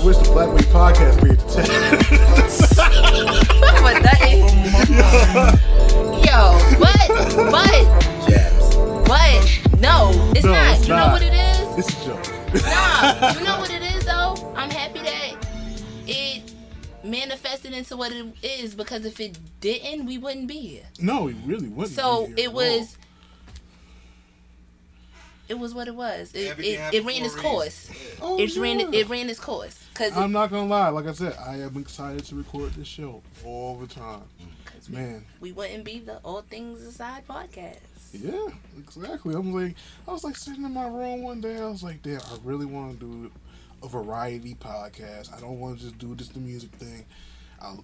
wish the Black Way podcast made the 10. But nothing. Yo, but Jabs. But no, it's No, not. it's You not. know what it is? It's a joke. Nah, you know what it is though? I'm happy that it manifested into what it is, because if it didn't, we wouldn't be here. No, we really wouldn't. So be here it at was. It was what it was. It ran its course. all. Oh, It ran its course. Cause I'm not gonna lie. Like I said, I am excited to record this show all the time. Man, we wouldn't be the All Things Aside podcast. yeah, exactly. I was like sitting in my room one day. I was like, damn, I really want to do a variety podcast. I don't want to just do just the music thing.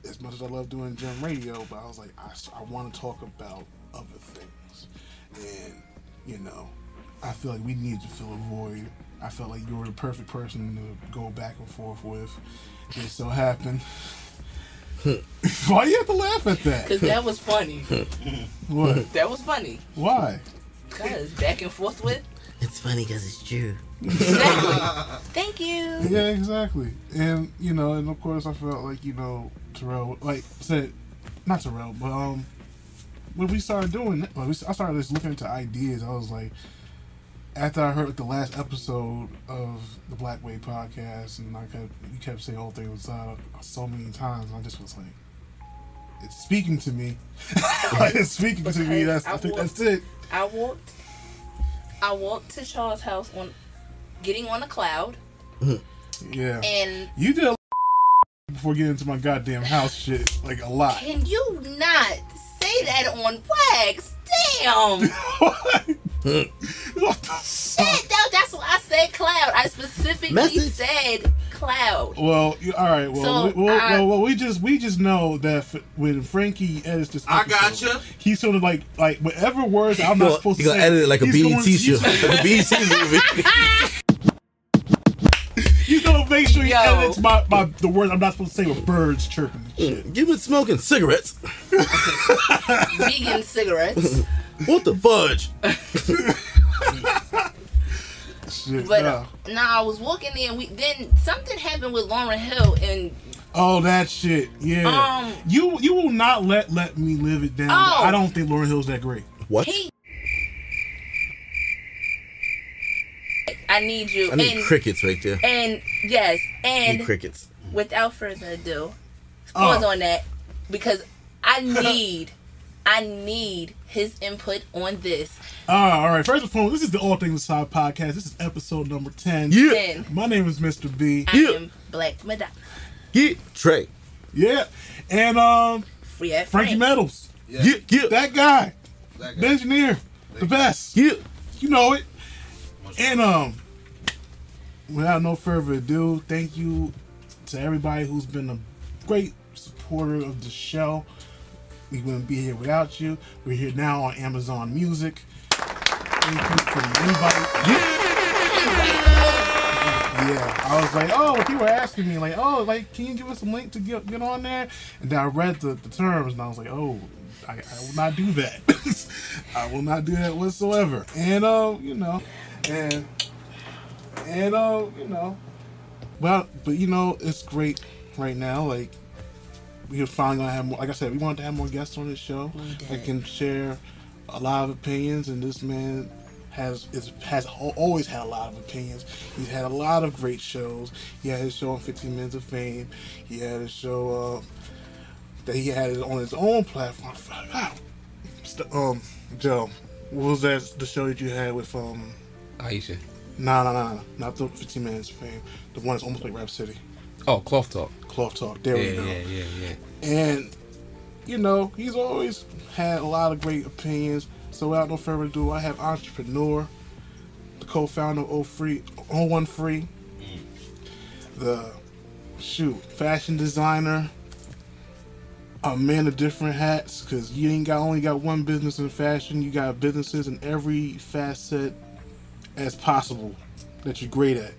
As much as I love doing gym radio, but I was like, I want to talk about other things. And, you know, I feel like we need to fill a void. I felt like you were the perfect person to go back and forth with. It so happened. Why you have to laugh at that? Because that was funny. What? That was funny. Why? Because back and forth with. It's funny because it's true. Exactly. Thank you. Yeah, exactly. And, you know, and of course I felt like, you know, Terrell, like said, not Terrell, but when we started doing it, I started just looking into ideas. I was like, after I heard the last episode of the Black Way podcast, and you kept saying all things so many times, and I just was like, it's speaking to me. It's speaking to me. I think that's it. I walked to Charles' house getting on a cloud. Yeah. And you did a before getting into my goddamn house shit, like a lot. Can you not say that on wax? Damn. What the fuck? That's why I said cloud. I specifically said cloud. Well, all right. Well, So, we just know that when Frankie edits this episode, I gotcha. He's sort of like whatever words I'm not supposed to say. He's gonna edit it like a BET show, like a BET movie. He's gonna make sure he Yo. edits the words I'm not supposed to say with birds chirping and shit. You've been smoking cigarettes. Vegan cigarettes. What the fudge? Shit, But no. I was walking there, and then something happened with Lauryn Hill, and Oh, that shit. Yeah. You will not let me live it down. Oh. I don't think Lauryn Hill's that great. What? I need you. I need crickets right there. And yes, I need and crickets. without further ado, pause on that, because I need his input on this. All right. First and foremost, this is the All Things Aside podcast. This is episode number 10. Yeah. My name is Mr.B. I am Black Madonna. Yeah. Trey. Yeah. And Free at Frankie Frank. Metalz. Yeah. Yeah. That guy. The engineer. The best. Yeah. You know it. And without no further ado, thank you to everybody who's been a great supporter of the show. We wouldn't be here without you. We're here now on Amazon Music. Thank you for the invite. Yeah, I was like, oh, people were asking me, like, oh, like, can you give us a link to get on there? And then I read the terms, and I was like, oh, I will not do that. I will not do that whatsoever. And you know, and you know, well, but you know, it's great right now. Like, we're finally gonna have more. Like I said, we wanted to have more guests on this show that can share a lot of opinions. And this man has always had a lot of opinions. He's had a lot of great shows. He had his show on 15 Minutes of Fame. He had a show that he had on his own platform. Joe, what was that? The show that you had with Aisha. No, not the 15 Minutes of Fame. The one that's almost like Rap City. Oh, Cloth Talk. Cloth Talk. There we go. Yeah. And, you know, he's always had a lot of great opinions. So without no further ado, I have Entrepreneur, the co-founder of 01 Free, the fashion designer, a man of different hats, because you ain't only got one business in fashion. You got businesses in every facet as possible that you're great at.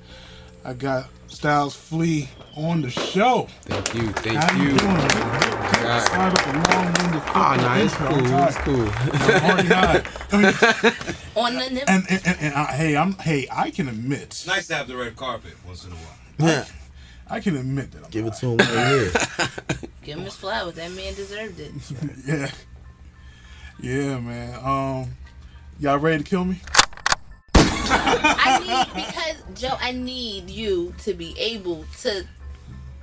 I got Styles Flea on the show. Thank you. How you doing, man? God. Sorry about the long-winded Oh, no, it's intro. cool. I'm It's cool. I'm already not. On the nip. And I can admit, It's nice to have the red carpet once in a while. Yeah. I can admit that. Give it to him right here. Give him his flowers. That man deserved it. Yeah. Yeah, man. Y'all ready to kill me? I need you to be able to.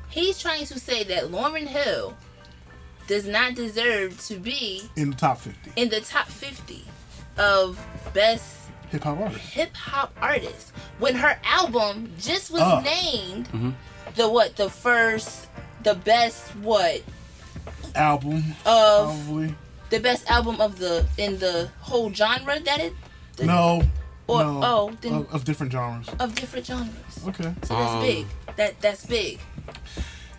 He's trying to say that Lauryn Hill does not deserve to be in the top 50. In the top 50 of best hip-hop artists. When her album just was named the best album of probably. The best album of in the whole genre that it of different genres. Of different genres. Okay. So that's big. That's big.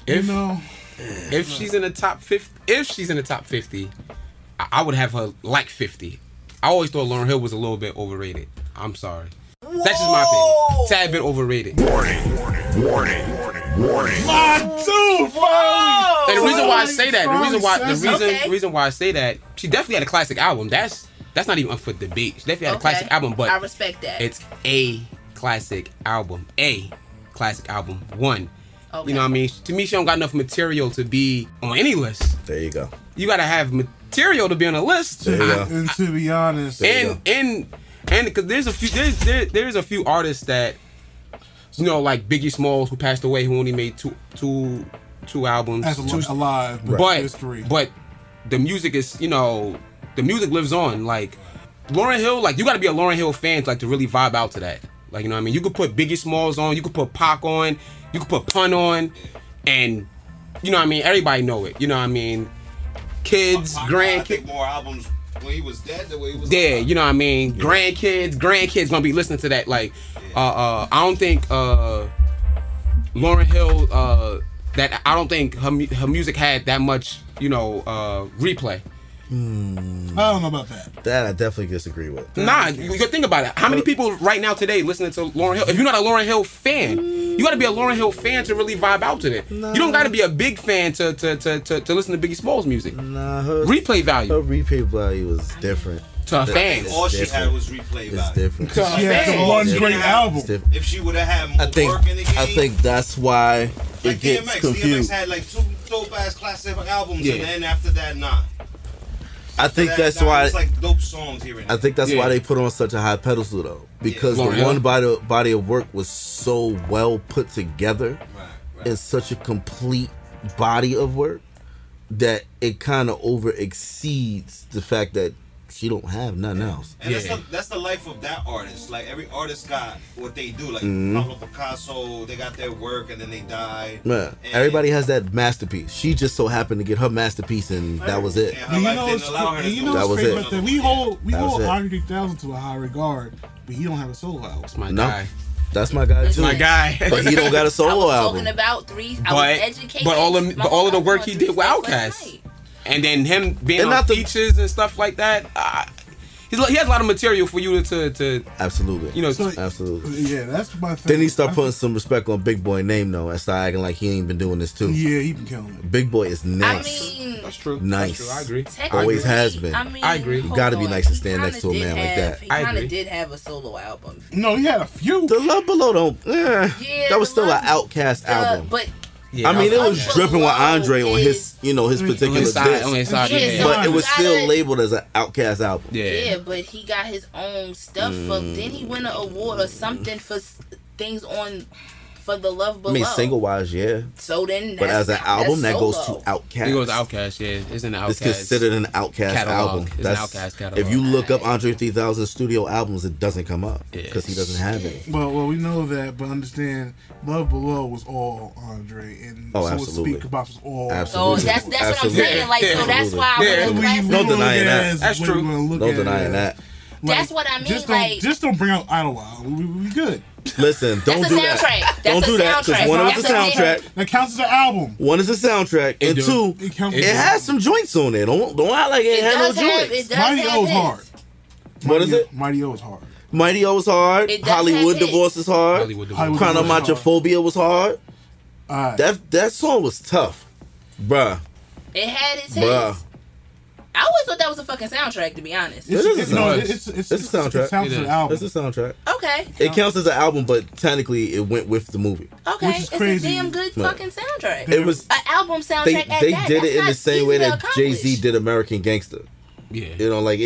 If she's in the top 50, I would have her like 50. I always thought Lauryn Hill was a little bit overrated. I'm sorry. Whoa. That's just my opinion. Tad bit overrated. Warning. My dude, finally. And the reason why I say that, the reason why I say that, she definitely had a classic album. That's not even up for debate. She definitely had a classic album, but I respect that. It's a classic album. One. Okay. You know what I mean? To me, she don't got enough material to be on any list. There you go. You gotta have material to be on a list. There you go. And to be honest, and because there's a few artists that, you know, like Biggie Smalls, who passed away, who only made two albums. As alive, but the music is, you know, the music lives on. Like Lauryn Hill, like you got to be a Lauryn Hill fan to like to really vibe out to that. Like, you know what I mean? You could put Biggie Smalls on, you could put Pac on, you could put Pun on, and you know what I mean? Everybody know it. You know what I mean? Kids, grandkids. More albums when he was dead than when he was alive. You know what I mean? Yeah. Grandkids gonna be listening to that. Like, I don't think Lauryn Hill. I don't think her music had that much, you know, replay. I don't know about that. That I definitely disagree with. Nah, you gotta think about it. How many people right now today listening to Lauryn Hill? If you're not a Lauryn Hill fan, you gotta be a Lauryn Hill fan to really vibe out to it. You don't gotta be a big fan to listen to Biggie Smalls music. Nah, her replay value. Her replay value was different. To her fans. All she had was replay value. It's different. She had one great album. If she would have had more work in the game. I think that's why it gets confused. DMX had like two dope-ass classic albums, and then after that, nah. I think that's why. It's like dope songs here and there. I think that's why they put on such a high pedestal though, because the one body of work was so well put together, and such a complete body of work that it kind of over exceeds the fact that she don't have nothing else. And that's the life of that artist. Like every artist got what they do. Like Pablo Picasso, they got their work and then they died. Man, everybody has that masterpiece. She just so happened to get her masterpiece, and that was it. That was it. We hold Andre 3000 to a high regard, but he don't have a solo album. That's my guy. That's my guy too. My guy. But he don't got a solo album. Talking about I was educated. But all of the work he did with Outkast. And then him being on features and stuff like that, he has a lot of material for you to absolutely, you know, absolutely. Yeah, that's my thing. Then he start putting some respect on Big Boy name though, and start acting like he ain't been doing this too. Yeah, he been killing it. Big Boy is nice. I mean, that's true. Nice. That's true. I agree. Always has been. I agree. You gotta be nice to stand next to a man like that. He kind of did have a solo album. No, he had a few. The Love Below don't. That was still an Outkast album. But. Yeah, I mean, it was dripping with Andre on his, you know, his particular disc, but it was still labeled as an Outkast album. Yeah, but he got his own stuff. Then he win an award or something for things for the Love Below. I mean, single wise, yeah. So then, but as an album, that goes to Outkast. It goes to Outkast, yeah. It's an Outkast. It's considered an Outkast album. It's an Outkast catalog. If you look up Andre 3000 studio albums, it doesn't come up because he doesn't have it. Well, we know that, but understand, Love Below was all Andre, and absolutely. Speak About was all. Absolutely. So that's what I'm saying. Like, so that's why no denying that. That's true. No denying that. That's what I mean. Just don't bring out Idlewild. We good. Listen, don't do that. Don't do that because one is a soundtrack. That counts as an album. One is a soundtrack, and two, it has some joints on there. Don't act like it has no joints. Mighty O is hard. What is it? Mighty O is hard. Mighty O is hard. Hollywood Divorce is hard. Chronomatrophobia was hard. That song was tough, bruh. It had its hits. I always thought that was a fucking soundtrack, to be honest. It's a It soundtrack. counts as an album. It's a soundtrack. Okay. It counts as an album, but technically it went with the movie. Okay. Which is It's crazy. a damn good fucking soundtrack. It was an album soundtrack. they at that. did That's it in not the same way easy to that Jay-Z accomplish. did American Gangster. Yeah. You know, like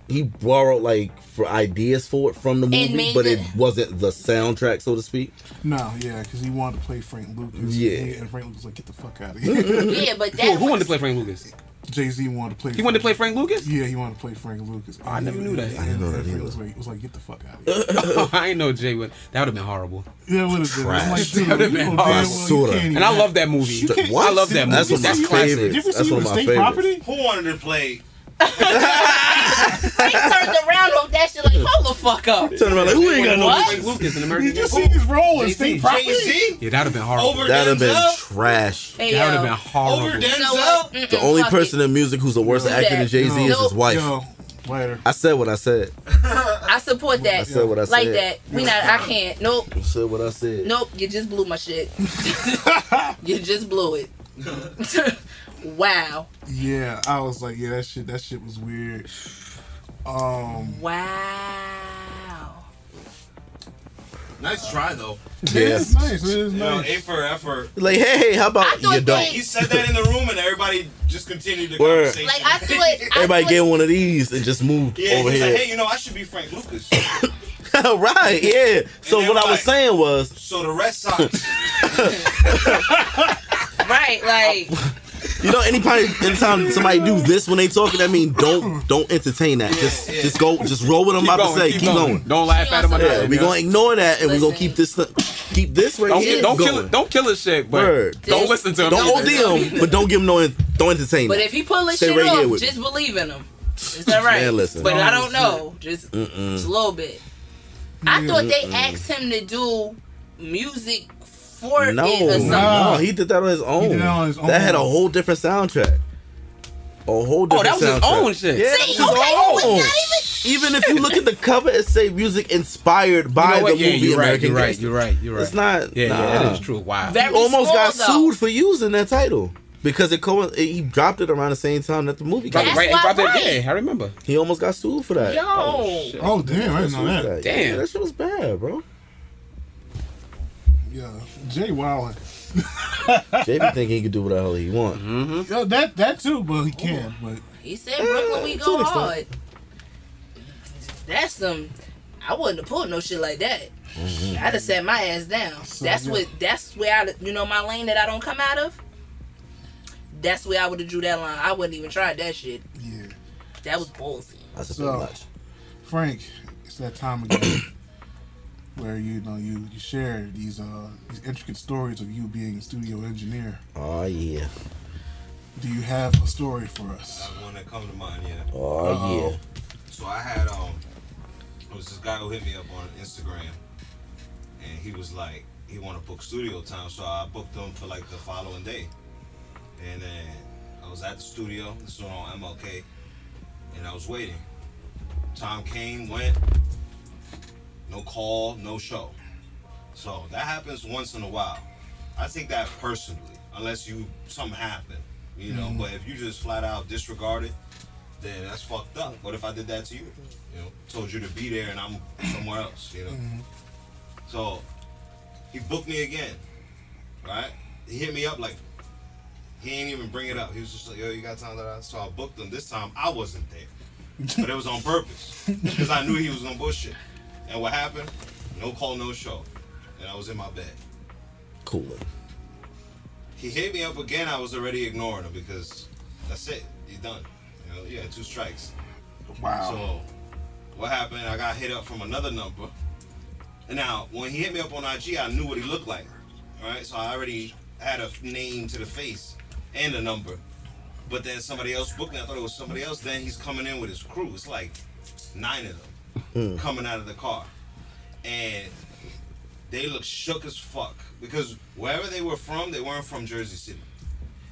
he borrowed like for ideas for it from the And movie, made but it it- wasn't the soundtrack, so to speak. No, yeah, because he wanted to play Frank Lucas. Yeah. And Frank Lucas was like, get the fuck out of here. Yeah, but that Who wanted to play Frank Lucas? Jay-Z wanted to play. He wanted to play Frank Lucas? Yeah, he wanted to play Frank Lucas. I never knew that. And I didn't know that Frank either. was like, get the fuck out of here. I ain't know Jay would. That would have been horrible. Yeah, it would have been. I'm like, Trash. dude, That would've you been know hard. damn well you Sorta. can't even And I act. love that movie. You can't- What? I love that movie. That's one of my classic. favorites. Did you ever That's see one of my State favorites. Property? Who wanted to play? Frank turned around on that shit like, hold the fuck up. Turn around like, who ain't got no? What? Frank Lucas in American Did you Gangster. see his role in Jay-Z. State Property? Jay-Z? Yeah, that'd have been horrible. Over That'd have been Denzel? trash. Hey, That would have yo. been horrible. Over You know Denzel? what? Mm-mm, The only fuck person it. in music who's a worse Do actor that. than Jay-Z is No. his wife. Yo, later. I said what I said. I support that. I said what I Like said. that. I can't. Nope. I said what I said. Nope. You just blew my shit. You just blew it. Wow. Yeah, I was like, yeah, that shit was weird. Wow. Nice try, though. Yeah. It's nice. It is You know, nice. A for effort. Like, hey, how I about thought you they- don't? He said that in the room, and everybody just continued the Word. conversation. Like I thought. Everybody get one of these and just move Yeah, over he's here. like, hey, you know, I should be Frank Lucas. Right, yeah. So then what I like- was saying was, So the Red Sox. Right. Like. anytime somebody do this when they talking, I mean, don't entertain that. Just roll with what I'm about to say. Keep going. Don't laugh at him. Yeah, we gonna ignore that and we gonna keep this right here. Don't kill going. it. Don't kill his shit. But Word. don't listen to him. Don't OD him, but don't give him don't entertain But him. if he pull his Stay shit right here off, with just me. believe in him. Is that right? Man, listen. But I don't know. Just a little bit. I thought they asked him to do music for it or something. No, he did that on his own. He did that on his own. That had a whole different soundtrack. A whole different that was his soundtrack. own shit. Yeah, See, that was okay, his it was own. not Even if you look at the cover, it say music inspired by You know the what? Yeah, movie you're right. American You're right. Gangster. You're right. You're right. It's not. Yeah, nah. that is true. Wow. Very He almost small, got though. sued for using that title because he dropped it around the same time that the movie came That's out. Right, why, dropped it. right. Yeah, I remember. He almost got sued for that. Yo. shit. Oh, damn, I didn't know that. Yeah, Damn. that shit was bad, bro. Yeah, Jay Wildin. Jay be thinking he could do what the hell he want. Yo, that too, but he can. But He said Brooklyn, we to go an extent. hard. That's some. I wouldn't have pulled no shit like that. I'd have sat my ass down. That's yeah. That's where my lane that I don't come out of. That's where I would have drew that line. I wouldn't even try that shit. yeah, That was ballsy. That's a bit So- much. Frank, it's that time again where you share these intricate stories of you being a studio engineer. Oh yeah. Do you have a story for us? That one that come to mind, yeah. Oh yeah. So I had it was this guy who hit me up on Instagram, and he was like, he wanted to book studio time, so I booked him for like the following day, and then I was at the studio. This was on MLK, and I was waiting. Time came, went, no call, no show. So that happens once in a while. I take that personally, unless something happened, you know. But if you just flat out disregard it, then that's fucked up. What if I did that to you? You know, told you to be there and I'm somewhere else, you know? So he booked me again, right? He hit me up like, he ain't even bring it up. He was just like, yo, you got time? So I booked him. This time I wasn't there. But it was on purpose. Because I knew he was gonna bullshit. And what happened? No call, no show. And I was in my bed. Cool. He hit me up again. I was already ignoring him because that's it. You're done. You know, you had 2 strikes. Wow. So what happened? I got hit up from another number. And now, when he hit me up on IG, I knew what he looked like. All right, so I already had a name to the face and a number. But then somebody else booked me. I thought it was somebody else. Then he's coming in with his crew. It's like 9 of them coming out of the car. And they look shook as fuck. Because wherever they were from, they weren't from Jersey City.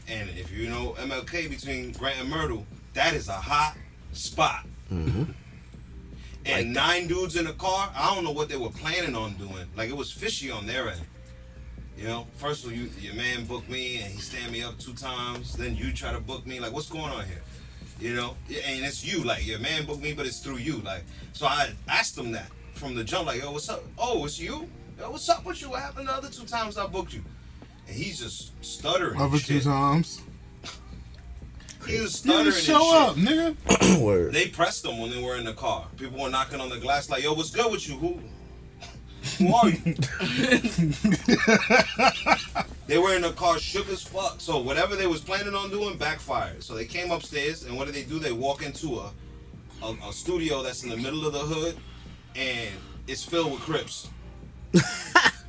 And if you know MLK between Grant and Myrtle, that is a hot spot. And 9 dudes in the car, I don't know what they were planning on doing. Like, it was fishy on their end. You know, first of all, your man booked me and he stand me up 2 times. Then you try to book me. Like, what's going on here? You know, and it's you, like, your man booked me, but it's through you, like. So I asked him that from the jump, like, yo, what's up? Oh, it's you? Yo, what's up with you? What happened the other 2 times I booked you? And he's just stuttering. Other 2 times. He was stuttering and show up, nigga. Word. They pressed him when they were in the car. People were knocking on the glass like, yo, what's good with you? Who are you? They were in the car shook as fuck. So whatever they was planning on doing backfired. So they came upstairs, and what do? They walk into a studio that's in the middle of the hood, and it's filled with Crips.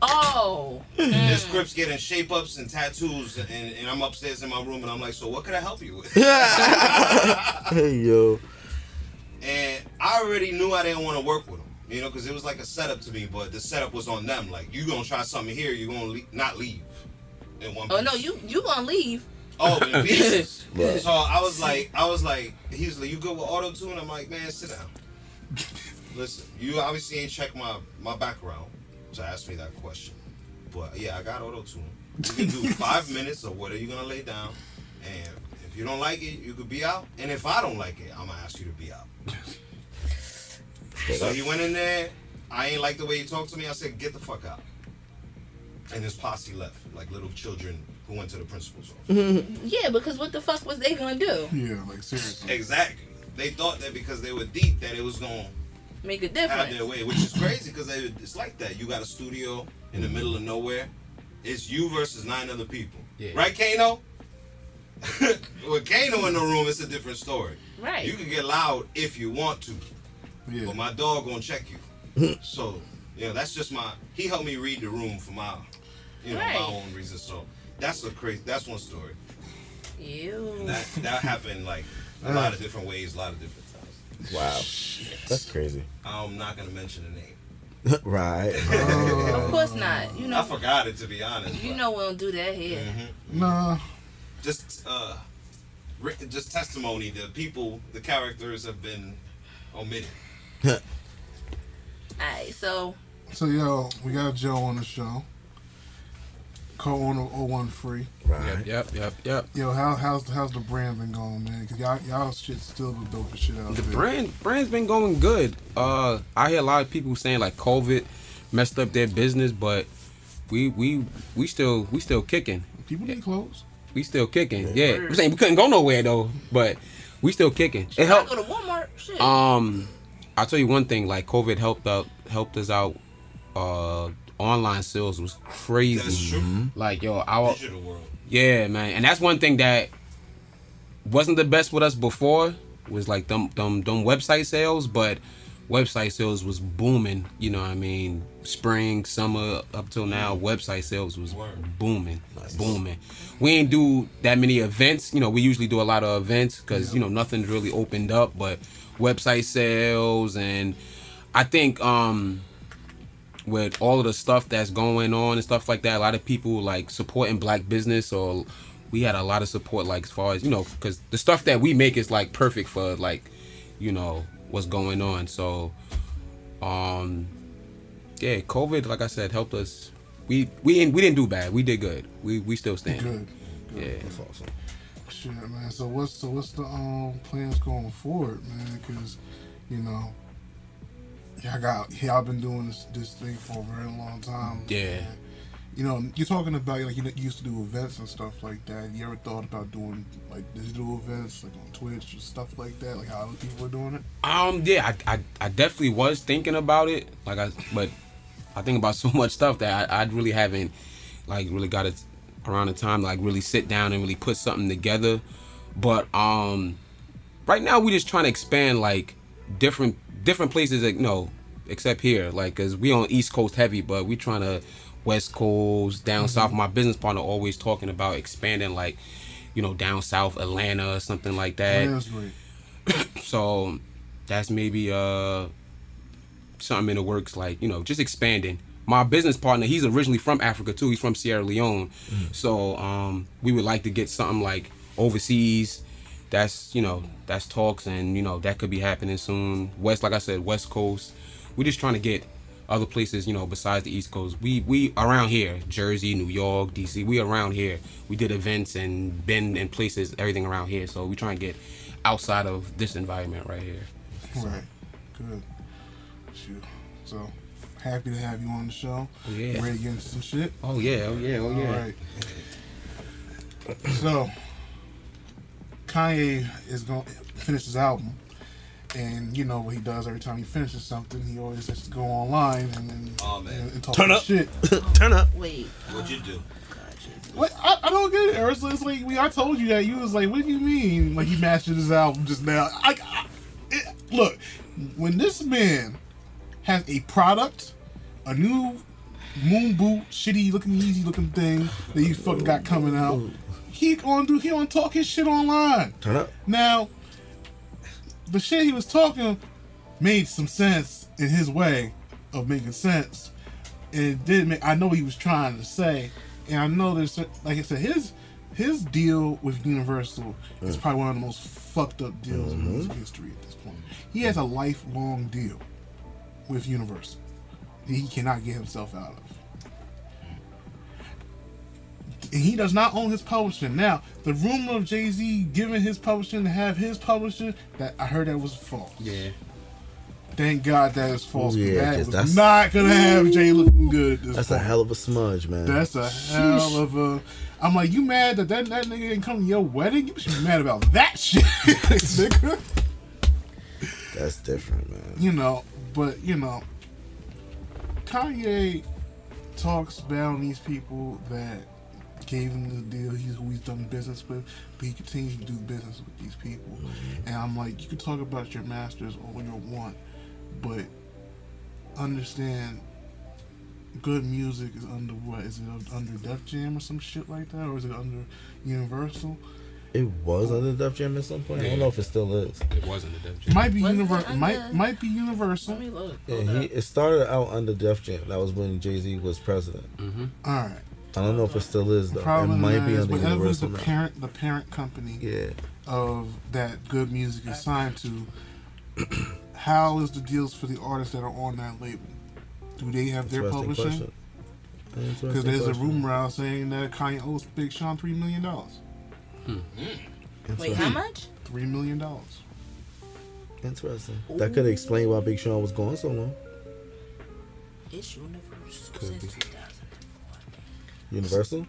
Oh. There's Crips getting shape-ups and tattoos, and I'm upstairs in my room, and I'm like, so what can I help you with? Hey, yo. And I already knew I didn't want to work with them, you know, because it was like a setup to me, but the setup was on them. Like, you going to try something here, you're going to not leave in one piece. Oh, no, you going to leave. Oh, in pieces. Right. So I was like, he's like, you good with auto-tune? I'm like, man, sit down. Listen, you obviously ain't checked my background to ask me that question. But yeah, I got auto-tune. You can do 5 minutes of what are you going to lay down, and if you don't like it, you could be out. And if I don't like it, I'm going to ask you to be out. So he went in there. I ain't like the way he talked to me. I said, get the fuck out. And his posse left, like little children who went to the principal's office. Yeah, because what the fuck was they gonna do? Yeah, like seriously. Exactly. They thought that because they were deep that it was gonna Make a have difference. their way, which is crazy because it's like that. You got a studio in the middle of nowhere. It's you versus 9 other people. Yeah. Right, Kano? With Kano in the room, it's a different story. Right. You can get loud if you want to, Yeah. but my dog gonna check you. So, you know, that's just he helped me read the room for my Right. my own reasons. So that's that's one story. Ew. And that happened like a lot of different ways, a lot of different times. Wow. That's crazy. I'm not gonna mention the name. Right. Of course not. You I know. forgot it, to be honest. You but- know we don't do that here. Nah. Just testimony. The characters have been omitted. Alright, so So yo, we got Joe on the show. Co-owner of 01 Free. Right. Yep. Yo, how's the brand been going, man? Cause y'all shit still the dopest shit out The there. brand's been going good. I hear a lot of people saying like COVID messed up their business, but we still kicking. People need clothes. We still kicking. Yeah. I'm saying we couldn't go nowhere though, but we still kicking. It I helped. go to Walmart. Shit. I'll tell you one thing, like COVID helped us out. Online sales was crazy. That's true. Like our Digital world. yeah, man, and that's one thing that wasn't the best with us before was like them website sales, but website sales was booming. You know what I mean? Spring, summer, up till now, website sales was booming. We ain't do that many events. You know, we usually do a lot of events because you know nothing's really opened up, but website sales, and I think with all of the stuff that's going on and stuff like that, a lot of people like supporting black business, or we had a lot of support, like as far as, you know, because the stuff that we make is like perfect for like, you know, what's going on. So yeah, COVID, like I said, helped us. We didn't do bad. We did good. We still stand. Good. Yeah. That's awesome. Shit, man. So what's the plans going forward, man? Because you know, y'all been doing this thing for a very long time. Yeah. man. You know, you're talking about like you used to do events and stuff like that. You ever thought about doing like digital events, like on Twitch or stuff like that, like how other people are doing it? Yeah, I definitely was thinking about it. But I think about so much stuff that I really haven't like really got it around the time to like really sit down and really put something together. But right now we just trying to expand like different places that, you know, except here, like, cause we on East Coast heavy, but we trying to West Coast, down south. My business partner always talking about expanding, like, you know, down south, Atlanta or something like that. That's great. So that's maybe something in the works, like, you know, just expanding. My business partner, he's originally from Africa too. He's from Sierra Leone. So we would like to get something like overseas. That's, you know, that's talks, and, you know, that could be happening soon. Like I said, West Coast. We're just trying to get other places, you know, besides the East Coast. We around here, Jersey, New York, DC. We around here. We did events and been in places, everything around here. So we try and get outside of this environment right here. Right. Good. Shoot. So, happy to have you on the show. Oh, yeah. Ready to get into some shit? Oh yeah, oh yeah, oh yeah. All right. So, Kanye is going to finish his album. And you know what he does every time he finishes something, he always has to go online and talk Turn up. shit. Turn up. Wait. What'd you do? What? I don't get it, Ursula. It's like I told you that. You was like, what do you mean? Like he mastered his album just now. Look, when this man has a product, a new moon boot, shitty looking, easy looking thing that you fucking got coming out, he gonna talk his shit online. Turn up. Now, the shit he was talking made some sense in his way of making sense. And it did make, I know what he was trying to say. And I know there's, like I said, his deal with Universal is probably one of the most fucked up deals in music history at this point. He has a lifelong deal with Universal that he cannot get himself out of. And he does not own his publishing. Now, the rumor of Jay-Z giving his publishing to have his publishing, that I heard that was false. Yeah. Thank God that is false. Yeah, that 'cause was that's- not gonna have Jay looking good at this That's point. a hell of a smudge, man. That's a hell of a. I'm like, you mad that nigga didn't come to your wedding? You should be mad about that shit, nigga. That's different, man. You know, but you know, Kanye talks about these people that gave him the deal. He's who he's done business with, but he continues to do business with these people. And I'm like, you can talk about your masters all you want, but understand, good music is under what? Is it under Def Jam or some shit like that, or is it under Universal? It was under Def Jam at some point. I don't know if it still is. It wasn't a Def Jam. Might be Wasn't it Universal. under- Might be Universal. Let me look. Yeah, Hold up. it started out under Def Jam. That was when Jay-Z was president. All right. I don't know if it still is though. It Problem might be is, under whatever is the Universal now. parent company Yeah. of that good music is signed to. How is the deals for the artists that are on that label? Do they have their Interesting publishing? question. Interesting Because there's a question. rumor out saying that Kanye owes Big Sean $3 million. Wait, how much? $3 million. Interesting. That could explain why Big Sean was gone so long. It's Universal Could since be. 2004. Universal?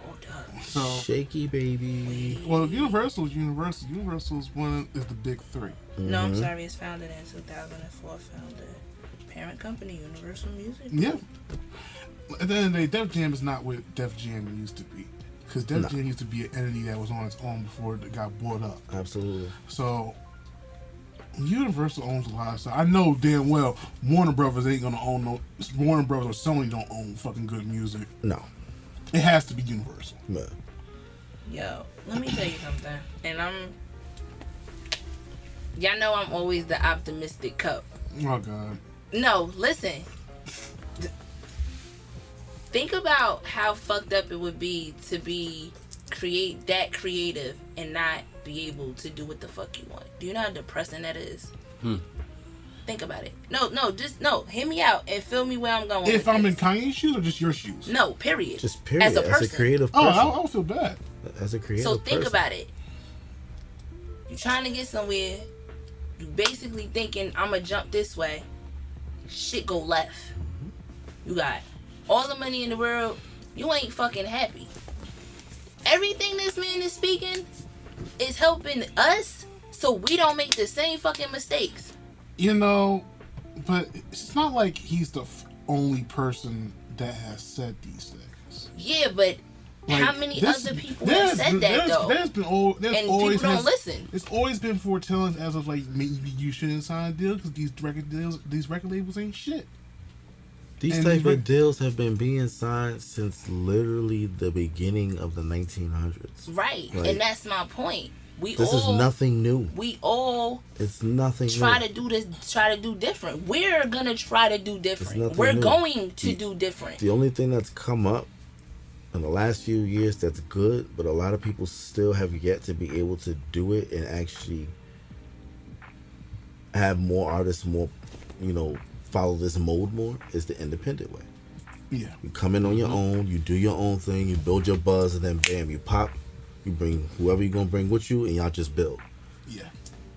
Hold up. So, Shaky baby. well, Universal is Universal. Universal is is the big three. No, I'm sorry. It's founded in 2004. Founded parent company Universal Music. Yeah. At the end of the day, Def Jam is not what Def Jam used to be. Because Def Jam used to be an entity that was on its own before it got bought up. Absolutely. So, Universal owns a lot of stuff. I know damn well Warner Brothers ain't gonna own no. Warner Brothers or Sony don't own fucking good music. No. It has to be Universal. Man. Yo, let me tell you something. And y'all know I'm always the optimistic cup. Oh God. No, listen. Think about how fucked up it would be to be that creative and not be able to do what the fuck you want. Do you know how depressing that is? Think about it. No, hear me out and feel me where I'm going. If with I'm in this. Kanye's shoes or just your shoes? No, period. Just period. As a person. creative Oh, person. I don't feel bad. As a creative So think person. about it. You trying to get somewhere. You basically thinking, I'm going to jump this way. Shit go left. You got all the money in the world. You ain't fucking happy. Everything this man is speaking is helping us so we don't make the same fucking mistakes. You know, but it's not like he's the only person that has said these things. Yeah, but Like, how many this- other people have said that though? There's been And always people don't listen. It's always been foretellings as of like maybe you shouldn't sign a deal because these record labels ain't shit. These And type these of deals have been being signed since literally the beginning of the 1900s. Right, Like, and that's my point. This is nothing new. We all It's nothing try new. to do this, try to do different. We're gonna try to do different. nothing We're new. going to do different. The only thing that's come up in the last few years that's good, but a lot of people still have yet to be able to do it and actually have more artists, follow this mode more, is the independent way. Yeah. You come in on your own, you do your own thing, you build your buzz, and then bam, you pop You bring whoever you're gonna bring with you, and y'all just build. Yeah.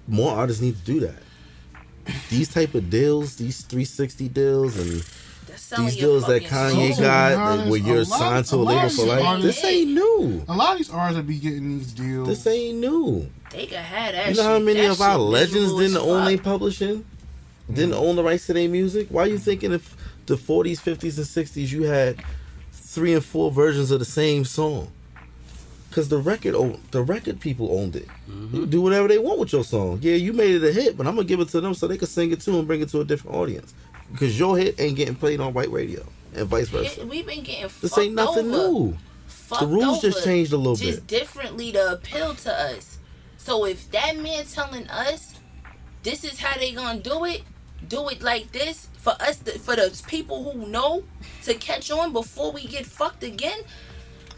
More artists need to do that. These type of deals, these 360 deals, and these deals that Kanye got, where you're signed to a label for life. This ain't new. A lot of these artists that be getting these deals. This ain't new. They can have that. You know how many of our legends didn't own their publishing, didn't own the rights to their music? Why are you thinking if the 40s, 50s, and 60s you had 3 and 4 versions of the same song? Because the record people owned it. You do whatever they want with your song. Yeah, you made it a hit, but I'm gonna give it to them so they can sing it too and bring it to a different audience. Because your hit ain't getting played on white radio, and vice versa. We've been getting fucked This ain't nothing new. The rules just changed a little bit. Just differently to appeal to us. So if that man telling us this is how they gonna do it like this for us, for the people who know to catch on before we get fucked again.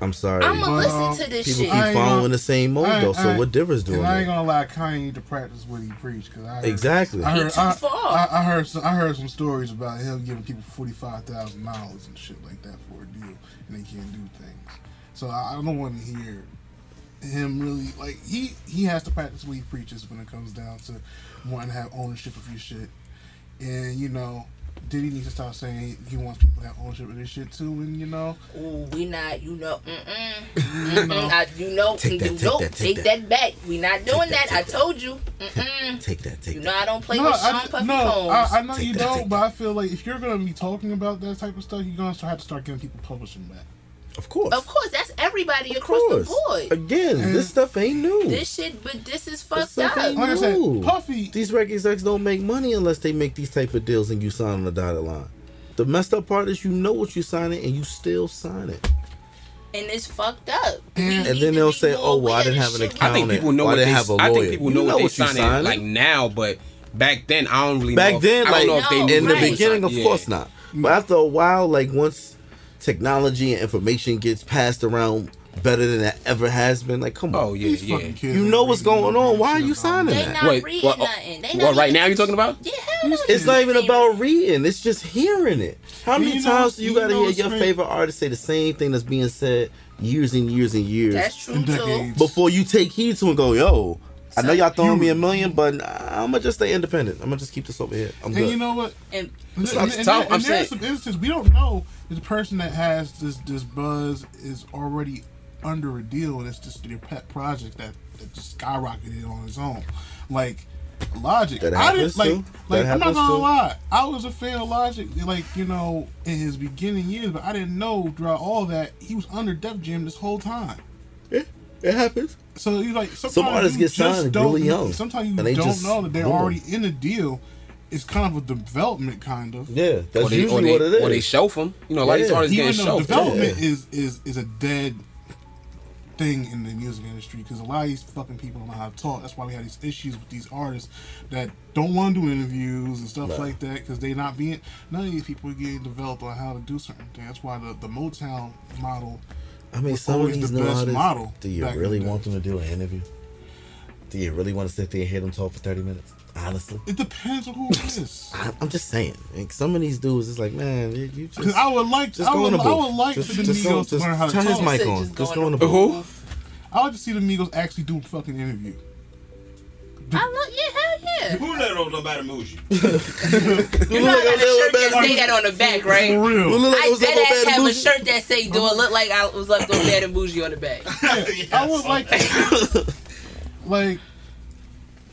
I'm sorry. I'm gonna listen to this people shit. keep following the same mode though. So what difference do it make? I ain't gonna lie, Kanye need to practice what he preach. Exactly. I heard some stories about him giving people $45,000 and shit like that for a deal, and they can't do things. So I don't want to hear him really like he has to practice what he preaches when it comes down to wanting to have ownership of your shit. And you know, Diddy needs to start saying he wants people to have ownership of this shit too. And you know, we not, take that back. We not doing that. I told you. Take that. You know I don't play with Sean Puffy Combs. I know you don't, but I feel like if you're gonna be talking about that type of stuff, you're gonna have to start giving people publishing back. Of course, that's everybody across the board. Again, this stuff ain't new. This is fucked up. Like I said, Puffy. These record execs don't make money unless they make these type of deals and you sign on the dotted line. The messed up part is you know what you signing and you still sign it. And it's fucked up. And then they'll say, "Oh, well, I didn't have an accountant. I think people know I didn't have a lawyer." I think people know what they signing signing like now, but back then I don't really know. Back then, like in the beginning, of course not. But after a while, like once technology and information gets passed around better than it ever has been, like come on. Oh yeah. You know what's going on. Why are you signing that? that? Wait, nothing. What right now you talking about? Yeah, it's not even about reading. It's just hearing it. How many times do you gotta hear your favorite artist say the same thing that's being said years and years and years? That's true too. Before you take heed to and go, yo, I know y'all throwing me $1 million, but I'm gonna just stay independent. I'm gonna just keep this over here. I'm good. And you know what? And there's some instances we don't know if the person that has this buzz is already under a deal and it's just their pet project that just skyrocketed on its own. Like Logic. I'm not gonna lie. I was a fan of Logic, like, you know, in his beginning years, but I didn't know throughout all that he was under Def Jam this whole time. Yeah, it happens. So you like some artists get signed really young. Sometimes you don't know that they're already in a deal. It's kind of a development, kind of. Yeah, that's usually what it is. Or they shelf them. You know, a lot of these artists getting shelved. Development is a dead thing in the music industry because a lot of these fucking people don't know how to talk. That's why we have these issues with these artists that don't want to do interviews and stuff like that because none of these people are getting developed on how to do certain things. That's why the Motown model. I mean, some of these new artists, do you really want them to do an interview? Do you really want to sit there and hear them talk for 30 minutes? Honestly, it depends on who it is. I'm just saying. Like, some of these dudes, it's like, man, you just. I would like the Migos to learn how to talk. Turn his mic on. Just go in the booth. I like to see the Migos actually do a fucking interview. Hell yeah. Who let on nobody move you? You know I got a shirt that say that on the back, right? For real. I dead ass have a shirt that say, do it look like I was left on Bad and Bougie on the back. I would like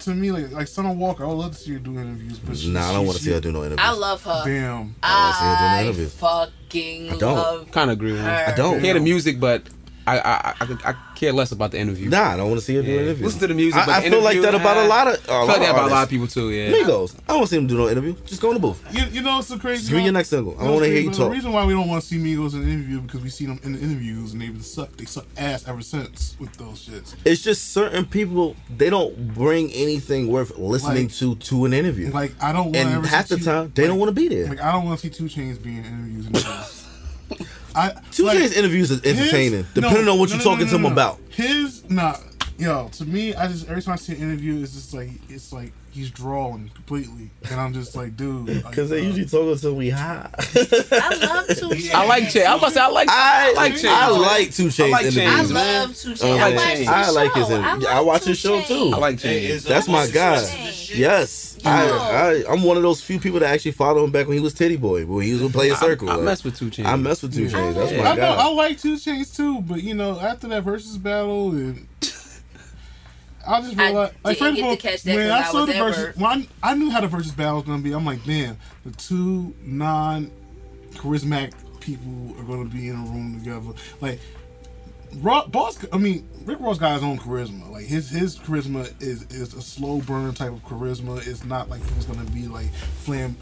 to me, like Summer Walker, I would love to see her do interviews. But I don't want to see her do no interviews. I love her. Damn. I want to see her do no interviews. Fucking love kind of agree with her. I don't. Hear the music, but I care less about the interview. Nah, I don't want to see her do an interview. Listen to the music. I feel like that about a lot of. I feel like that about a lot of people too. Yeah. Migos, I don't want to see them do no interview. Just go in the booth. You know, it's so crazy. Give me your next single. I don't want to hear you talk. The reason why we don't want to see Migos in the interview because we see them in the interviews and they suck ass ever since with those shits. It's just certain people, they don't bring anything worth listening to an interview. Like I don't want. And half the time they don't want to be there. Like I don't want to see 2 Chainz being in interviews. 2 Chainz interviews is entertaining, depending on what you're talking to him about. Yo, to me, I just every time I see an interview, it's like he's drawing completely, and I'm just like, dude. Because they usually talk until we high. I love 2 Chainz. I like Chainz. I was about to say I like Chainz. I like 2 Chainz. I like Chainz. I interviews. love 2 Chainz. I like his interviews. I watch his show too. I like Chainz. That's my guy. Yes, I'm one of those few people that actually followed him back when he was Titty Boy, when he was playing Circle. I mess with 2 Chainz. I mess with 2 Chainz. That's my I know, guy. I like 2 Chainz too, but you know, after that versus battle, and I just realized, like, first of all, when I saw the versus, when I knew how the versus battle was gonna be, I'm like, damn, the 2 non-charismatic people are gonna be in a room together. Like, Rick Ross got his own charisma. Like his charisma is a slow burn type of charisma. It's not like he's gonna be like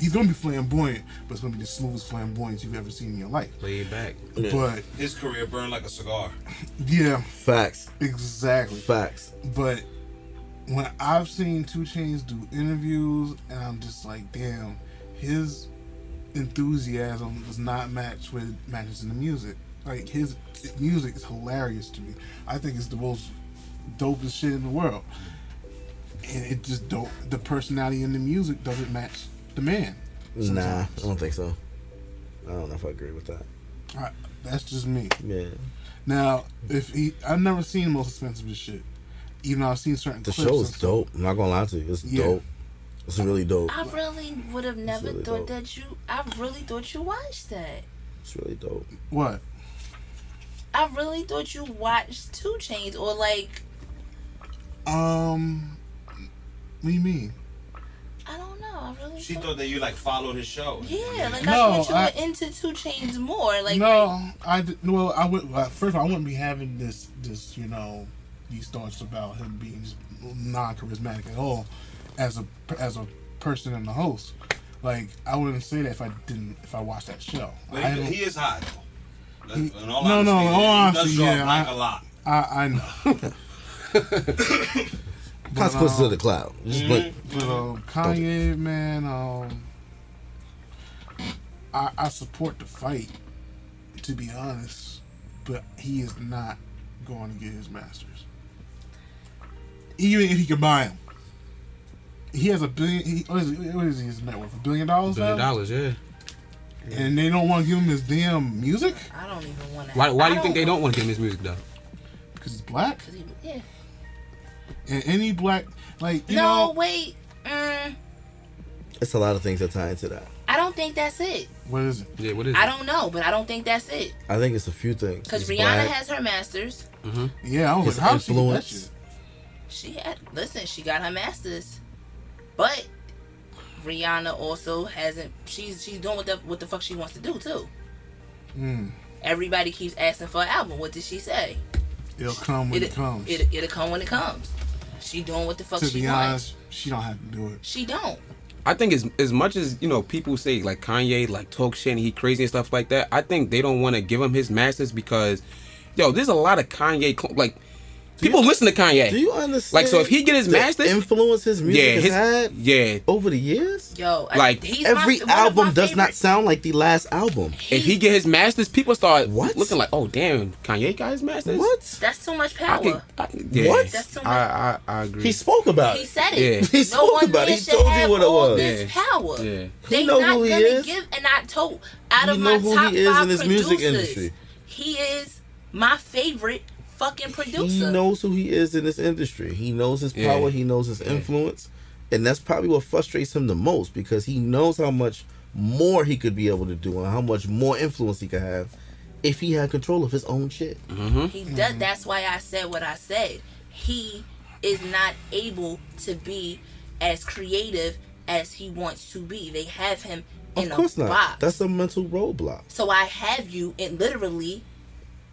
he's gonna be flamboyant, but it's gonna be the smoothest flamboyance you've ever seen in your life. Laid back. Yeah. But His career burned like a cigar. yeah, Facts. exactly. Facts. But when I've seen 2 Chainz do interviews, and I'm just like, damn, his enthusiasm does not match with matches in the music. Like, his music is hilarious to me. I think it's the most dopest shit in the world. And it just don't. The personality in the music doesn't match the man. Nah, I don't think so. I don't know if I agree with that. That's just me. Yeah. Now, I've never seen Most Expensive shit. Even though I've seen certain The clips show is dope. I'm not gonna lie to you. It's dope. It's really dope. I really would have never really thought dope. that you. I really thought you watched that. It's really dope. What? I really thought you watched 2 Chainz or like. What do you mean? I don't know. I really. She thought that you like followed his show. Yeah, like No, I thought you were into 2 Chainz more. Like No, I would. First of all, I wouldn't be having this, you know, these thoughts about him being just non-charismatic at all, as a person and the host. Like, I wouldn't say that if I watched that show. But he is hot though. In all No, honesty, honestly, he does draw yeah, blank a lot. I know. Consequences of the cloud. Just But Kanye, man, I support the fight, to be honest, but he is not going to get his masters. Even if he can buy them. He has $1 billion. What is his net worth? $1 billion? $1 billion, yeah. And they don't want to give him his damn music? I don't even want to. Why do you think they don't want to give him his music though? Because he's black? Yeah. And any black, like, you No, know. wait. it's a lot of things that tie into that. I don't think that's it. What is it? Yeah, what is I it? don't know, but I don't think that's it. I think it's a few things. Because He's Rihanna black. has her masters. Yeah, I was His like, how's she get that influence. shit? She got her masters. But Rihanna also hasn't. She's doing what the fuck she wants to do too. Everybody keeps asking for an album. What did she say? It'll come when it comes. It'll come when it comes. She doing what the fuck To she be wants. honest, she don't have to do it. She don't. I think as much as, you know, people say like Kanye like talk shit and he crazy and stuff like that, I think they don't want to give him his masters because, yo, there's a lot of Kanye like people listen to Kanye. Do you understand? Like, so if he get his the masters, influence his music has had over the years. Yo, like he's every one of album my does not favorite- sound like the last album. if he get his masters, people start What? looking like, oh damn, Kanye got his masters. What? That's too much I power. could, yeah. What? That's too much. I agree. He spoke about He it. said it. Yeah. He No spoke one about it. man He should told you have what it all was. this power. Yeah. They He know not who he gonna is. give, and I told out He of know my who top he is 5 in this music producers, industry. he is my favorite fucking producer. He knows who he is in this industry. He knows his Yeah. power. He knows his influence. And that's probably what frustrates him the most because he knows how much more he could be able to do and how much more influence he could have if he had control of his own shit. He does. That's why I said what I said. He is not able to be as creative as he wants to be. They have him in Of course a not. box. That's a mental roadblock. So I have you in literally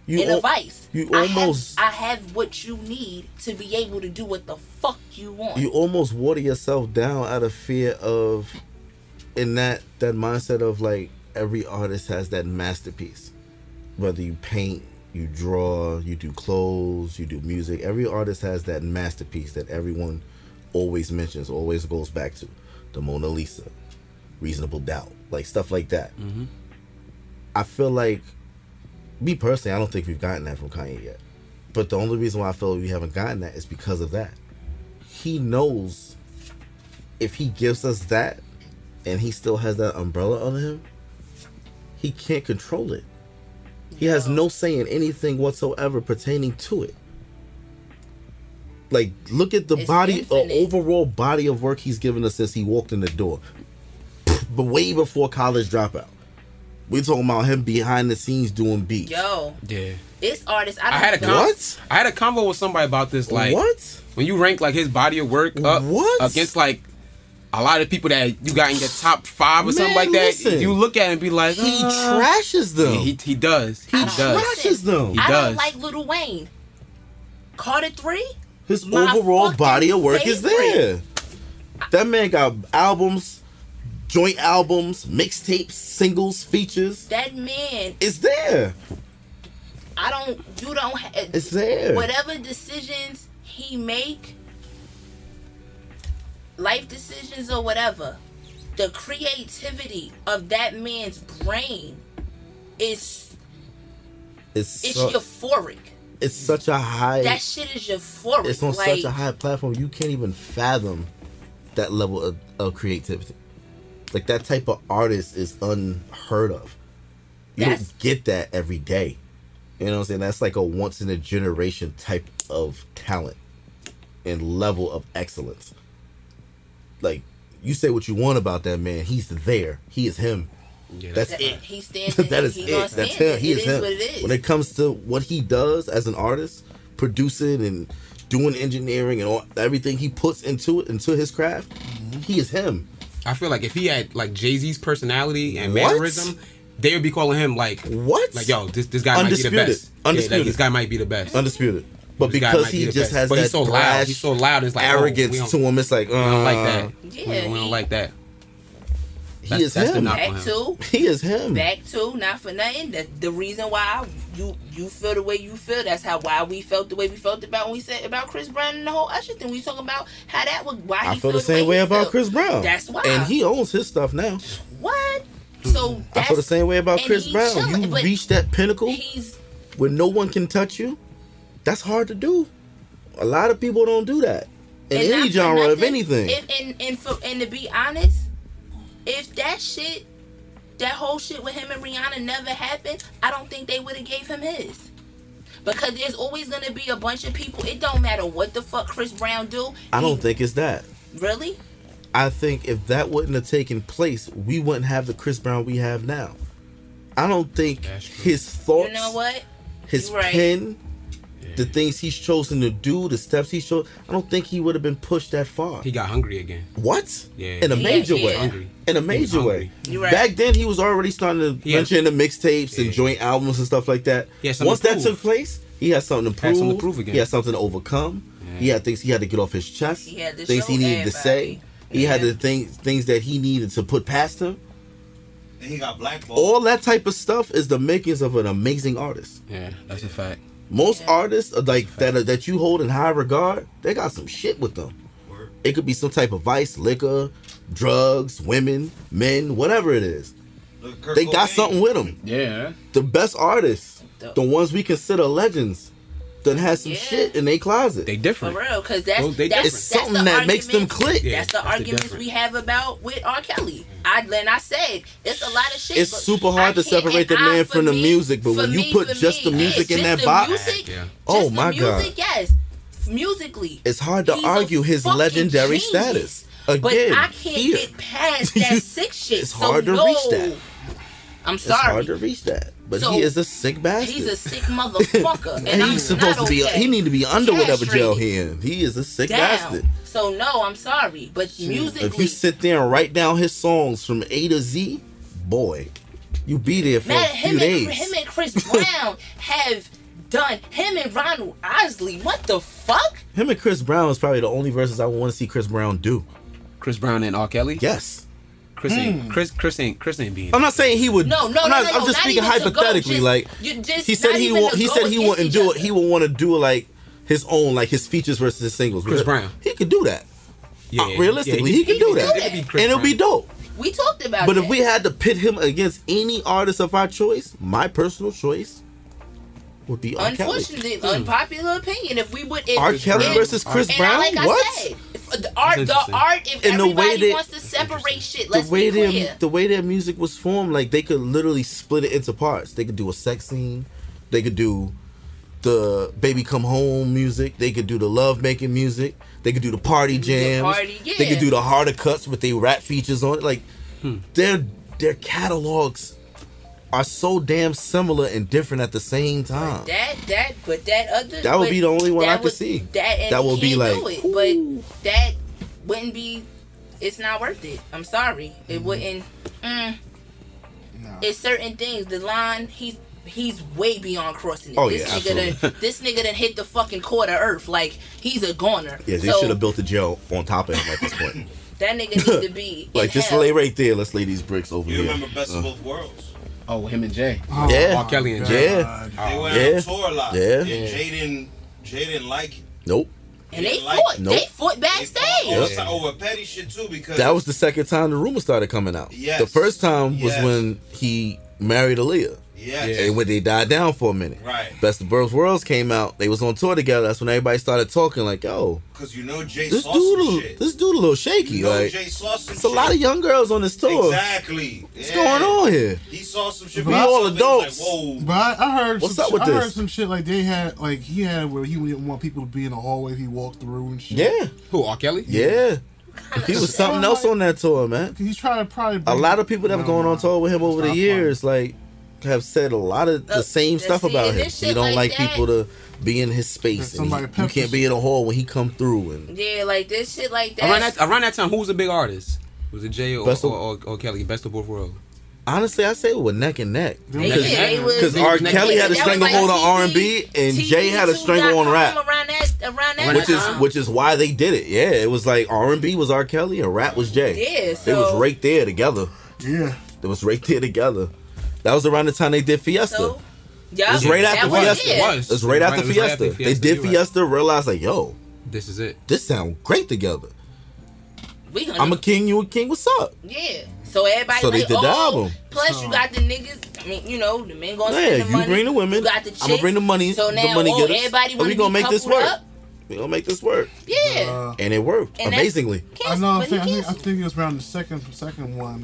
You in a al- vice. You I almost have what you need to be able to do what the fuck you want. you almost water yourself down out of fear of in that mindset of like every artist has that masterpiece. Whether you paint, you draw, you do clothes, you do music, every artist has that masterpiece that everyone always mentions, always goes back to. The Mona Lisa, Reasonable Doubt, like stuff like that. I feel like, me personally, I don't think we've gotten that from Kanye yet. But the only reason why I feel we haven't gotten that is because of that. He knows if he gives us that and he still has that umbrella under him, he can't control it. He has no say in anything whatsoever pertaining to it. Like, look at the overall body of work he's given us since he walked in the door. But way before College Dropout. We're talking about him behind the scenes doing beats. Yo. Yeah. This artist, I had a convo with somebody about this. Like, what? When you rank like his body of work up against like a lot of people that you got in your top 5 or something like that, listen, you look at it and be like, he trashes them. Yeah, he does. He trashes them. He does. I don't like Lil Wayne. Carter 3. His overall body of work is there. That man got albums, joint albums, mixtapes, singles, features. That man is there. It's there. Whatever decisions he make, life decisions or whatever, the creativity of that man's brain is euphoric. It's such a high... That shit is euphoric. It's on such a high platform, you can't even fathom that level of creativity. Like, that type of artist is unheard of. You don't get that every day. You know what I'm saying? That's like a once-in-a-generation type of talent and level of excellence. Like, you say what you want about that man, he's there. He is him. Yeah, that's it. He's standing. That is it. That's him. He is him. What it is. When it comes to what he does as an artist, producing and doing engineering and everything he puts into his craft, he is him. I feel like if he had like Jay-Z's personality and mannerism, they would be calling him like Like, yo, this guy Undisputed. might be the best. Undisputed. Yeah, like, this guy might be the best. Undisputed. But because he just has that he's so loud. He's so loud. It's like arrogance to him. It's like we don't like that. Yeah, we don't like that. He is him. He is him. Back to, not for nothing. That's the reason why you feel the way you feel. That's why we felt the way we felt about when we said about Chris Brown and the whole Usher thing. We talking about how that was why I feel the same way about Chris Brown. That's why. And he owns his stuff now. What? So I feel the same way about Chris Brown. Chilling, you reach that pinnacle where no one can touch you. That's hard to do. A lot of people don't do that in any genre of anything. And to be honest, if that whole shit with him and Rihanna never happened, I don't think they would have gave him his. Because there's always gonna be a bunch of people. It don't matter what the fuck Chris Brown do. I don't think it's that. Really? I think if that wouldn't have taken place, we wouldn't have the Chris Brown we have now. I don't think his thoughts, you know what? his pen, the things he's chosen to do, the steps he's chosen, I don't think he would have been pushed that far. He got hungry again. What? Yeah. In a major way. Hungry. In a major way. You're right. Back then, he was already starting to venture into mixtapes and joint albums and stuff like that. Once that took place, he had something to prove. Again. He had something to overcome. Yeah. He had things he had to get off his chest. Things he needed to say. He had the things that he needed to put past him. And he got blackballed. All that type of stuff is the makings of an amazing artist. Yeah, that's a fact. Most artists like that you hold in high regard, they got some shit with them. It could be some type of vice, liquor, drugs, women, men, whatever it is. They got something with them. Yeah. The best artists, the ones we consider legends, done has some shit in their closet. They different. For real, because that's it's something that makes them click. That's the arguments we have about with R. Kelly. I said it's a lot of shit. It's super hard to separate the man from the music, but when you put just the music in that box, oh my god, yes, musically, it's hard to argue his legendary status. Again, but I can't get past that sick shit. It's hard to reach that. I'm sorry. It's hard to reach that. But he is a sick bastard. He's a sick motherfucker. and he's supposed to be, he need to be under whatever jail he in. He is a sick bastard. So no, I'm sorry. But musically, if you sit there and write down his songs from A to Z, boy, you be there for a few days. Him and Chris Brown have done, him and Ronald Isley, what the fuck? Him and Chris Brown is probably the only verses I want to see Chris Brown do. Chris Brown and R. Kelly? Yes. Chris ain't being. I'm not saying he would. No. I'm just speaking hypothetically. He said he wouldn't do it. He would want to do like his own, like his features versus his singles. Chris Brown. He could do that. Yeah, realistically, he could do that, and it'll be dope. We talked about. But if we had to pit him against any artist of our choice, my personal choice, would be R. Kelly. Unfortunately, unpopular opinion. If we would, R. Kelly versus Chris Brown. Like what? I said, the art. If and everybody wants to separate shit, let's be clear. The way their music was formed, like they could literally split it into parts. They could do a sex scene. They could do the baby come home music. They could do the love making music. They could do the party jams. They could do the harder cuts with their rap features on it. Like their catalogs are so damn similar and different at the same time. That would be the only one I could see. That would be like, but that wouldn't be. It's not worth it. I'm sorry. It wouldn't. No. It's certain things. The line he's way beyond crossing it. Oh, This nigga done hit the fucking core of earth. Like he's a goner. Yeah, they should have built a jail on top of him at this point. That nigga need to be like just lay right there. Let's lay these bricks over here. You remember Best of Both Worlds? Oh, him and Jay. Oh, yeah. R. Kelly and Jay. Yeah. They went on tour a lot. Yeah. And Jay didn't like it. Nope. And they fought. Nope. They fought backstage. Over petty shit too, because that was the second time the rumor started coming out. Yes. The first time was when he married Aaliyah. Yes. And when they died down for a minute. Right. Best of Both Worlds came out. They was on tour together. That's when everybody started talking like, yo. Because Jay saw some shit. This dude a little shaky. Like, Jay saw some it's a lot of young girls on this tour. Exactly. What's going on here? He saw some shit. We all adults. Like, whoa. But I heard What's up with this? I heard some shit like they had, like he had where he didn't want people to be in the hallway if he walked through and shit. Yeah. Who, R. Kelly? Yeah. He was something else on that tour, man. He's trying to probably. A lot of people that have gone on tour with him over the years, like, have said a lot of the same stuff about him. He don't like people to be in his space, and you can't be in a hall when he come through. And like this shit like that. Around that time, who was a big artist? Was it Jay or Kelly? Best of Both Worlds. Honestly, I say it was neck and neck. Because R. Kelly had a stranglehold on R&B, and Jay had a stranglehold on rap. Which is why they did it. Yeah, it was like R&B was R. Kelly and rap was Jay. Yeah, they was right there together. Yeah, it was right there together. That was around the time they did Fiesta. It was right after Fiesta. It was right after Fiesta. They did Fiesta, realized like, yo, this is it. This sound great together. I'm a king, you a king. What's up? Yeah. So everybody. So they did the album. Plus, you got the niggas. I mean, the men gonna spend the money. You bring the women. You got the chicks. I'm gonna bring the money. So now, the money getters. everybody we gonna make this work. Up. We gonna make this work. Yeah. And it worked amazingly. I know. I think it was around the second one.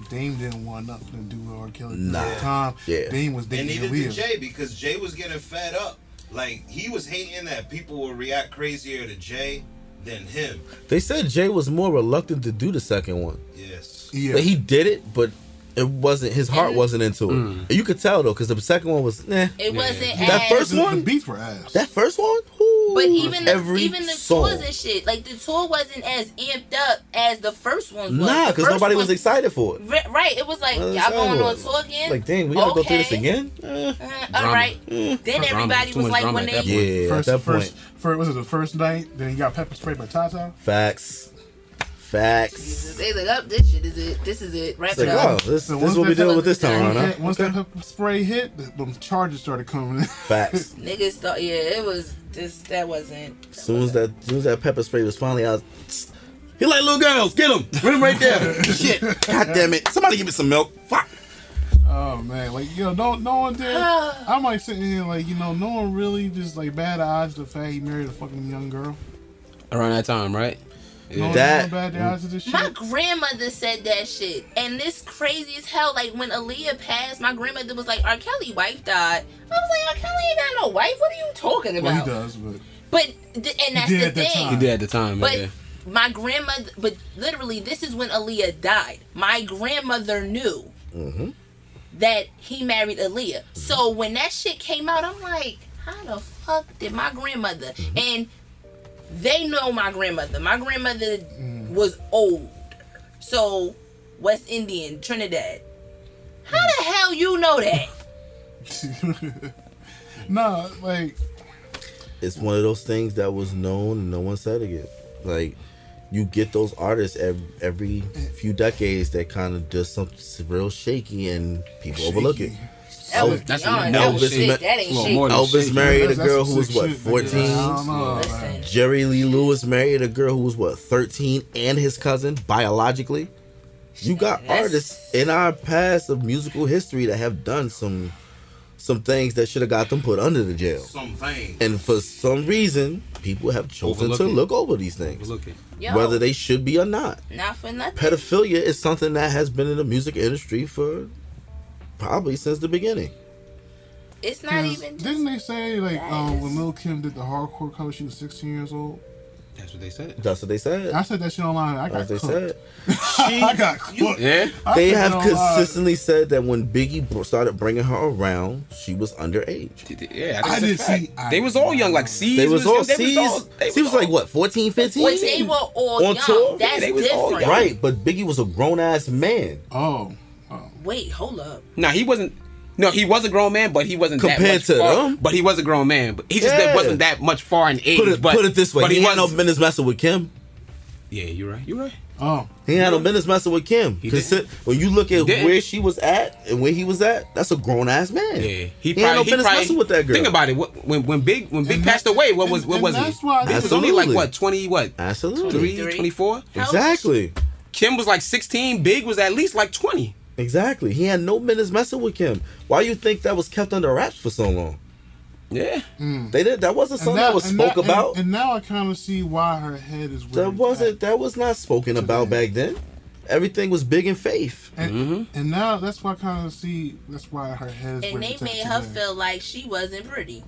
Dame didn't want nothing to do with R. Kelly at the time. Yeah. Dame was dating and neither Aaliyah. did Jay, because Jay was getting fed up. Like he was hating that people would react crazier to Jay than him. They said Jay was more reluctant to do the second one. Yes. Yeah. But he did it, but it wasn't. His heart wasn't into it. And you could tell though, because the second one was nah. It wasn't. That first one, the beats were ass. That first one, ooh, but even the song. tours and shit, like the tour wasn't as amped up as the first one was. Nah, because nobody was excited for it. Right, it was like y'all going on tour again. Like, dang, we gotta go through this again. All right. Then everybody was like, when they at that point, was it the first night? Then you got pepper sprayed by Tata. Facts. They like, oh, this shit is it. This is it. Right now. This is what we dealing with this time around. Once that pepper spray hit, the charges started coming in. Facts. Niggas thought, it was just that wasn't. As soon as that pepper spray was finally out, he like little girls, get him, put him right there. Shit, god damn it, somebody give me some milk. Fuck. Oh man, like no one did. I'm like sitting here like no one really just like bad eyes the fact he married a fucking young girl. Around that time, right? Yeah. My grandmother said that shit, and this crazy as hell. Like when Aaliyah passed, my grandmother was like, "R. Kelly's wife died." I was like, "R. Kelly ain't got no wife. What are you talking about?" Well, he does, but and that's the thing. He did at the time, but my grandmother. But literally, this is when Aaliyah died. My grandmother knew that he married Aaliyah. So when that shit came out, I'm like, how the fuck did my grandmother and they know my grandmother. My grandmother was old. So, West Indian, Trinidad. How the hell you know that? Nah, like... It's one of those things that was known and no one said again. Like, you get those artists every few decades that kind of does something real shaky and people overlook it. Elvis married a girl who was 14. Jerry Lee Lewis married a girl who was 13, and his cousin biologically. You got artists in our past of musical history that have done some some things that should have got them put under the jail. Some things. And for some reason, people have chosen to look over these things, Yo, whether they should be or not. not for nothing. Pedophilia is something that has been in the music industry for probably since the beginning. It's not even. Just, didn't they say like that when Lil Kim did the hardcore cover, she was 16 years old? That's what they said. That's what they said. I said that shit online. I got That's what cooked. they said. I got cooked. Yeah. I They said have it online. consistently said that when Biggie started bringing her around, she was underage. Yeah, I didn't see. They was all young, like C's. They was all they C's. was She was like what, 14, 15? but they were all On young. tour? That's Yeah, they was all different. young. Right, but Biggie was a grown ass man Oh. Wait, hold up. Nah, he wasn't. No, he was a grown man, but he wasn't Compared that much to far. them? But he was a grown man. But he just Yeah. wasn't that much far in age. Put it this way, But he he had no was. business messing with Kim. Yeah, you're right. You're right. Oh. He had no business messing with Kim. He When you look at didn't. where she was at and where he was at, that's a grown ass man. Yeah, he had no business messing with that girl. Think about it. When Big passed away, what was he? That's why He was only like Absolutely. what 20 what Absolutely. 23. 24. How old Exactly. Kim was like 16. Big was at least like 20. Exactly. He had no business messing with Kim. Why you think that was kept under wraps for so long? Yeah. They did. That wasn't something that was spoke about. And now I kind of see why her head is where That was not spoken about back then. Everything was big in faith. And now that's why I kind of see that's why her head is And where they it's at made her today. feel like she wasn't pretty.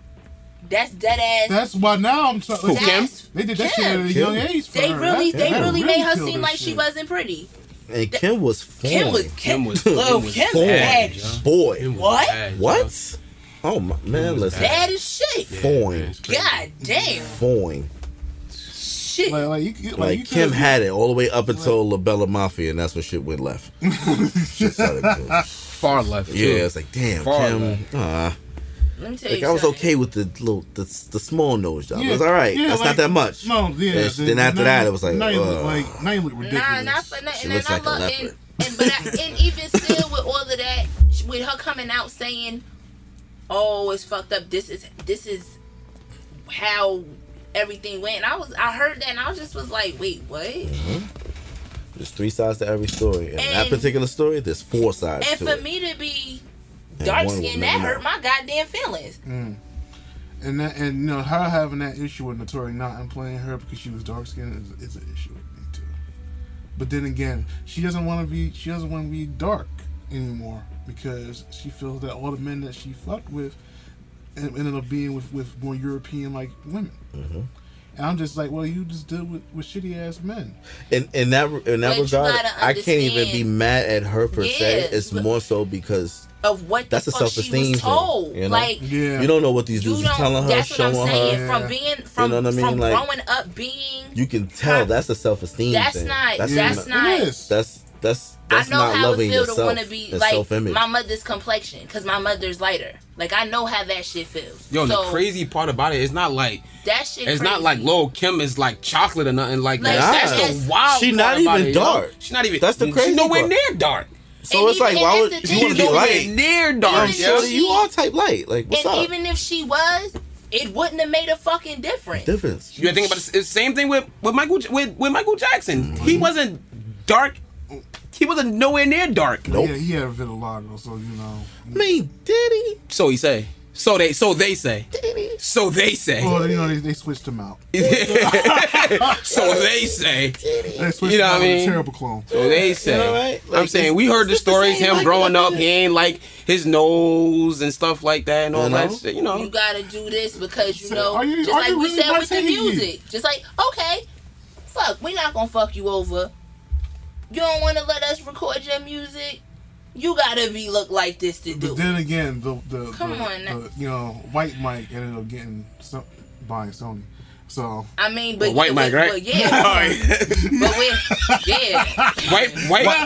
That's dead ass. That's why now I'm talking. Kim? They did that Kim. shit at a young age. For They her. really, That- they that really made her killed seem like she shit. wasn't pretty. And Kim was fine. Kim was Lil' was Kim fine. bad. Boy. What? Bad, What? Oh my man, listen. Bad as shit. Fine. God damn. Fine. Shit. Like Kim had it all the way up until La Bella Mafia, and that's when shit went left. Shit started going. Far left. too. Yeah, it's like damn, Far Kim. left. Let me tell Like you I was something. okay with the small nose job. Yeah, it was all right. yeah, That's like- not that much. No, yeah. Then after that, it was like, now you look ridiculous. Nah, not for nothing. She And looks like a I love leopard. and even still with all of that, with her coming out saying, "Oh, it's fucked up. This is how everything went." And I heard that and I was like, "Wait, what?" There's 3 sides to every story. And that And- particular story, there's 4 sides And to for it. me to be And dark one will skinned, never that hurt know. my goddamn feelings. And you know her having that issue with Notori not employing her because she was dark skinned is an issue with me too. But then again, she doesn't want to be dark anymore because she feels that all the men that she fucked with ended up being with more European like women. And I'm just like, well, you just deal with shitty ass men. In that But you regard, gotta I can't even be understand- mad at her per se. Yes, It's but- more so because Of what that's the a fuck she self-esteem was told. thing. You know? Like, Yeah. You don't know what these you dudes are don't. telling her, That's what I'm showing saying. her. From being from know what I mean? from Like, growing up being. You can tell that's a self-esteem That's thing. not. That's That's not. not. It is. That's I know not how loving it feels to yourself. want to be and like self-image. my mother's complexion because my mother's lighter. Like I know how that shit feels. Yo, and so the crazy part about it, it's not like that shit. it's crazy. not like Lil' Kim is like chocolate or nothing like Like, that. nah. That's the wild. She part not about even it, yo. dark. She's not even. That's the crazy She's nowhere part. near dark. So And it's like, even- why and would that's the you want to thing. be Nowhere light? near dark. Even Yo. if You are type light. Like, what's And up? even if she was, it wouldn't have made a fucking difference. Difference. You think about it, it's the same thing with Michael Jackson. He wasn't dark. He wasn't nowhere near dark. Nope. Yeah, he had vitiligo, so you know. I mean, did he? So he say. So they say. So they say. Well, you know they switched him out. So they say. They switched You know him what out I with a mean? terrible clone. So they say. You know, right? Like, I'm saying we heard the it's the stories. same, Him like, growing up, like he ain't like his nose and stuff like that and all You know? that shit. You know. You gotta do this because you So know, are you- just are like you we really said with the saying he- music. Just like, okay, fuck, we not gonna fuck you over. You don't want to let us record your music. You gotta look like this to do. But then again, the Come on now. you know, White Mike ended up getting buying Sony. So I mean, but White Mike, right? But yeah, but we, yeah.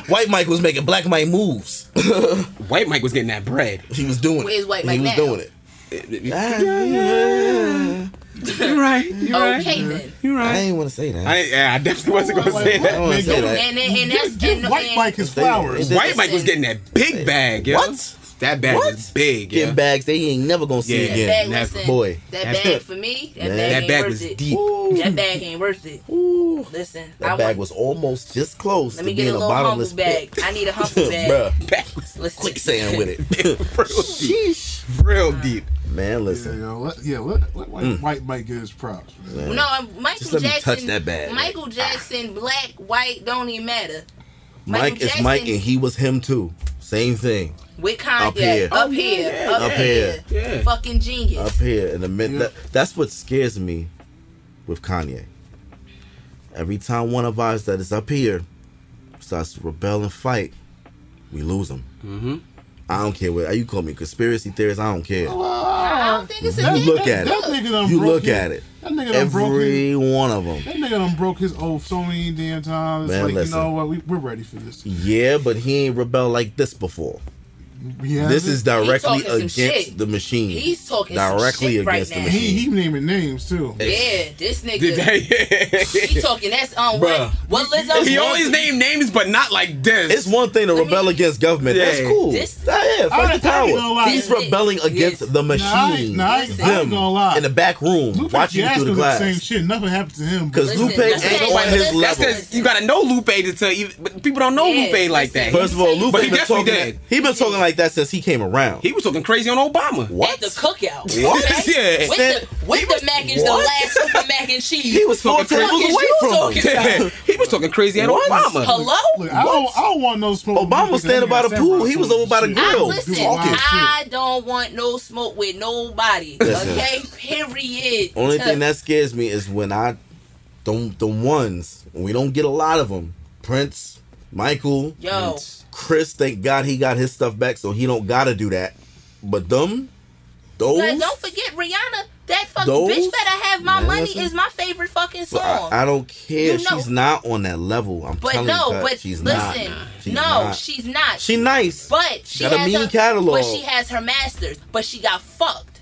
White Mike was making Black Mike moves. White Mike was getting that bread. He was doing Where's it. White He Mike was now? doing it. You're right. You're right. Okay then. You're I right. ain't want to say that. I definitely wasn't gonna say I that. don't want to say that. And that's give White Mike his flowers. White Mike was getting that big bag, yo. What? That bag What? was big, yo. Getting bags they ain't never gonna see Yeah. That again. bag, never. listen, Boy. that That- bag for me, that Man. bag That ain't bag worth was it. deep. That bag ain't worth it. Ooh. Listen, That bag was almost just close Let to me get being a a little humble bottomless bag. pit. I need a humble bag. Bruh, Bag was Listen. quicksand with it. real deep. Sheesh. Real deep. Man, listen. Let White Mike get his props. Man. No, Just Michael let me Jackson. touch that bag. Michael Jackson, black, white, don't even matter. Mike is Mike, and he was him too. Same thing. With Kanye, up here. Yeah. Fucking genius. Up here in the mid. That's what scares me with Kanye. Every time one of us that is up here starts to rebel and fight, we lose him. Mm-hmm. I don't care what you call me conspiracy theorist. I don't care. I don't think it's a You look at it. You look at it. That nigga done broke Every one of them. That nigga done broke his oath so many damn times. Man, Like, listen. you know what? We're ready for this. Yeah, but he ain't rebelled like this before. Yeah, This is directly He talking some against shit. the machine. He's talking some directly shit right against the now. machine. he naming names too. Yeah, this nigga. He He talking. That's on Bruh. what Lizzo. always named names, but not like this. It's one thing to rebel against government. Yeah. That's cool. This- Fuck the I ain't power. gonna lie. He's This- rebelling against yes. the machine. I ain't Them gonna lie. in the back room, Lupe watching you through the Fiasco did the same glass. shit. Nothing happened to him. Because Listen, Lupe listen, ain't listen, on his listen. level. That's because you gotta know Lupe but people don't know Yeah, Lupe like listen. that. First of all, Lupe But he been definitely talking. did. He been talking like that since he came around. He was talking crazy on Obama. What? At the cookout. What? Okay? Yeah. With the mac and the What? last super mac and cheese. He was 4 Talking tables crazy. away from talking him. about? He was talking crazy at What? Obama. Hello? Look, I don't want no smoke. Obama was standing by the pool. He was over by the grill. Listen, talking. I don't want no smoke with nobody. Listen. Okay? Period. Only thing that scares me is when the ones, we don't get a lot of them. Prince, Michael, Yo. Chris, thank God he got his stuff back, so he don't gotta do that. But those, But don't forget Rihanna. That fucking Those- bitch better have my Man, money listen. is my favorite fucking but song. I don't care. You know- She's not on that level. I'm but telling no, you, but she's listen, not. She's no, not. she's not. She nice. But she got a has mean catalog. But she has her masters. But she got fucked.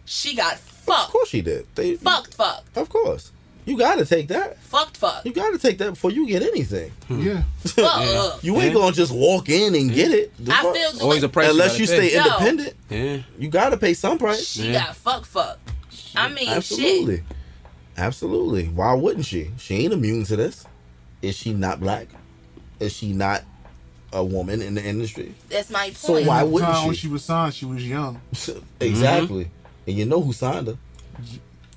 She got Of fucked. course she did. Fucked. Of course. You gotta take that. Fucked. You gotta take that before you get anything. Yeah. Fuck. You ain't gonna just walk in and get it. The I fuck? feel the Always a price. Unless you stay No. independent, Yeah. you gotta pay some price. She Yeah. got fucked. I mean, Absolutely. shit. Absolutely. Why wouldn't she? She ain't immune to this. Is she not black? Is she not a woman in the industry? That's my point. So why wouldn't When she? she was signed, she was young. Exactly. And you know who signed her?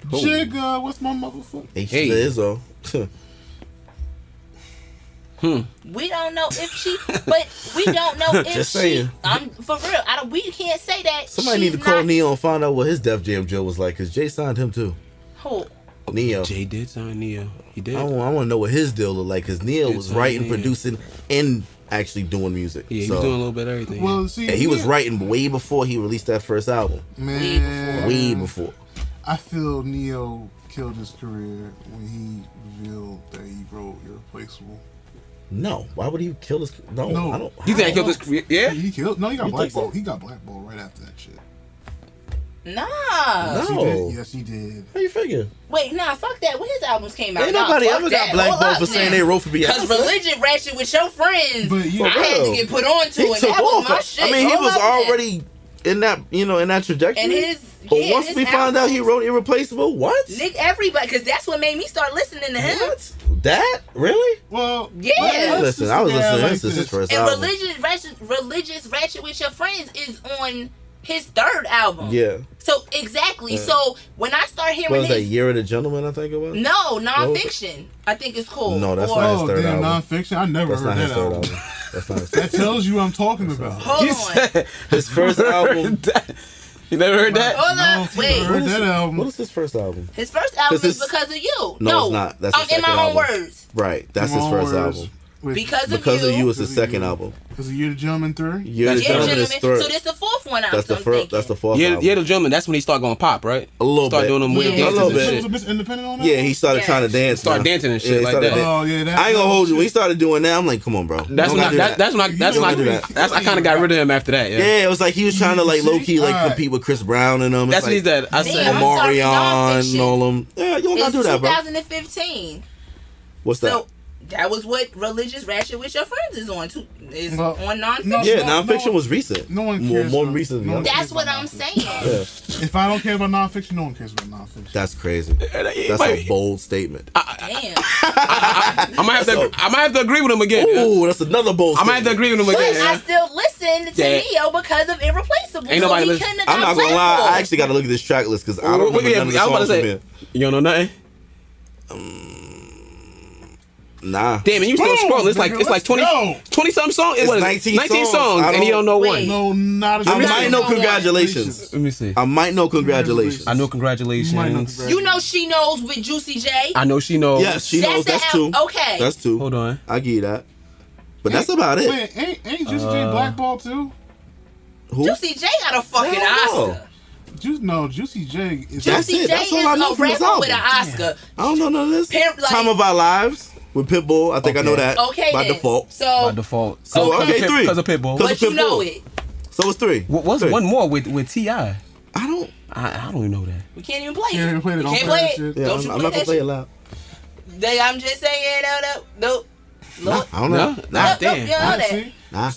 Who? Jigga, what's my motherfucker? H. Lizzo. We don't know if she, but we don't know if Just she. saying. I'm for real. We can't say that. Somebody she's need to call not, Neo and find out what his Def Jam Joe was like, because Jay signed him too. Who? Neo. Jay did sign Neo. He did. I want to know what his deal looked like, because Neo Did was sign writing, Neo. producing, and actually doing music. Yeah, he So- was doing a little bit of everything. Well, see, and he was yeah, writing way before he released that first album. Man, Way before. I feel Neo killed his career when he revealed that he wrote Irreplaceable. No, why would he kill his? No, No. I don't. You think I killed this? Yeah. He killed. No, he got You think so? blackballed. He got blackballed right after that shit. Nah. No. Yes, he did. Yes, he did. How you figure? Wait, nah. Fuck that. When his albums came out, Ain't nah, nobody fuck ever that. got blackballed for saying they wrote for Beyonce. Because religion ratchet with your friends. But you- I had to real. get put on to He it. took That was off. my shit. I mean, he All was over that. already in that, in that trajectory. And his, but yeah, once his we found out he albums- wrote Irreplaceable, what? Nick, everybody, because that's what made me start listening to him. What? That really? Well, Yeah. let's Listen, just I was look at it listening. like This is his this. first And album. religious ratchet with your friends is on his third album. Yeah. So exactly. So when I start hearing What was that? his Year of the Gentleman, I think it was. no was nonfiction, I think it's cool. No, that's Or, not his Oh, third damn, album. nonfiction. I never That's heard not his that third album. album. That's not his That third tells you what I'm talking about. Hold on. His first album. You never heard that? Hold No, on. I Wait. never heard that album. What is his first album? His first album 'Cause is it's- Because of You. No, it's not. That's I'm his in my second own album. words. Right. That's his Come first on, album. Because Because of You was his Because of second You. album. Because You're the Gentleman 3? Year of the Yeah, Gentleman is gentlemen. third. So this the fourth one I'm That's the thinking. first. That's the fourth Yeah, album. yeah, the gentleman. That's when he started going pop, right? A little Start bit. doing them weird Yeah. dances A little and bit. Was shit. Mr. Independent on that? Yeah, he started Yeah. trying to dance. Start now. dancing and shit he like started that. dancing. Oh, yeah. That, I ain't gonna hold you. When he started doing that, I'm like, come on, bro. That's Don't when I, gotta do that's when I, that's You when I, don't do that. I kind of got rid of him after that. Yeah. Yeah, it was like he was trying to like low key like Alright. compete with Chris Brown and them. That's what he like, said. I Damn, said, I'm sorry, Omarion nonfiction. and all them. Yeah, you don't gotta It's do that, bro. 2015. What's that? So That was what Religious Ratchet with Your Friends is on too. Is Well, on nonfiction. no, Yeah, nonfiction was recent. No one cares. More about- recent. no one Yeah. That's cares what about I'm nonfiction. saying. If I don't care about nonfiction, no one cares about nonfiction. That's crazy. That's a bold statement. Damn. I might have to agree with him again. Ooh, that's another bold I statement. might have to agree with him But again. I still listen to Yeah. Neo because of Irreplaceable. Ain't nobody so he listen- couldn't have I'm got not gonna lie. blackballed. I actually got to look at this track list because I don't remember none of the I was songs about from to here. say, you don't know nothing? Nah. Damn, and you still Boom, scrolling. It's nigga, like 20 something songs. It's What is it? 19 19 songs. songs, I and you don't know Wait. one. No, not a I single might one. know congratulations. Let me see. I might know congratulations. I know You might know congratulations. congratulations. You know She Knows with Juicy J. I know she knows. Yes, she knows. the That's two. Okay. That's two. Hold on. I give you that. But that's about it. Wait, ain't Juicy J blackball too? Who? Juicy J got a fucking Hell no. Oscar. Juicy J is That's Juicy it. J That's all is I know a from this rapper with album. an Oscar. I don't know none of this. Pimp, like- Time of Our Lives with Pitbull. I think I know Okay. that. Okay, By then. default. So, By default. So Okay. okay, three. Because of Pitbull. Because but you know Pitbull. it. So it's three. What's Three. one more with T.I.? I don't. I don't even know that. We can't even play Can't it. even play it. You Don't can't play play that it. shit. Yeah, Don't you I'm play not gonna that play shit. it loud. I'm just saying, no. Look. I don't know. No? Nah. Nope, damn. you know Nah, that. see? Nah.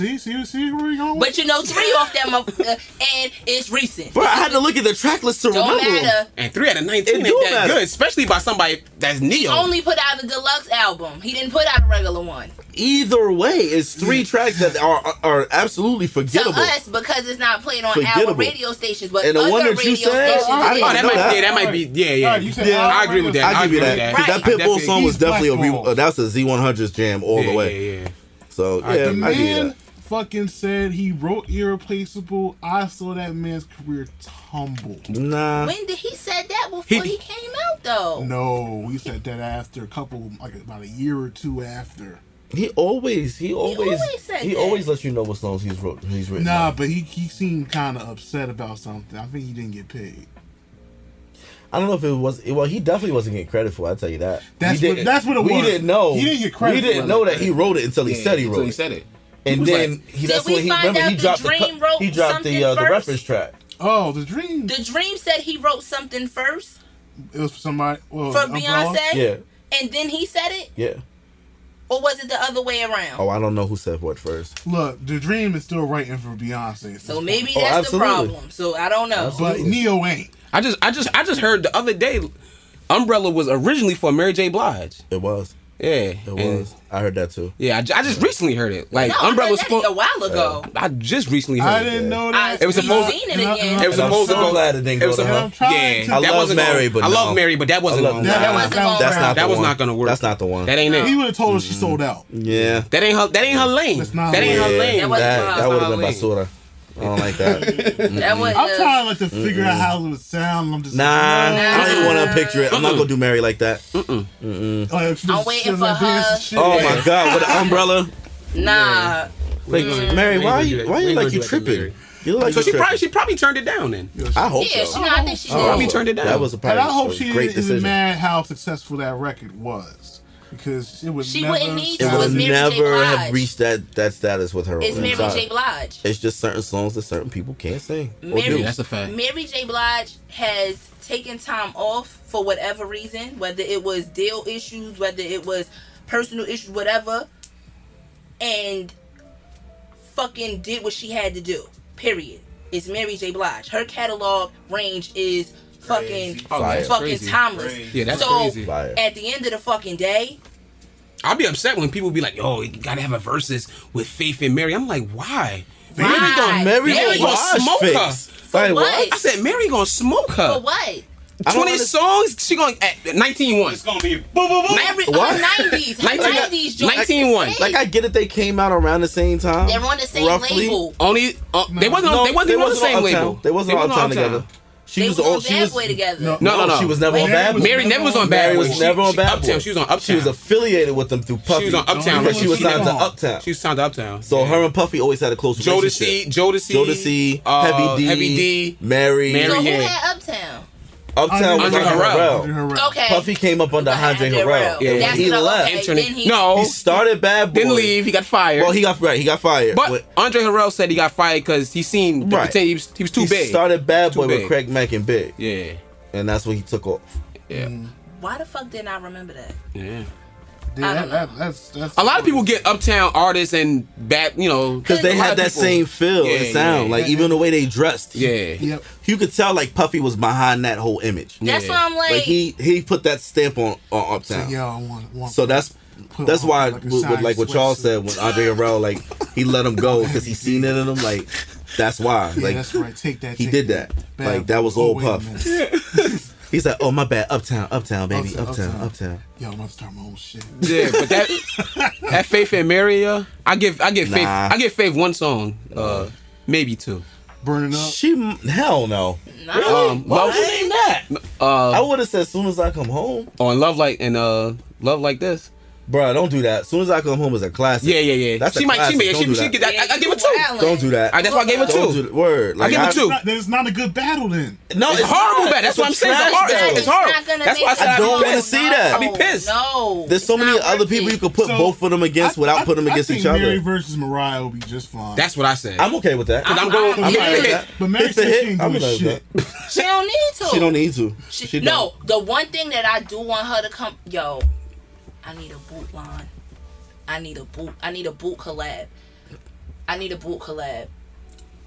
See where we going? But you know 3 off that motherfucker, and it's recent. Bro, I had to look at the track list to Don't remember them. matter. And 3 out of 19 It ain't do that matter. good, especially by somebody that's He Neo. only put out a deluxe album. He didn't put out a regular one. Either way, it's 3 tracks that are absolutely To forgettable. us, because it's not played on our Forgettable. radio stations, but And the other one that radio you said, stations. I it didn't Oh, is. that know might, that. yeah, that might be, yeah. Alright, you said Yeah, I agree with that. I give you that. that. Because that Right. Pitbull song was He's definitely blackballed. that was a Z100's jam all the way. Yeah. So The yeah, I give you man that. fucking said he wrote Irreplaceable. I saw that man's career tumble. Nah. When did he said that before he came out though? No, he said that after a couple, like about a year or two after. He always always said that. lets you know what songs he's written. Nah, but he seemed kind of upset about something. I think he didn't get paid. I don't know if it was. Well, he definitely wasn't getting credit for it, I'll tell you that. That's He what- didn't- that's what it we was. didn't know. He didn't get credit We for didn't it. know that he wrote it until he said he wrote He it. said it. And was then that's we when he find remember out he the dropped Dream wrote he dropped something the first? reference track. Oh, the Dream. The Dream said he wrote something first It was for somebody. Well, for Umbrella? Beyonce, Yeah, and then he said it, yeah. or was it the other way around? Oh, I don't know who said what first. Look, the Dream is still writing for Beyonce. So maybe Oh, that's the absolutely. problem. So I don't know. But Neo ain't. I just heard the other day, Umbrella was originally for Mary J. Blige. It was. Yeah, It was. I heard that too. Yeah, I just recently heard it. Like No, I Umbrella heard was that a while ago. I just recently heard I it. didn't know I that. It was supposed- seen it again. It was And I'm supposed to so go. glad it didn't It go was to And her. I'm trying Yeah, to. I that love wasn't Mary, gonna, but I love no. Mary, but that wasn't I love gonna. That That was wasn't not gonna That's work. not That the was one. not gonna work. That's not the one. That ain't He it. would have told her she sold out. Yeah. That ain't her. That ain't her lane. That's not That ain't her her. lane. That wasn't That her would have been lane. Basura. I don't like that. That was I'm trying like to figure out how it would sound. I'm just Nah, I don't even want to picture it. I'm not gonna do Mary like that. Like, I'm waiting for her. Oh my God, with an umbrella. Nah. Like, Mary, We why ain't you gonna do that. why We you ain't like gonna you do that to tripping? Mary. You look like So you tripping. she probably turned it down then. I hope Yeah, so. she, I think she did. Probably turned it down. That was a And I hope probably she a great isn't decision. mad how successful that record was. Because it would She never wouldn't need It to. would It's have Mary J. never Blige. have reached that status with her. It's I'm Mary sorry. J. Blige. It's just certain songs that certain people can't sing. Or Mary- do. Yeah, that's a fact. Mary J. Blige has taken time off for whatever reason, whether it was deal issues, whether it was personal issues, whatever, and fucking did what she had to do. Period. It's Mary J. Blige. Her catalog range is fucking Fire. fucking Crazy. timeless. Yeah, that's so crazy. Fire. at the end of the fucking day, I'll be upset when people be like, "Yo, you gotta have a verses with Faith and Mary." I'm like, why? Why? Mary Mary gonna gonna smoke fix. her. Like, what? I said, Mary gonna smoke her. for what? I don't 20 songs, she gonna at 19-1. It's gonna be boom, boom, boom. Every What? 90s, 90s joints. 19-1. Like I get it, they came out around the same time. They're on the same roughly. label. Only they wasn't No, they wasn't even on the same Uptown. label. They wasn't on Uptown together. They was on Bad Boy together. No. She was never Mary on Bad Boy. was Mary never was on Bad Mary Boy. was never on Bad Boy. Uptown. She was on Uptown. She was affiliated with them through Puffy. She was on Uptown. because she was signed to She was- Uptown. She was signed to Uptown. So her and Puffy always had a close relationship. Jodeci, Heavy D, Mary. So who yeah. had Uptown? Uptown was Andre Andre Harrell. Harrell. Okay. Puffy came up under Andre Harrell. Yeah. That's He what I- left. okay, then he- No, He started Bad Boy. didn't leave. He got fired. Well, he got fired. but Andre Harrell said he got fired because he seemed to Right. pretend he was too he big. started Bad Boy Too with big. Craig Mack and Big, Yeah, and that's when he took off. yeah, Why the fuck didn't I remember that? yeah. Yeah, that's a lot of people get uptown artists and bad, you know, because they had that same feel and sound, like even the way they dressed. Yeah, Yep. You could tell like Puffy was behind that whole image. That's why I'm like he put that stamp on uptown. So, I want So that's why with like what Charles said when Andre Harrell like he let him go because he seen it in him. Like that's why. Yeah, Like that's right. Take that. he did that. Like that was old Puff. He's like, oh my bad, uptown, baby, uptown. Yo, I'm gonna start my own shit. Yeah, but that Faith and Maria, I give Faith one song, maybe two. Burning up. Hell no. Nah. Really? Why would you name that? I Uh, would have said as soon as I come home. on Love Like This. Bro, don't do that. As soon as I come home is a classic. Yeah. That's She a might, classic. Don't do that. get that. I give it two. Don't do that. That's why I gave it Don't do two. the word. Like, give it two. It's not a good battle then. No, It's horrible, man. That's what I'm saying. It's horrible. That's why I said I don't wanna see that. I'll be pissed. No. There's so it's many not other worth people it. you could put both of them against without putting them against I think each other. Mary versus Mariah will be just fine. That's what I said. I'm okay with that. Because I'm going. I'm I'm Yeah. okay with that. But Mary It's a said she hit. ain't I'm doing okay shit. with that. She don't need to. She don't need to. She No, don't. the one thing that I do want her to come, I need a boot line. I need a boot collab.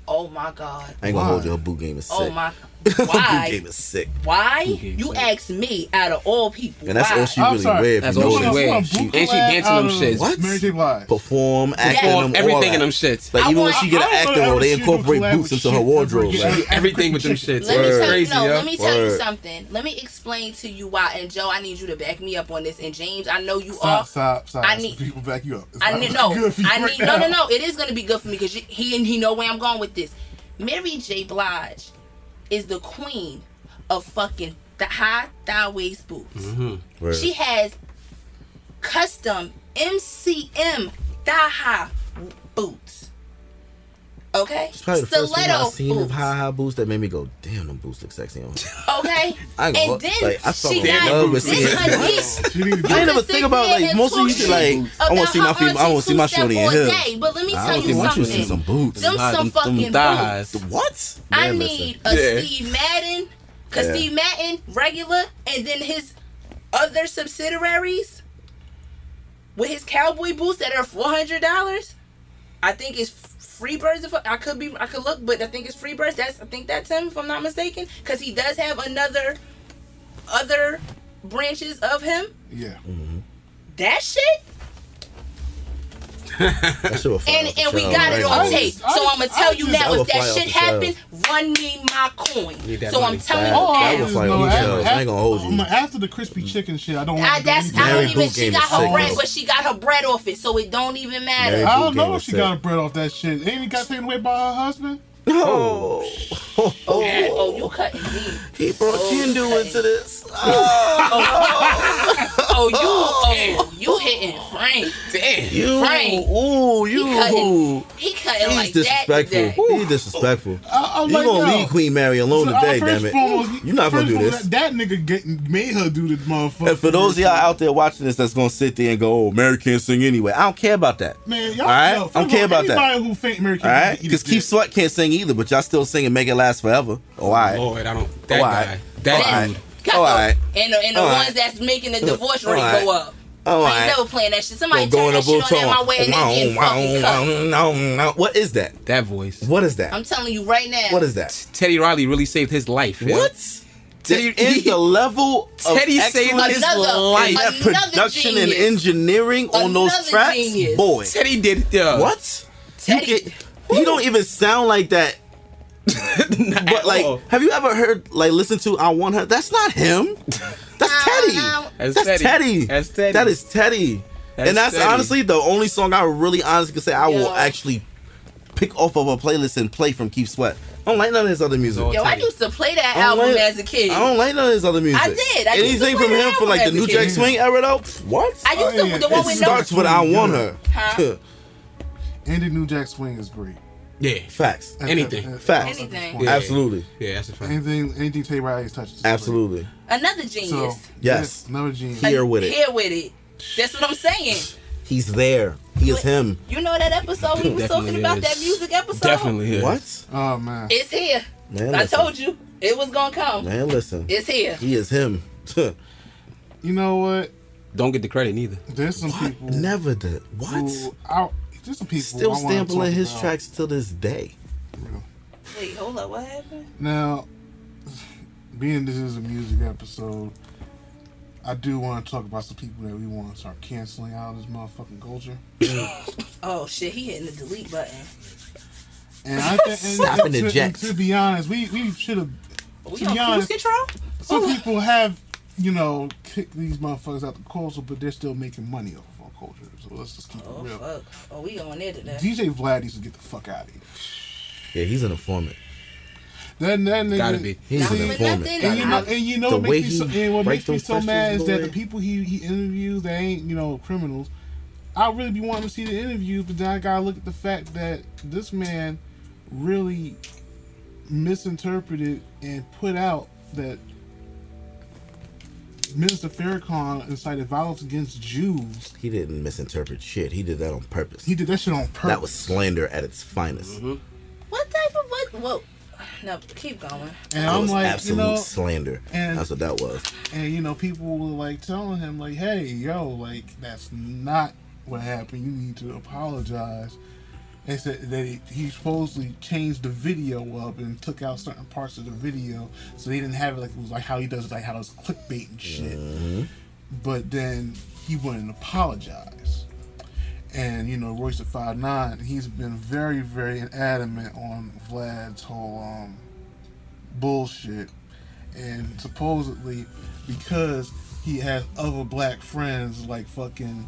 Oh my god. I ain't gonna hold you. Her boot game is sick. Oh my. Her boot Why? game is sick. Why? game You sick. asked me out of all people. And that's why? all she I'm really sorry. wear. If That's you all know she this. wears. Boot And she collab dancing out them of shits. What? Mary J. Blige. Perform, acting, Yeah. them, Everything all in that. them shits. Like I even when want- she get I an don't acting know role, they ever see no incorporate collab boots with into her shit wardrobe. ever again. Like, Everything with them shits. Let me tell you, Crazy, yo. let me tell you Word. something. Let me explain to you why. And Joe, I need you to back me up on this. And James, I know you are. Stop. I need- people back you up. It's I not need no. good for you I right need now. no. It is gonna be good for me because he know where I'm going with this. Mary J. Blige is the queen of fucking the high thigh waist boots. Word. She has custom MCM thigh high boots. Okay, It's probably the first thing I stiletto seen of boots. high boots that made me go, damn, them boots look sexy on her. Okay, I ain't gonna- and then like, I fell she in got love with then seeing her them. niece. She need to I be- ain't never can think about sit there like and most of you talk should like. shit I want to see my about feet. her I want to see my auntie shorty in two-step all heels. day, but let me I tell you want you to see something. some boots. Them some fucking thigh boots. highs. What? I Man, need listen. a Yeah. Steve Madden, cause Yeah. Steve Madden regular, and then his other subsidiaries with his cowboy boots that are $400. I think it's Freebirds. If I could look, but I think it's Freebirds. I think that's him, if I'm not mistaken, cause he does have other branches of him. Yeah. That shit. That shit will fly And off the we shelf. got it Right on now. tape. So I'm gonna tell you now, That if would that fly off shit the shelf. happens, run me my coin. Need that So money. I'm telling That you would now. fly off the shelves. I ain't gonna hold you. After the crispy chicken shit, I don't want I to don't Mary even. boot She game got is her sick, bread, though. but she got her bread off it, so it don't even matter. Mary I boot don't know game if is she sick. got her bread off that shit. Ain't he got taken away by her husband? No. Oh, you cutting deep. He brought Oh, Kendu okay. into this. You hitting Frank. Damn. You. Frank. Ooh, you. He cutting He's like disrespectful. that today. He's disrespectful. I'm You like, gonna yo. leave Queen Mary alone today, First damn it. foremost, You're not gonna first do foremost, this. That nigga made her do this motherfucker. And for those of y'all out there watching this that's gonna sit there and go, oh, Mary can't sing anyway. I don't care about that. Man, y'all, All right? yo, I first don't of care all, about that. anybody who faint Mary All right? eat Because his Keith dick. Sweat can't sing either, but y'all still singing Make It Last Forever. Oh, all right. Lord, I don't. Oh, That all guy. right. That All right. dude. Cut All the- right. And the All ones right. that's making the divorce All rate right. go up. Oh, I all ain't right. never playing that shit. Somebody Go turn in that a shit on at my way and they getting fucking cut. What is that? That voice. What is that? I'm telling you right now. What is that? Teddy Riley really saved his life. Yeah. What? Teddy- Is the level of Teddy saved excellence his Another- life. in that Another production and genius. engineering on those Another tracks? genius. Boy. Teddy did. What? Teddy- He don't even sound like that. But like, have you ever heard listen to I Want Her? That's not him. That's Teddy. That's Teddy. That's Teddy. That is Teddy. And that's Teddy. honestly the only song I really honestly can say I will Yeah. actually pick off of a playlist and play from Keith Sweat. I don't like none of his other music. Yo, I used to play that I don't album like- as a kid. I don't like none of his other music. I did. I used to Anything play from that him for like the album New as a Jack kid. Swing era though? What? I used to, Oh, yeah. the one It with Starts no. with I Want Her. Huh? Andy New Jack Swing is great. Yeah. Facts. Anything. Facts. Anything. Yeah. Absolutely. Yeah, that's a fact. Anything Tay Riley touches. is Absolutely. Another great. genius. So, Yes. another genius. Here with it. Here with it. That's what I'm saying. He's there. He is him. You know that episode we was Definitely talking about, is. that music episode? Definitely. Yeah. What? Oh man. It's here. Man, I listen. told you it was gonna come. Man, listen. It's here. He is him. You know what? don't get the credit neither. There's some people never did. What? There's some people Still sampling his tracks till this day. Real. Wait, hold up. What happened? Now, being this is a music episode, I do want to talk about some people that we want to start canceling out of this motherfucking culture. Oh shit, he hitting the delete button. And I think, and to be honest, we should have. We on cruise control? Some people have, kicked these motherfuckers out the culture, but they're still making money off of our culture. So let's just keep it real. Fuck. Oh, we on there today. DJ Vlad needs to get the fuck out of here. Yeah, he's an informant. That nigga Gotta be. He's an informant. What makes me so mad is that the people he interviews that ain't, criminals, I really be wanting to see the interviews, but then I gotta look at the fact that this man really misinterpreted and put out that Minister Farrakhan incited violence against Jews. He didn't misinterpret shit. He did that on purpose. He did that shit on purpose. That was slander at its finest. Mm-hmm. What type of what? No, keep going. And I'm like, absolute slander. And that's what that was. And people were like telling him like, hey, that's not what happened. You need to apologize. They said that he supposedly changed the video up and took out certain parts of the video, so they didn't have it it was like how he does, how it's clickbait and shit. Mm-hmm. But then he went and apologized. And Royce the 5'9", he's been very, very adamant on Vlad's whole bullshit, and supposedly because he has other black friends like fucking.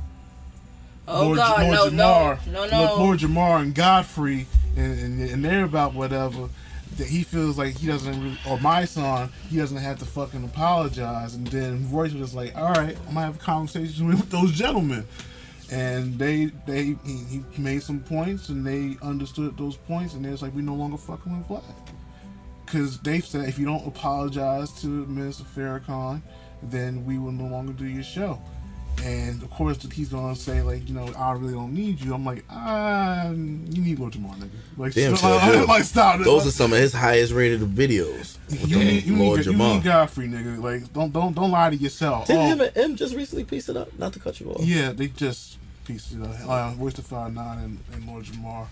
Lord Jamar and Godfrey, and they're about whatever, that he feels like he doesn't really, or my son, he doesn't have to fucking apologize. And then Royce was like, all right, I'm gonna have a conversation with those gentlemen. And he made some points, and they understood those points, and they was like, we no longer fucking with Vlad. Because they said, if you don't apologize to Minister Farrakhan, then we will no longer do your show. And of course, he's gonna say I really don't need you. I'm like, you need Lord Jamar, nigga. Like, damn, stop. Those are some of his highest rated videos. You need Godfrey, nigga. Like, don't lie to yourself. Didn't him and M just recently pieced it up? Not to cut you off. Yeah, they just pieced it up. Royce the 5'9" and Lord Jamar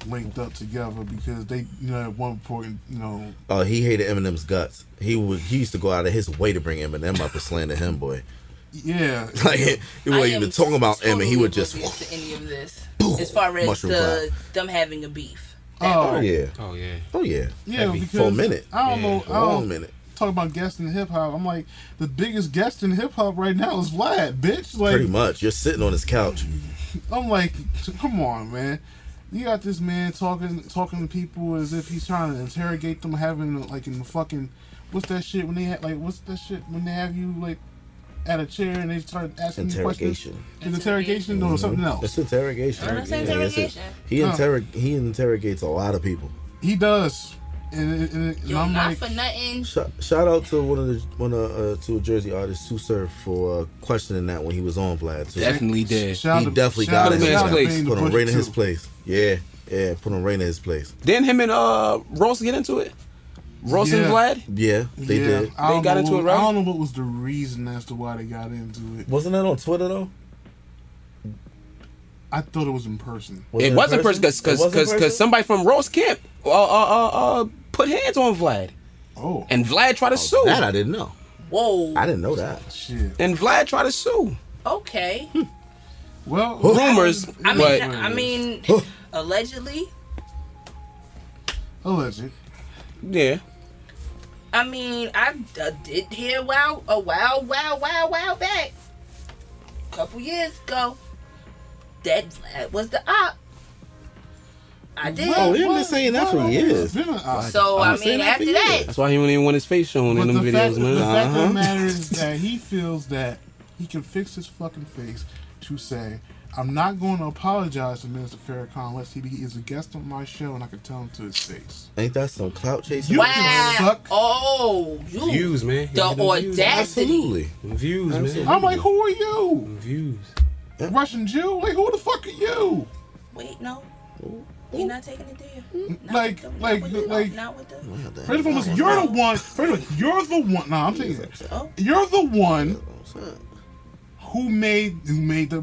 linked up together because they, at one point, he hated Eminem's guts. He used to go out of his way to bring Eminem up and slander him, boy. Yeah, like he wasn't even talking about Eminem. He would just to any of this as far as them having a beef. Oh yeah. Yeah, because for a minute. I don't know. A long minute. Talk about guests in hip hop. I'm like, the biggest guest in hip hop right now is Vlad, bitch. Like, pretty much. You're sitting on his couch. I'm like, come on, man. You got this man talking to people as if he's trying to interrogate them, having in the fucking what's that shit when they have you at a chair and they start asking you questions. Interrogation? No, something else. It's interrogation. Interrogation. He interrogates a lot of people. He does. And I'm not like, for nothing. Shout out to to a Jersey artist, Sue Surf, for questioning that when he was on Vlad. Definitely did. He definitely got him in his place. Put on Rain in his place. Yeah, put on Rain in his place. Didn't him and Ross get into it? Ross and Vlad? Yeah, they did. They got into it, right? I don't know what was the reason as to why they got into it. Wasn't that on Twitter though? I thought it was in person. It wasn't in person because somebody from Ross camp put hands on Vlad. Oh. And Vlad tried to sue. That I didn't know. Whoa. I didn't know that. Shit. And Vlad tried to sue. Okay. Well, rumors. I mean, allegedly. Alleged. Yeah. I mean, I did hear a while back, a couple years ago, that Vlad was the op. I did. Oh, we've been saying that for years. So, I mean, after that. That's why he wouldn't even want his face shown in them videos, man. The fact of the matter is that he feels that he can fix his fucking face to say, I'm not going to apologize to Minister Farrakhan unless he is a guest on my show and I can tell him to his face. Ain't that some clout chasing? Wow. Oh, you. Views, man. The audacity. Absolutely. Views, man. I'm like, who are you? Views. Russian Jew? Like, who the fuck are you? Wait, no. You're not taking it there. Like, not with the. First of all, you're the one. You're the one. No, I'm saying you're the one who made the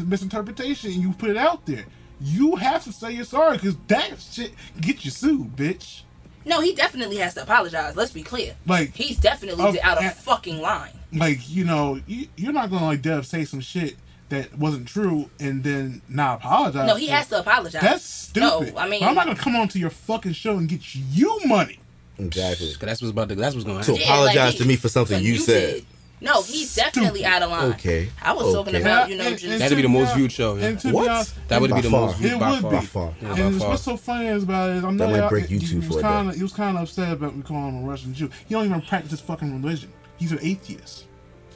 misinterpretation, and you put it out there. You have to say you're sorry, because that shit get you sued, bitch. No, he definitely has to apologize. Let's be clear. Like, he's definitely out of fucking line. Like, you know, you're not gonna like Dev say some shit that wasn't true and then not apologize. No, he has to apologize. That's stupid. No, I mean, but I'm not gonna come on to your fucking show and get you money. Exactly. That's what's going to happen. To apologize to me for something you said. No, he's definitely out of line. Okay. I was talking about, you know, just... That'd be the most viewed show. Yeah. What? That would be the most viewed by by far. Yeah, and what's so funny about it is, I know that might break YouTube for a day. He was kind of upset about me calling him a Russian Jew. He don't even practice his fucking religion. He's an atheist.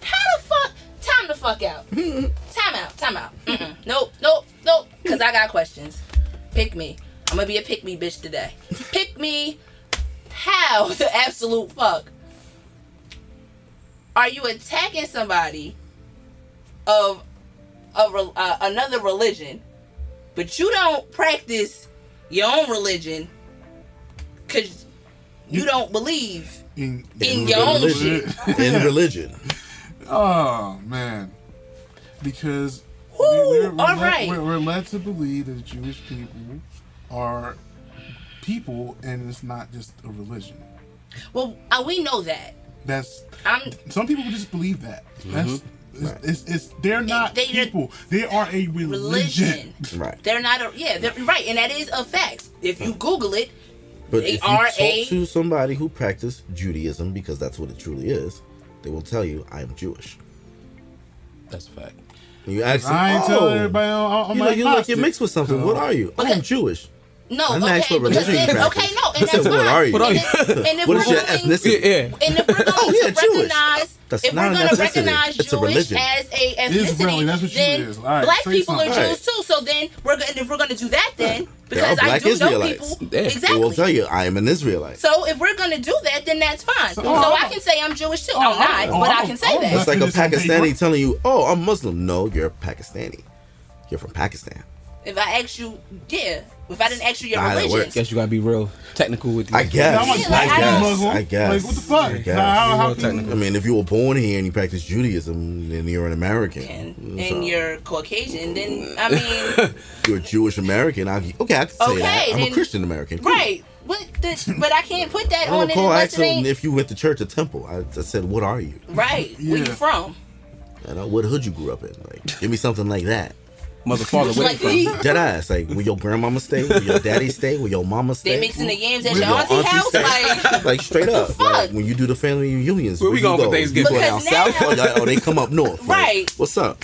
How the fuck? Time the fuck out. Time out. Nope. Because I got questions. Pick me. I'm going to be a pick me bitch today. Pick me. How the absolute fuck are you attacking somebody of another religion, but you don't practice your own religion because you don't believe in your own shit? In religion. Oh, man. Because we're led to believe that Jewish people are people and it's not just a religion. Well, we know that. Some people just believe that. They're not people. They are a religion. Right. They're not they're right, and that is a fact. If you Google it, but if you talk to somebody who practices Judaism, because that's what it truly is, they will tell you, I am Jewish. That's a fact. And you ask them, I ain't telling everybody you're mixed with something. What are you? I'm Jewish. No, I didn't ask what religion you practice. Okay, no, and that's what are you? What is your ethnicity? And if we're going to recognize it's a Jewish religion. as a ethnicity, then black people are Jews too. So then if we're going to do that, then because I do know people, exactly, they will tell you I am an Israelite. So if we're going to do that, then that's fine. So I can say I'm Jewish too. I'm not, but I can say that. It's like a Pakistani telling you, "Oh, I'm Muslim." No, you're Pakistani. You're from Pakistan. If I ask you, if I didn't ask you your religion, I guess you gotta be real technical with you. I guess. I guess. Like, what the fuck? I mean, if you were born here and you practice Judaism, then you're an American. And you're Caucasian, then I mean, you're a Jewish American. I can say that. I'm a Christian American. Cool. Right. But I can't put that on it. I asked him if you went to church or temple. I said, "What are you?" Right. Where you from? What hood you grew up in? Like, give me something like that. Mother, father, where you from? Dead ass. Like, will your grandmama stay? Will your daddy stay? Will your mama stay? They mixing the yams at your auntie house? Like straight up. Like, when you do the family reunions. Where we going for Thanksgiving? Down south? They come up north. Right. Like, what's up?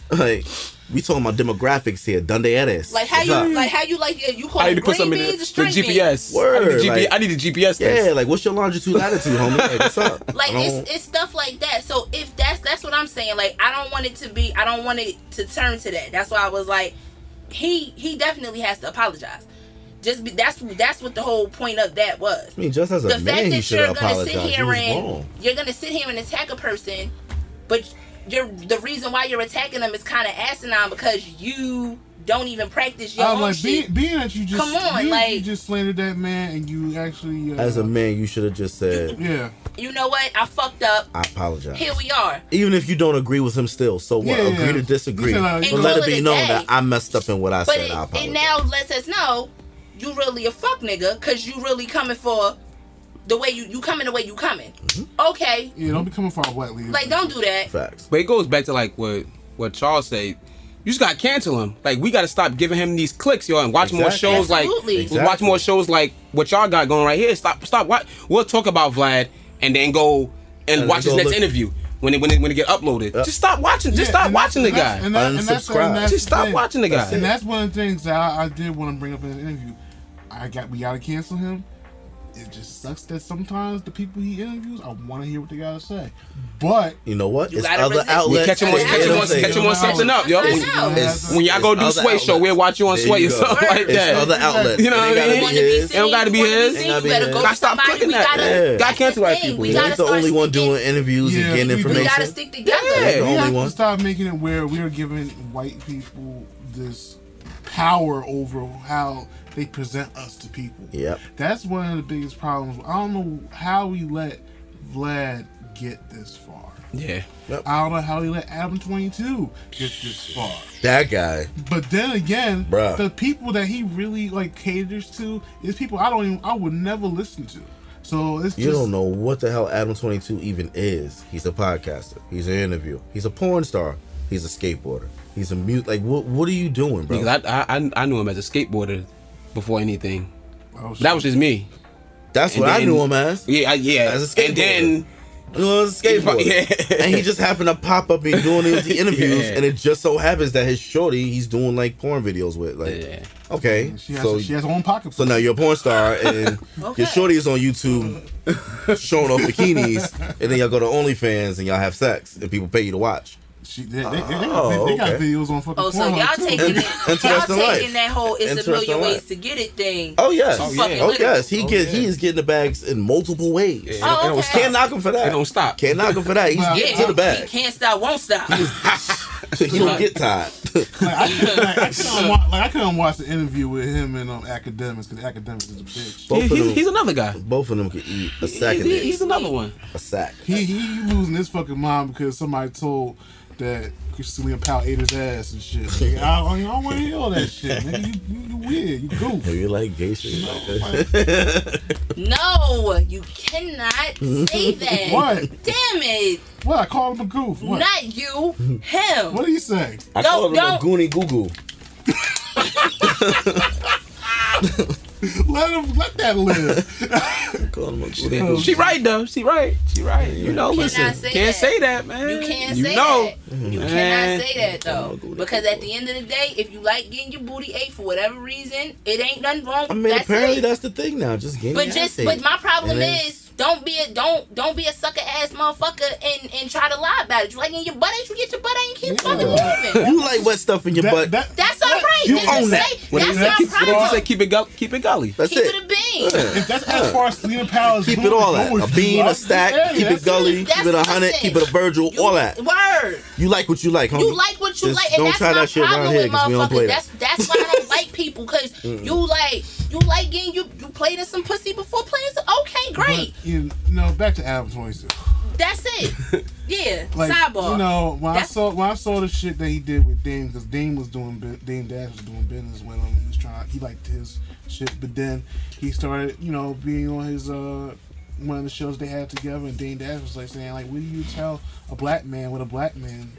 Like, we talking about demographics here. Donde eres? Like how you call it green beans or straight GPS. Word. I need a GPS test. Yeah, like what's your longitude, latitude, homie? Like, what's up? Like it's stuff like that. So if that's what I'm saying. Like I don't want it to turn to that. That's why I was like, he definitely has to apologize. That's what the whole point of that was. I mean, just as a man, he should apologize. You're gonna sit here and attack a person, but the reason why you're attacking them is kind of asinine because you don't even practice your own shit. Being that you just you just slandered that man and you actually as a man you should have just said you know what, I fucked up, I apologize. Here we are. Even if you don't agree with him still, so what? Agree to disagree, but let it be known that I messed up in what I said. I apologize. It now lets us know you really a fuck nigga because you really coming for the way you coming the way you coming. Mm-hmm. Okay. Yeah, don't be coming for our white leaders. Like, don't do that. Facts. But it goes back to like what Charles said. You just gotta cancel him. Like, we gotta stop giving him these clicks, yo, and watch more shows. Absolutely. Watch more shows like what y'all got going right here. Stop. We'll talk about Vlad and then go and watch his next interview when it get uploaded. Just stop watching. Just stop watching the guy. Unsubscribe. Just stop watching the guy. And that's one of the things that I did want to bring up in the interview. We gotta cancel him. It just sucks that sometimes the people he interviews, I want to hear what they gotta say. But you know what? It's other outlets. Catch him on something up, yo. When y'all go do Sway show, we'll watch you on Sway or something like that. Other outlets. You know what I mean? It don't gotta be his. Gotta stop clicking that. Gotta cancel white people. He's the only one doing interviews and getting information. We gotta stick together. We have to stop making it where we are giving white people this power over how they present us to people. Yep. That's one of the biggest problems. I don't know how we let Vlad get this far. Yeah. Yep. I don't know how he let Adam 22 get this far. That guy. But then again, Bruh. the people that he really like caters to is people I would never listen to. So it's You don't know what the hell Adam 22 even is. He's a podcaster. He's an interviewer. He's a porn star. He's a skateboarder. He's a mute. Like, what are you doing, bro? Because I knew him as a skateboarder before anything. Oh, That was just me. That's And what I then- knew him as. Yeah, As a skateboarder. And then You know, as a skateboarder. Yeah. And he just happened to pop up and doing the interviews, Yeah. and it just so happens that his shorty he's doing like porn videos with. Like, Yeah. okay, She has, so she has her own pocket. so now you're a porn star, and Okay. your shorty is on YouTube showing off bikinis, and then y'all go to OnlyFans and y'all have sex, and people pay you to watch. They got okay. videos on fucking Oh, so Pornhub, y'all too. taking it, y'all Interesting taking life. that whole "it's a Interesting million ways life. to get it" thing. Oh yes, Too Oh, fucking yeah. oh literal. yes, he is getting the bags in multiple ways. Yeah, Oh, it don't okay. stop. Can't knock him for that. It don't stop. Can't knock him for that. He's Well, getting Yeah, to the bag. he can't stop, won't stop. So he don't get tired. I couldn't watch the interview with him and Academics because Academics is a bitch. Both of them- He's another guy. Both of them could eat a sack of He's dicks. another one. A sack. He losing his fucking mind because somebody told that Selena Powell ate his ass and shit. Like, I don't want to hear all that shit. Nigga, you weird. You goof. Have you like gay shit? Like that? No, you cannot say that. What? Damn it! What? I called him a goof. What? Not you, him. What do you say? I Don't- called him a don't- goonie goo goo. Let that live. I called him a goonie goo She right though. She right. You know, You listen. cannot say Can't that. say that, man. You can't You say know. that. You Man. cannot say that though, Oh, because at the end of the day, if you like getting your booty ate for whatever reason, it ain't nothing wrong. I mean, that's apparently it. that's the thing now. Just getting But my problem And then- is don't be a sucker ass motherfucker and try to lie about it. You like in your butt ain't you get your butt ain't keep fucking moving. You like wet stuff in your butt. That's all right. You Then just own that. say, What that's did he our say? What did he problem. say? Keep it gully. That's Keep it. it a bean. If that's as far as Selena Powell is Keep it going all to that. go A with bean, you, a stack, hey, keep it that's gully, That's keep it 100, listen. keep it a Virgil, all that. Word. You like what you like, homie. You like what you Just like, and don't that's try my that shit around problem here with 'cause we don't play motherfuckers. that. That's why I don't like people, because you like getting you played in some pussy before playing some. Okay, great. But, you know, back to Adam 22. That's it. Yeah. Like, Sidebar. you know, when That's- I saw the shit that he did with Dame, because Dame Dash was doing business with him. He liked his shit, but then he started, you know, being on his one of the shows they had together, and Dame Dash was like saying, like, what do you tell a black man what a black man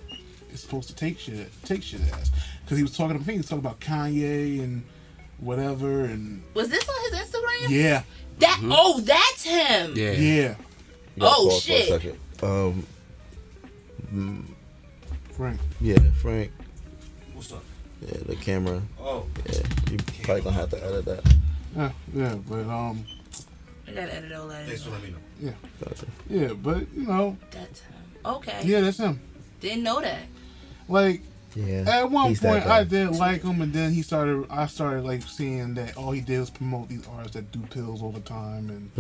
is supposed to take shit as? Because he was talking about Kanye and whatever, and Was this on his Instagram? yeah, Oh, that's him. Yeah. yeah, You gotta Oh, pause for a shit. second. Frank. Yeah, Frank. What's up? Yeah, the camera. Oh, Yeah, you probably gonna have to edit that. Yeah, but I gotta edit all that. thanks for letting me know. Gotcha. yeah, but you know, That's him. Okay. yeah, that's him. Didn't know that. Like, Yeah. at one he's that point, guy. I did like him, and then I started like seeing that all he did was promote these artists that do pills all the time,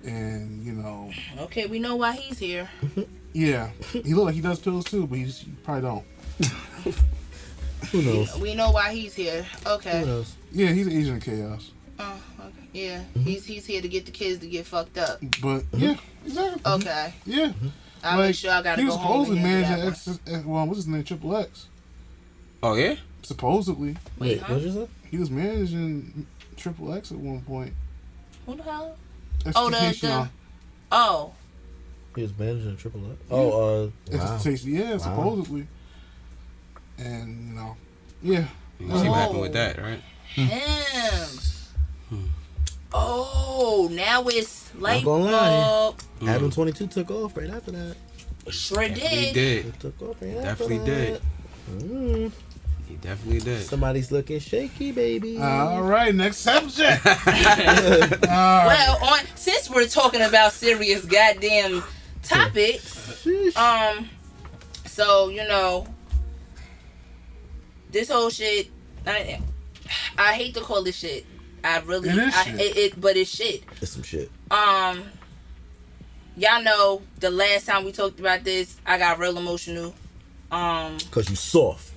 and you know, Okay, we know why he's here. yeah, he look like he does pills too, but he probably don't. Who knows? We know why he's here. Okay. Who knows? Yeah, he's an agent of chaos, Okay. Yeah. He's here to get the kids to get fucked up. but yeah, exactly. Okay. Yeah, I'll make sure I gotta he go was home supposedly and handle that managing what's his name, Triple X. Oh yeah. Supposedly, Wait, huh? What'd you say? he was managing Triple X at one point. Who the hell? Oh, Oh. He was managing Triple X. Oh, wow. Yeah, Wow. supposedly. And you know, yeah. You see what happened with that, right? Him. Oh, now it's light gonna lie. bulb. Adam 22 took off right after that. Sure He did. did. He took off right Definitely after that. did. He definitely did. Somebody's looking shaky, baby. All right, next subject. Well, since we're talking about serious goddamn topics, so you know, this whole shit, I hate to call this shit. I really, It is shit. But it's shit. It's some shit. Y'all know the last time we talked about this, I got real emotional. Cause you soft.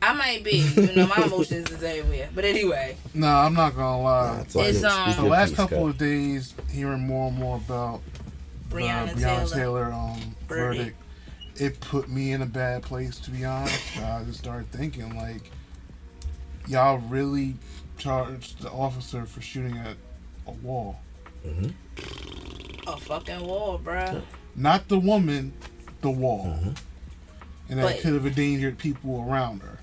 I might be, you know, my emotions is everywhere. But anyway, No, I'm not gonna lie. Nah, It's, The last couple of days, hearing more and more about Breonna Taylor verdict, it put me in a bad place, to be honest. I just started thinking, like, y'all really charged the officer for shooting at a wall. A fucking wall, bruh. Not the woman, the wall. And that But- could have endangered people around her.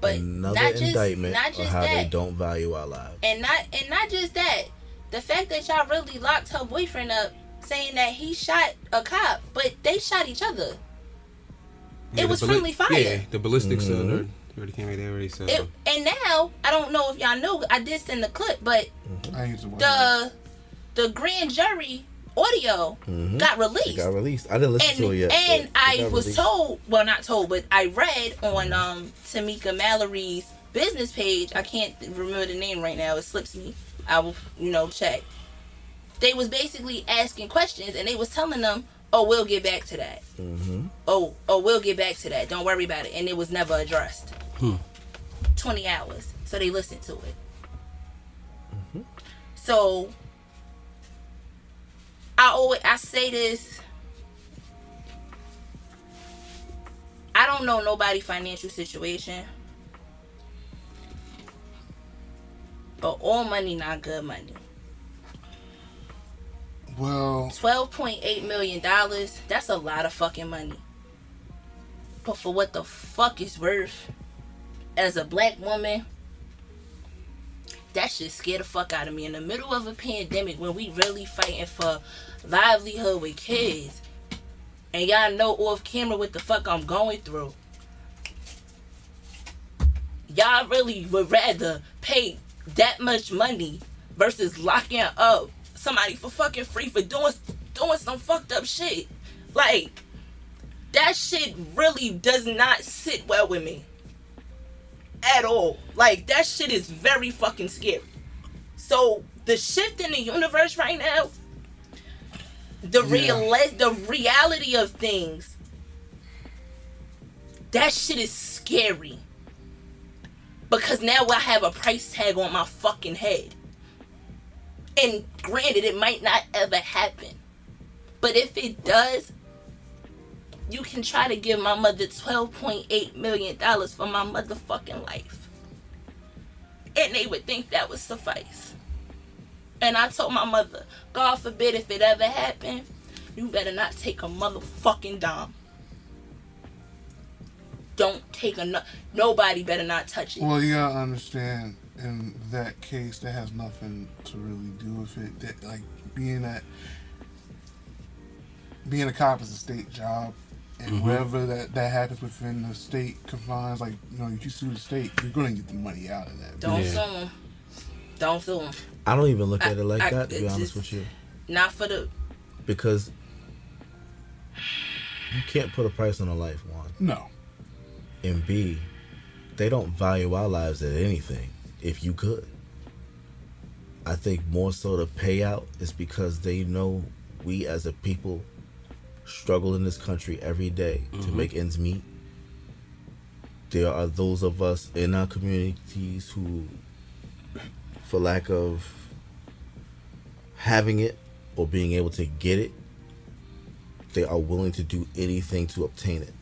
But Another not just, indictment not of just how that. they don't value our lives. And not just that. The fact that y'all really locked her boyfriend up, saying that he shot a cop, but they shot each other. Yeah, It was the friendly fire. Yeah, the ballistics already came in there already said. And now, I don't know if y'all know, I did send the clip, but I used to watch the grand jury audio got released. It got released. I didn't listen to it yet. And but it I got was released. told, well, not told, but I read on Tamika Mallory's business page. I can't remember the name right now. It slips me. I will, check. They was basically asking questions, and they was telling them, "Oh, we'll get back to that. Oh, we'll get back to that. Don't worry about it." And it was never addressed. 20 hours, so they listened to it. So I say this. I don't know nobody's financial situation, but all money not good money. Well, $12.8 million, that's a lot of fucking money. But for what the fuck it's worth, as a black woman, that shit scared the fuck out of me. In the middle of a pandemic, when we really fighting for livelihood with kids, and y'all know off camera what the fuck I'm going through, y'all really would rather pay that much money versus locking up somebody for fucking free for doing some fucked up shit. Like, that shit really does not sit well with me at all. Like, that shit is very fucking scary. So the shift in the universe right now, the reality of things, that shit is scary. Because now I have a price tag on my fucking head. And granted, it might not ever happen. But if it does, you can try to give my mother $12.8 million for my motherfucking life. And they would think that would suffice. And I told my mother, God forbid if it ever happened, you better not take a motherfucking dime. Don't take nobody better not touch it. Well, you gotta understand, in that case, that has nothing to really do with it. That, like, being a cop is a state job, and wherever that happens within the state confines, like, if you sue the state, you're gonna get the money out of that. Don't sue them. Don't sue them. I don't even look at it like that, to be honest with you. Not for the... Because you can't put a price on a life, one. No. And B, they don't value our lives at anything. If you could, I think more so the payout is because they know we as a people struggle in this country every day to make ends meet. There are those of us in our communities who, for lack of having it or being able to get it, they are willing to do anything to obtain it.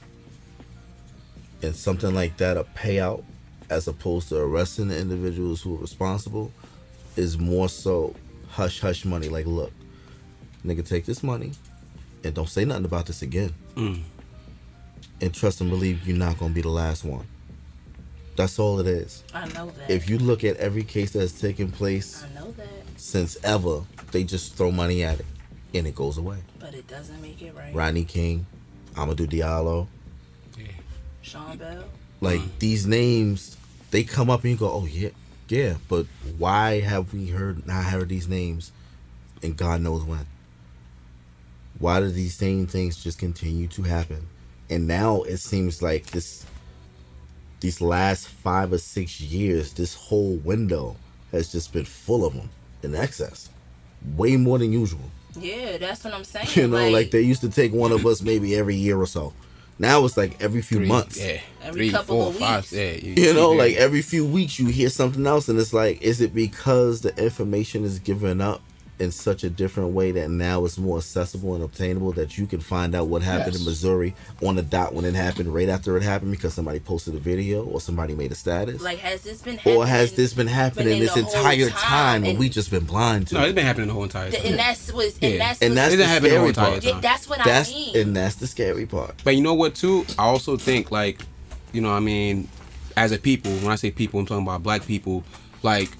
And something like that, a payout, as opposed to arresting the individuals who are responsible, is more so hush hush money. Like, look, nigga, take this money and don't say nothing about this again. And trust and believe you're not gonna be the last one. That's all it is. I know that. If you look at every case that's taken place I know that. since ever, they just throw money at it and it goes away. But it doesn't make it right. Rodney King, Amadou Diallo, Sean Bell. like these names, they come up and you go, oh yeah, but why have we not heard these names and God knows when? Why do these same things just continue to happen? And now it seems like these last 5 or 6 years, this whole window has just been full of them in excess, way more than usual. Yeah, that's what I'm saying. You know, like they used to take one of us maybe every year or so. Now it's like every few months. Yeah. Every couple of weeks. Yeah. You know, like every few weeks you hear something else, and it's like, is it because the information is given up in such a different way that now it's more accessible and obtainable that you can find out what happened in Missouri on the dot when it happened, right after it happened, because somebody posted a video or somebody made a status. Like, has this been happening? Or has this been happening this entire time and we just been blind to? No, it's been happening the whole entire time. And that's the scary part. That's what I mean. And that's the scary part. But you know what, too? I also think, like, you know what I mean, as a people, when I say people, I'm talking about black people, like,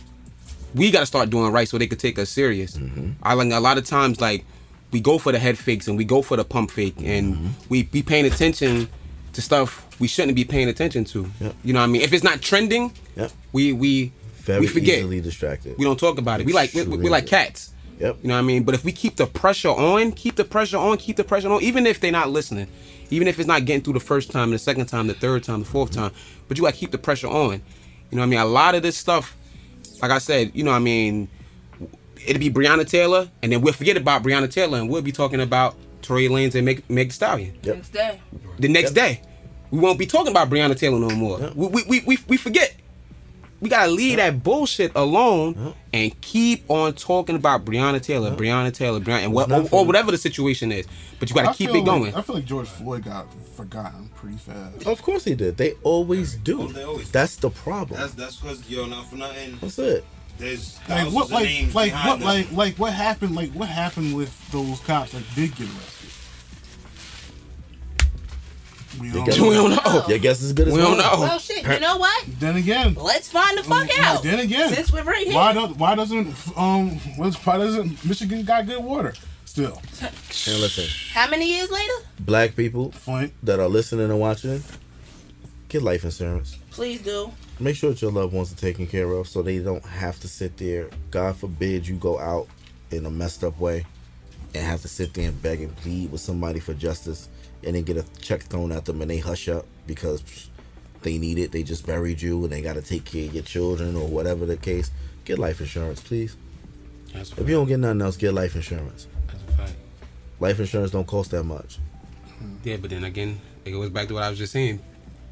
we got to start doing right so they could take us serious. I like a lot of times, like, we go for the head fakes and we go for the pump fake and we be paying attention to stuff we shouldn't be paying attention to. You know what I mean? If it's not trending, we forget. Easily distracted. We don't talk about it. We like cats. You know what I mean? But if we keep the pressure on, even if they're not listening, even if it's not getting through the first time, the second time, the third time, the fourth time, but you got to keep the pressure on. You know what I mean? A lot of this stuff, like I said, you know what I mean, it'll be Breonna Taylor, and then we'll forget about Breonna Taylor, and we'll be talking about Tory Lanez and Meg Thee Stallion. Next day. The next day. We won't be talking about Breonna Taylor no more. We forget. We got to leave that bullshit alone and keep on talking about Breonna Taylor, or whatever the situation is. But you got to keep it going. I feel like George Floyd got forgotten pretty fast. Of course he did. They always do. That's the problem. That's because not for nothing. That's it. There's like what happened? Like what happened with those cops that did get arrested? We don't know. Your guess is as good as we don't know. Well, shit. You know what? Then again, let's find the fuck out. Then again, since we're right here, why doesn't Michigan got good water still? And listen, how many years later? Black people that are listening and watching, get life insurance. Please do. Make sure that your loved ones are taken care of so they don't have to sit there. God forbid you go out in a messed up way and have to sit there and beg and plead with somebody for justice and then get a check thrown at them and they hush up because they need it. They just buried you and they got to take care of your children or whatever the case. Get life insurance, please. If you don't get nothing else, get life insurance. That's a fact. Life insurance don't cost that much. Yeah, but then again, it goes back to what I was just saying.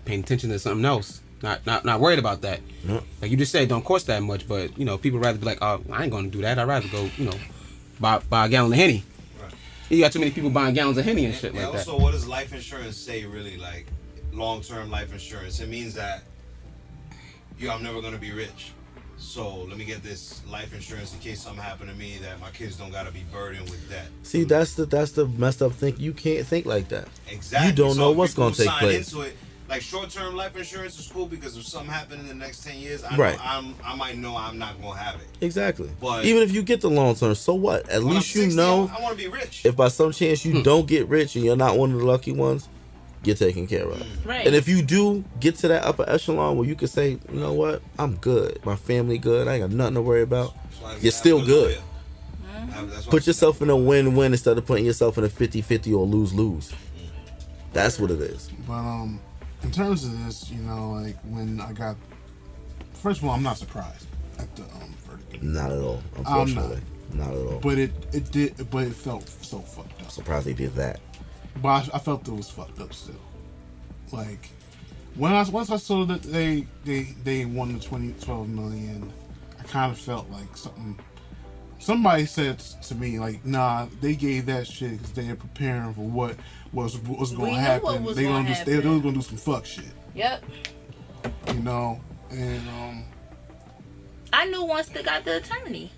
Paying attention to something else. Not worried about that. No. Like you just said, it don't cost that much, but you know, people rather be like, oh, I ain't gonna do that. I'd rather go, you know, buy a gallon of Henny. Right. You got too many people buying gallons of Henny and shit like that. Also, what does life insurance say really? Like long-term life insurance, it means that I'm never gonna be rich. So let me get this life insurance in case something happened to me that my kids don't gotta be burdened with that. See, that's the messed up thing. You can't think like that. Exactly. You don't know what's gonna take place. Into it, like short-term life insurance is cool because if something happened in the next 10 years, I might know I'm not gonna have it. Exactly. But even if you get the long term, so what? At least you know. I want to be rich. If by some chance you don't get rich and you're not one of the lucky ones, you're taken care of. Right. And if you do get to that upper echelon where you can say, you know what, I'm good, my family good, I ain't got nothing to worry about, you're still good. Put yourself in a win-win instead of putting yourself in a 50-50 or lose-lose. That's what it is. But in terms of this, you know, like when I got, first of all, I'm not surprised at the verdict. Not at all, unfortunately. Not at all. But it felt so fucked up. Surprised they did that. But I felt it was fucked up still. Like once I saw that they won the 12 million, I kind of felt like somebody said to me like, nah, they gave that shit because they were preparing for what was going to happen. They were going to do some fuck shit. Yep. You know, and I knew once they got the attorney.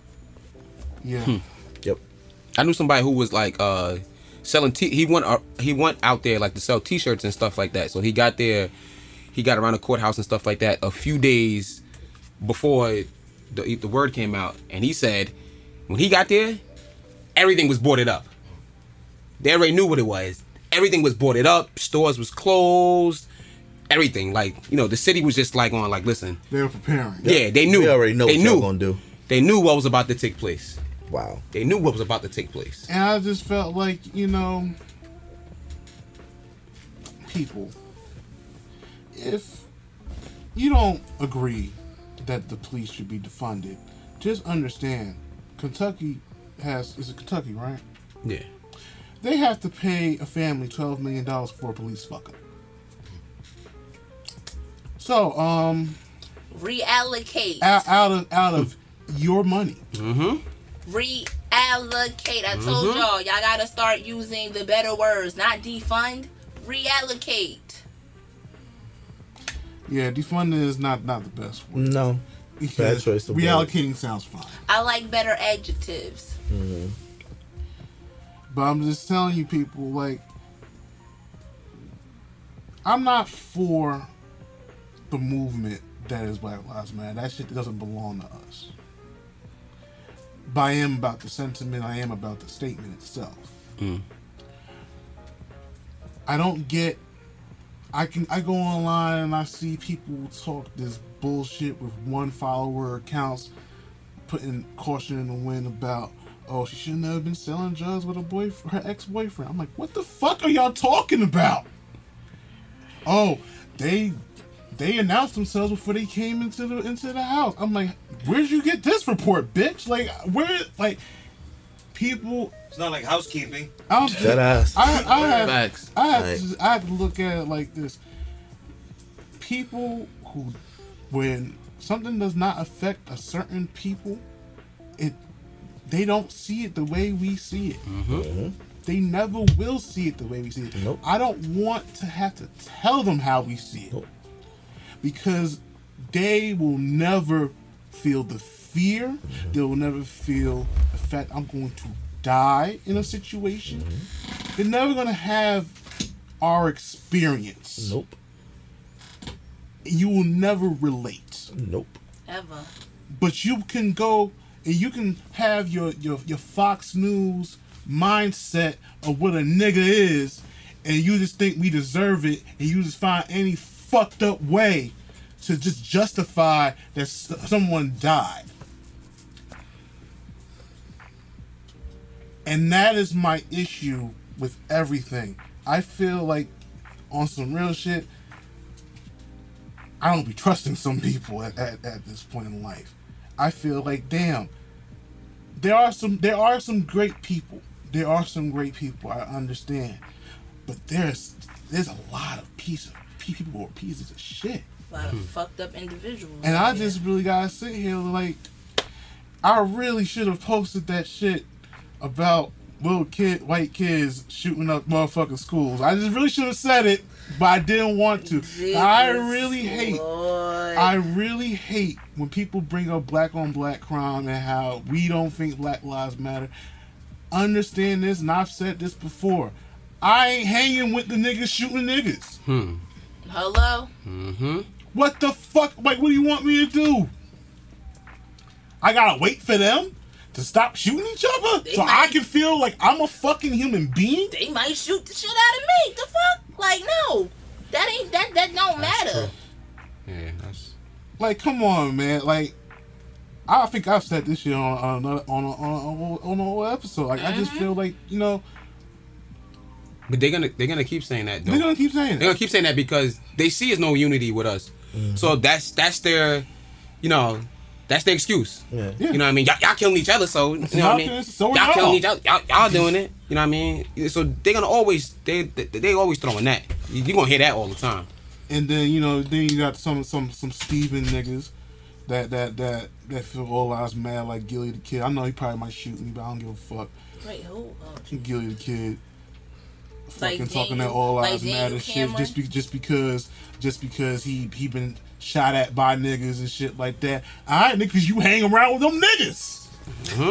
Yeah. Yep. I knew somebody who was like selling he went out there like to sell t-shirts and stuff like that. So he got around the courthouse and stuff like that a few days before the word came out, and he said when he got there, everything was boarded up. They already knew what it was. Everything was boarded up. Stores was closed. Everything, like, you know, the city was just like on, like, listen. They were preparing. Yeah, they knew. They already know what they're gonna do. They knew what was about to take place. Wow. They knew what was about to take place. And I just felt like, you know, people, if you don't agree that the police should be defunded, just understand, Kentucky is Kentucky, right? Yeah. They have to pay a family $12 million for a police fuck up. So, reallocate out of your money. Reallocate. Reallocate. I told y'all gotta start using the better words, not defund. Reallocate. Yeah, defunding is not the best word. No. Bad choice of reallocating word. sounds fine. I like better adjectives. But I'm just telling you people, like, I'm not for the movement that is Black Lives Matter. That shit doesn't belong to us. But I am about the sentiment. I am about the statement itself. I don't get. I go online and I see people talk this bullshit with one follower accounts, putting caution in the wind about, oh, she shouldn't have been selling drugs with her ex-boyfriend. I'm like, what the fuck are y'all talking about? Oh, they announced themselves before they came into the house. I'm like, where'd you get this report, bitch? Like, where, like, people. It's not like housekeeping. That ass. I have to look at it like this. People who, when something does not affect a certain people, they don't see it the way we see it. They never will see it the way we see it. Nope. I don't want to have to tell them how we see it. Nope. Because they will never feel the fear. They will never feel the fact I'm going to die in a situation. They're never going to have our experience. Nope. You will never relate. Nope. Ever. But you can go and you can have your Fox News mindset of what a nigga is, and you just think we deserve it, and you just find any fucked up way to just justify that someone died. And that is my issue with everything. I feel like on some real shit, I don't be trusting some people at this point in life. I feel like, damn, there are some great people. There are some great people, I understand. But there's a lot of people who are pieces of shit. A lot of fucked up individuals. And I just really gotta sit here like, I really should have posted that shit about white kids shooting up motherfucking schools. I just really should have said it, but I didn't want to. I really hate when people bring up black on black crime and how we don't think Black Lives Matter. Understand this, and I've said this before. I ain't hanging with the niggas shooting niggas. Hello? What the fuck? Like, what do you want me to do? I gotta wait for them to stop shooting each other I can feel like I'm a fucking human being? They might shoot the shit out of me. The fuck? Like, no. That don't matter. True. Yeah, that's... Like, come on, man. Like, I think I've said this shit on an old episode. Like, I just feel like, you know... But they're gonna keep saying that, though. They're gonna keep saying it. They're gonna keep saying that because they see there's no unity with us. So that's their, you know, that's their excuse. Yeah. You know what I mean? Y'all killing each other, so you know what I mean? So y'all killing each other. Y'all doing it. You know what I mean? So they're gonna always they always throwing that. You gonna hear that all the time. And then you got some Steven niggas that feel all lives mad like Gilly the Kid. I know he probably might shoot me, but I don't give a fuck. Wait, who? Gilly the Kid. Like fucking talking that all lives matter shit just because he been shot at by niggas and shit like that. Alright, niggas, you hang around with them niggas.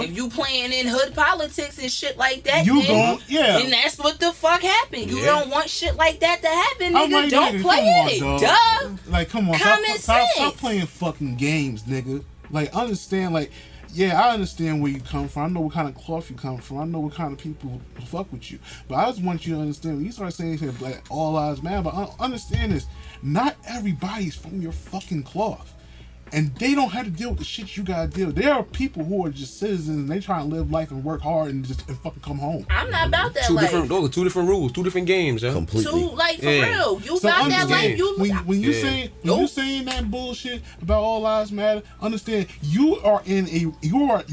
If you playing in hood politics and shit like that, then that's what the fuck happened. You don't want shit like that to happen, nigga. Like, don't nigga, play in it. Dog. Duh. Like, come on. Stop playing fucking games, nigga. Like, understand, like, yeah, I understand where you come from. I know what kind of cloth you come from. I know what kind of people fuck with you. But I just want you to understand, when you start saying shit like all lives matter, but understand this, not everybody's from your fucking cloth. And they don't have to deal with the shit you gotta deal with. There are people who are just citizens and they try to live life and work hard and fucking come home. I'm not about that life. Those are two different rules, two different games, yeah. Completely. For real. You about that life. When you saying that bullshit about all lives matter, understand you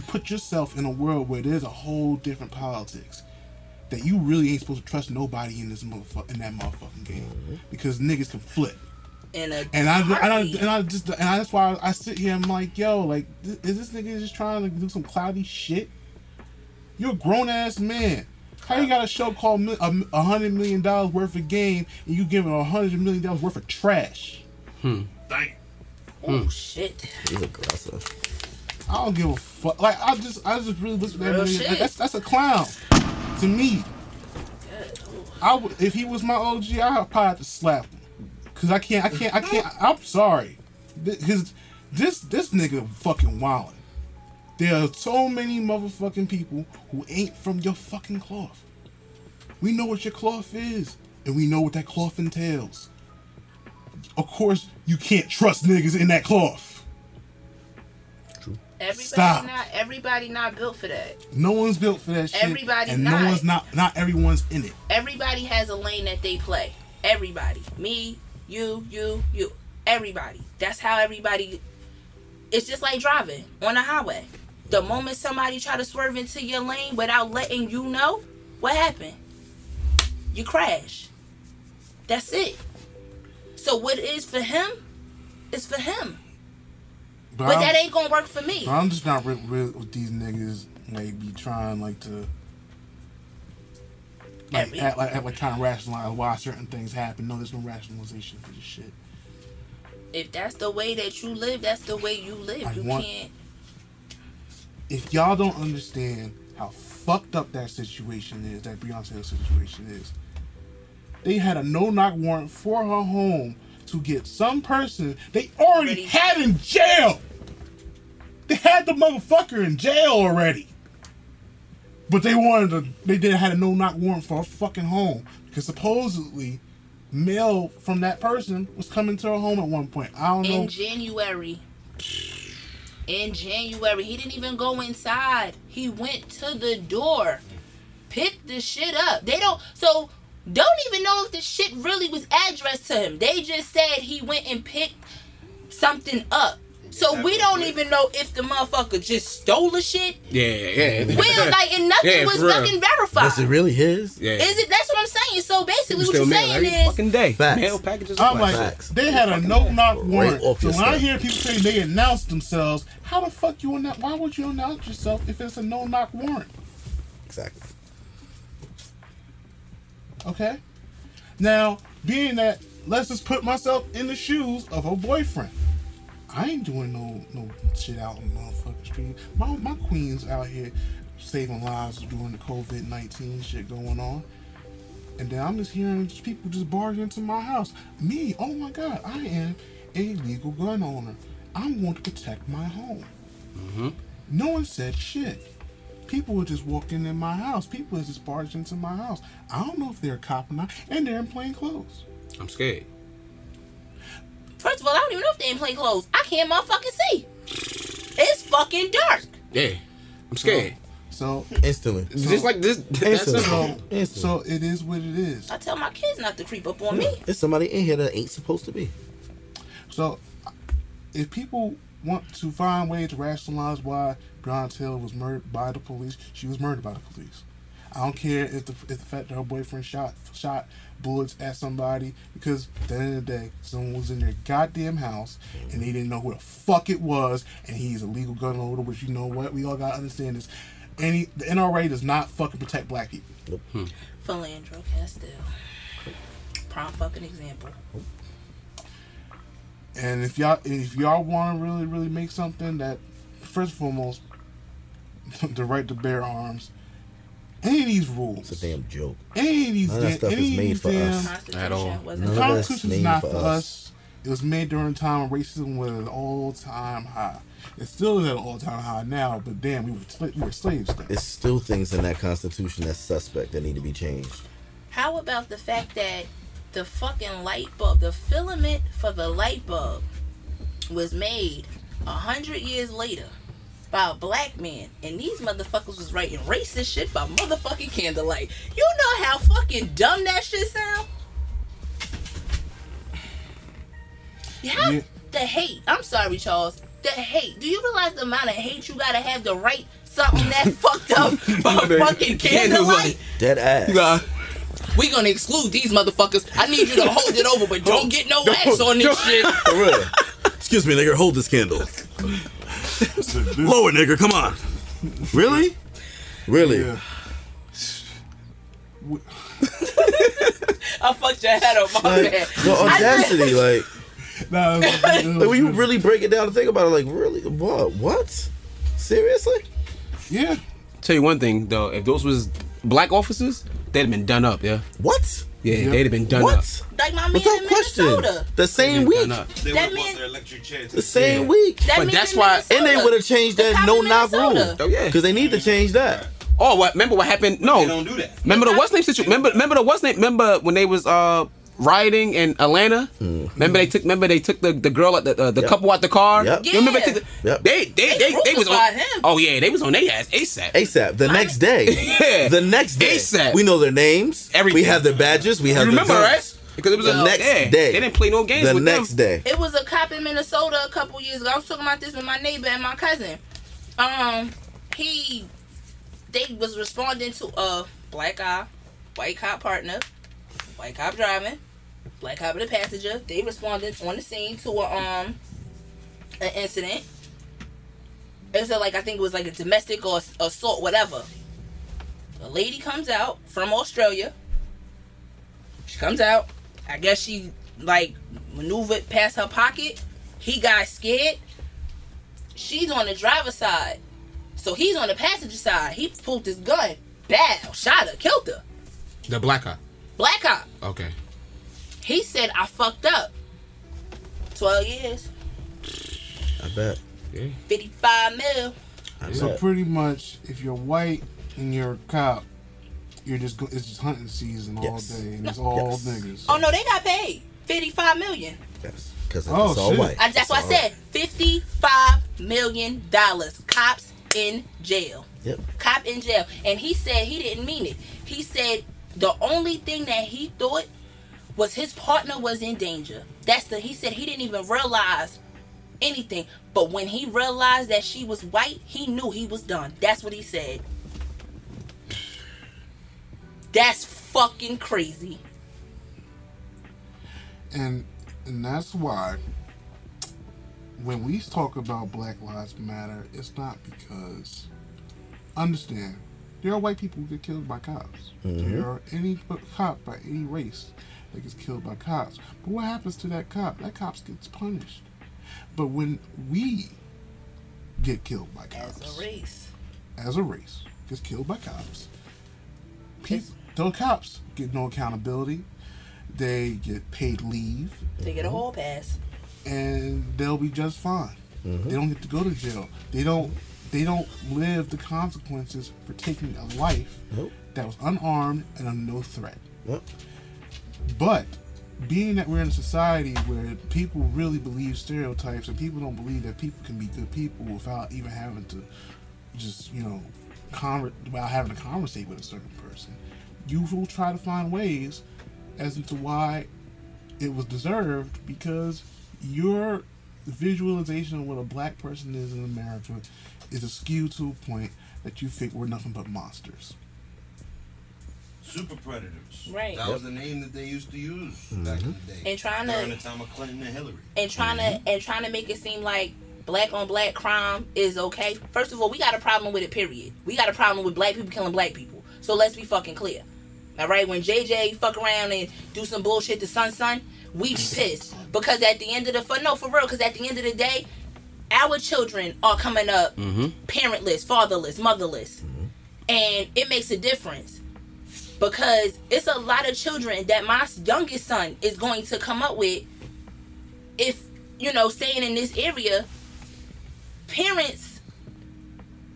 put yourself in a world where there's a whole different politics. That you really ain't supposed to trust nobody in that motherfucking game. Because niggas can flip. That's why I sit here and I'm like, yo, like, is this nigga just trying to do some cloudy shit? You're a grown ass man. How you got a show called $100 million worth of game and you giving $100 million worth of trash? Dang. Oh shit. He's aggressive. I don't give a fuck. Like I just really listen to that Real movie. shit. That's a clown to me. If he was my OG, I'd probably have to slap him. Cause I can't. I'm sorry. This nigga fucking wildin'. There are so many motherfucking people who ain't from your fucking cloth. We know what your cloth is, and we know what that cloth entails. Of course, you can't trust niggas in that cloth. True. Everybody not built for that. No one's built for that shit. Everybody and not. No one's not everyone's in it. Everybody has a lane that they play. Everybody. Me, you. Everybody. That's how everybody. It's just like driving on a highway. The moment somebody try to swerve into your lane without letting you know, what happened? You crash. That's it. So what is for him is for him. But that ain't gonna work for me. I'm just not real with these niggas. Like be trying like to act like trying to rationalize why certain things happen. No, there's no rationalization for this shit. If that's the way that you live, that's the way you live. Can't. If y'all don't understand how fucked up that situation is, that Breonna situation is, they had a no-knock warrant for her home to get some person they already had in jail. They had the motherfucker in jail already. But they had a no-knock warrant for her fucking home. Because supposedly, mail from that person was coming to her home at one point. I don't know. In January, he didn't even go inside. He went to the door, picked the shit up. Don't even know if the shit really was addressed to him. They just said he went and picked something up. So we don't even know if the motherfucker just stole the shit. Yeah. And nothing was fucking verified. Was it really his? Yeah. Is it? That's what I'm saying. So basically, what Still you're mail saying every is fucking day. Facts. Mail packages. I'm like, Facts. they had a no-knock warrant. off So your when I stuff. hear people say they announced themselves, how the fuck you announce? Why would you announce yourself if it's a no-knock warrant? Exactly. Okay. Now, being that, let's just put myself in the shoes of a boyfriend. I ain't doing no shit out on the motherfucking street. My queen's out here saving lives during the COVID-19 shit going on. And then I'm just hearing people just barging into my house. Me, oh my God, I am a legal gun owner. I'm going to protect my home. Mm-hmm. No one said shit. People were just walking in my house. People were just barging into my house. I don't know if they're a cop or not, and they're in plain clothes. I'm scared. First of all, I don't even know if they in plain clothes. I can't motherfucking see. It's fucking dark. Yeah. I'm scared. So Instantly. Just like this. That's Instantly. so it is what it is. I tell my kids not to creep up on me. There's somebody in here that ain't supposed to be. So if people want to find ways to rationalize why Breonna Taylor was murdered by the police, she was murdered by the police. I don't care if the fact that her boyfriend shot bullets at somebody, because at the end of the day, someone was in their goddamn house and they didn't know who the fuck it was, and he's a legal gun owner, which, you know what, we all gotta understand this. The NRA does not fucking protect black people. Nope. Philandro Castile. Prime fucking example. And if y'all want to really make something that, first and foremost, the right to bear arms, any of these rules, It's a damn joke. any of these None of that stuff is made for us. At all. None The of that's Constitution is made not for for us. us. It was made during a time when racism was at an all-time high. It still is at an all-time high now, but damn, we were slaves then. There's still things in that Constitution that's suspect that need to be changed. How about the fact that the fucking light bulb, the filament for the light bulb, was made 100 years later by a black man, and these motherfuckers was writing racist shit by motherfucking candlelight. You know how fucking dumb that shit sound? Yeah. The hate. I'm sorry, Charles. The hate. Do you realize the amount of hate you gotta have to write something that fucked up by fucking candlelight? Dead ass. We gonna exclude these motherfuckers. I need you to hold it over, but don't get no wax on this shit. For real. Excuse me, nigga. Hold this candle. Lower, nigga. Come on. Really? Really? Yeah. I fucked your head up, my Like, man. the audacity, like Nah, when you really break it down and think about it, like, really, what? Seriously? yeah. Tell you one thing though, if those was black officers, they'd have been done up. Yeah. What? Yeah, Yep. they'd have been done up. What? Like my man Without in question. Minnesota. The same week. Done up. They That would have bought mean- their electric chair. The same week. That But means that's in why- Minnesota. And they would have changed The that cop no in knock rule. Minnesota. Oh yeah. Because they need to change that. Oh, what? Remember what happened? No. They don't do that. Remember the what's name situation? Remember the what's name? Remember when they was rioting in Atlanta? Remember they took the girl at the Yep. couple out the car? Yep. You remember they took Yep. they was on. crucified him. Oh yeah, they was on their ass ASAP. ASAP. The next day. Yeah. The next day. ASAP. We know their names. Everything. We have their badges. We have You remember, their right? guns. Because it was The next day. They didn't play no games The with next them. day. It was a cop in Minnesota a couple years ago. I was talking about this with my neighbor and my cousin. They was responding to a black guy, white cop partner, white cop driving, black cop with a passenger. They responded on the scene to an incident. It's like, I think it was like a domestic or assault, whatever. A lady comes out from Australia. She comes out. I guess she like maneuvered past her pocket. He got scared. She's on the driver's side. So he's on the passenger side. He pulled his gun. Bow. Shot her. Killed her. The black cop. Black cop. Okay. He said, I fucked up. 12 years. I bet. Yeah. 55 mil. I So bet. pretty much, if you're white and you're a cop, it's just hunting season all Yes. day, and it's all Yes. niggas. Oh no, they got paid. 55 million. Yes. Because Oh, it's all shit. white. That's It's what I all said. $55 million. Cops in jail. Yep. Cop in jail. And he said he didn't mean it. He said the only thing that he thought was his partner was in danger. He said he didn't even realize anything. But when he realized that she was white, he knew he was done. That's what he said. That's fucking crazy. And that's why when we talk about Black Lives Matter, it's not because, understand, there are white people who get killed by cops. There are any cop by any race that gets killed by cops. But what happens to that cop? That cop gets punished. But when we get killed by cops, as a race, gets killed by cops, those cops get no accountability. They get paid leave. They get a hall pass. And they'll be just fine. They don't get to go to jail. They don't live the consequences for taking a life that was unarmed and under no threat. Yep. But being that we're in a society where people really believe stereotypes and people don't believe that people can be good people without even having to just, without having to conversate with a certain person, you will try to find ways as to why it was deserved, because your visualization of what a black person is in America is skewed to a point that you think we're nothing but monsters. Super predators. Right. That was the name that they used to use back in the day. And trying during to the time of Clinton and Hillary. and trying to make it seem like black on black crime is okay. First of all, we got a problem with it, period. We got a problem with black people killing black people. So let's be fucking clear. Alright, when JJ fuck around and do some bullshit to Son, we pissed. Because at the end of for real, because at the end of the day, our children are coming up parentless, fatherless, motherless. And it makes a difference. Because it's a lot of children that my youngest son is going to come up with if, staying in this area. Parents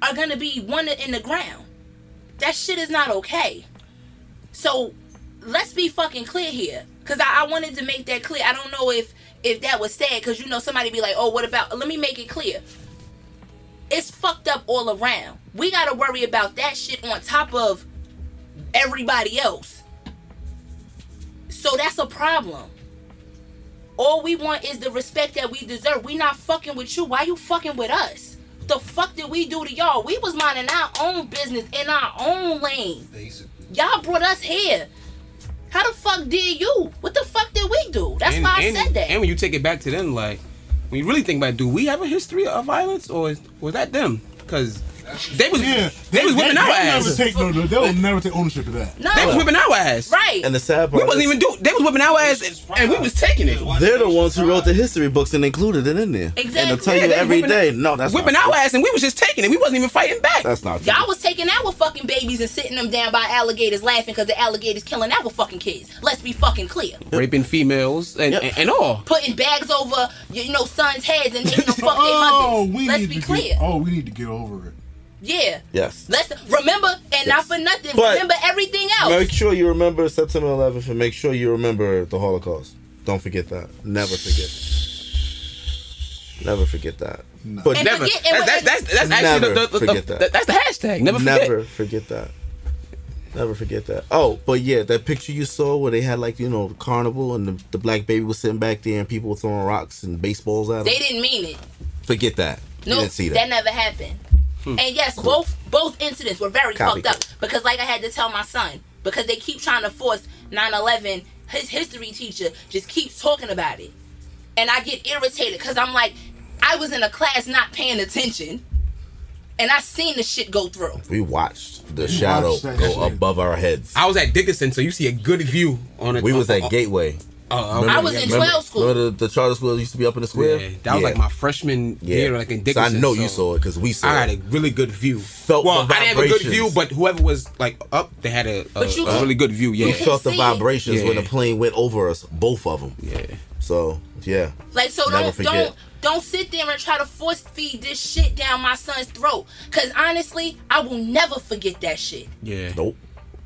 are going to be one in the ground. That shit is not okay. So let's be fucking clear here. Because I wanted to make that clear. I don't know if that was said. Because, somebody be like, oh, what about... Let me make it clear. It's fucked up all around. We got to worry about that shit on top of everybody else. So that's a problem. All we want is the respect that we deserve. We not fucking with you. Why you fucking with us? The fuck did we do to y'all? We was minding our own business in our own lane. Basically. Y'all brought us here. How the fuck did you? What the fuck did we do? That's why I said that. And when you take it back to them, like, when you really think about it, do we have a history of violence, or was that them? Because They was whipping our ass. They will never take ownership of that. No. They was whipping our ass. Right. And the sad part, We wasn't even doing. They was whipping our ass, and we was taking it. they're the ones who wrote the history books and included it in there. Exactly. And they'll tell you they every whipping day, no, that's whipping not our true. ass, and we was just taking it. We wasn't even fighting back. That's not true. Y'all was taking our fucking babies and sitting them down by alligators laughing because the alligators killing our fucking kids. Let's be fucking clear. Raping females and all. Putting bags over, sons' heads and making them fuck their mothers. Let's be clear. We need to get over it. Yeah. Yes. Let's remember, and not for nothing, But remember everything else. Make sure you remember September 11th and make sure you remember the Holocaust. Don't forget that. Never forget. Never forget that. No. But And never. forget- and That's actually Never forget that. That's the hashtag. Never forget. Never forget that. Never forget that. Oh, but yeah, that picture you saw where they had the carnival and the black baby was sitting back there and people were throwing rocks and baseballs at him. They didn't mean it. Forget that. You No, didn't see that never happened. And yes, both incidents were very fucked up because, like I had to tell my son, because they keep trying to force 9/11. His history teacher just keeps talking about it, and I get irritated because I'm like, I was in a class not paying attention, and I seen the shit go through. We watched the shadow that go shit. above our heads. I was at Dickinson, so you see a good view on it. We was at Gateway. I was in 12 school. Remember the charter school used to be up in the square? Yeah, that was like my freshman year, like in So Dickinson. I know you saw it because we saw I had it. a really good view. Felt well, the I didn't have a good view, vibrations. but whoever was like up, they had a really good view. Yeah, We felt the see it. vibrations when Yeah. the plane went over us, both of them. yeah. So, yeah. Like, so Never forget. don't sit there and try to force feed this shit down my son's throat. Cause honestly, I will never forget that shit. Yeah. Nope.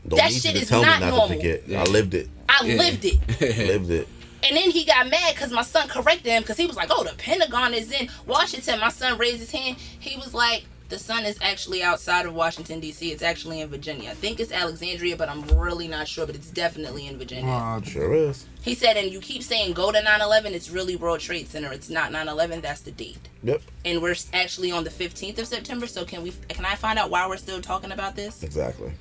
Don't That need shit you to is tell not me not normal. to forget. Yeah. I lived it. I lived it. Lived it. And then he got mad because my son corrected him because he was like, oh, the Pentagon is in Washington. My son raised his hand. He was like, the sun is actually outside of Washington, D.C. It's actually in Virginia. I think it's Alexandria, but I'm really not sure. But it's definitely in Virginia. Sure is. He said, and you keep saying go to 9/11. It's really World Trade Center. It's not 9/11. That's the date. Yep. And we're actually on the 15th of September. So can I find out why we're still talking about this? Exactly.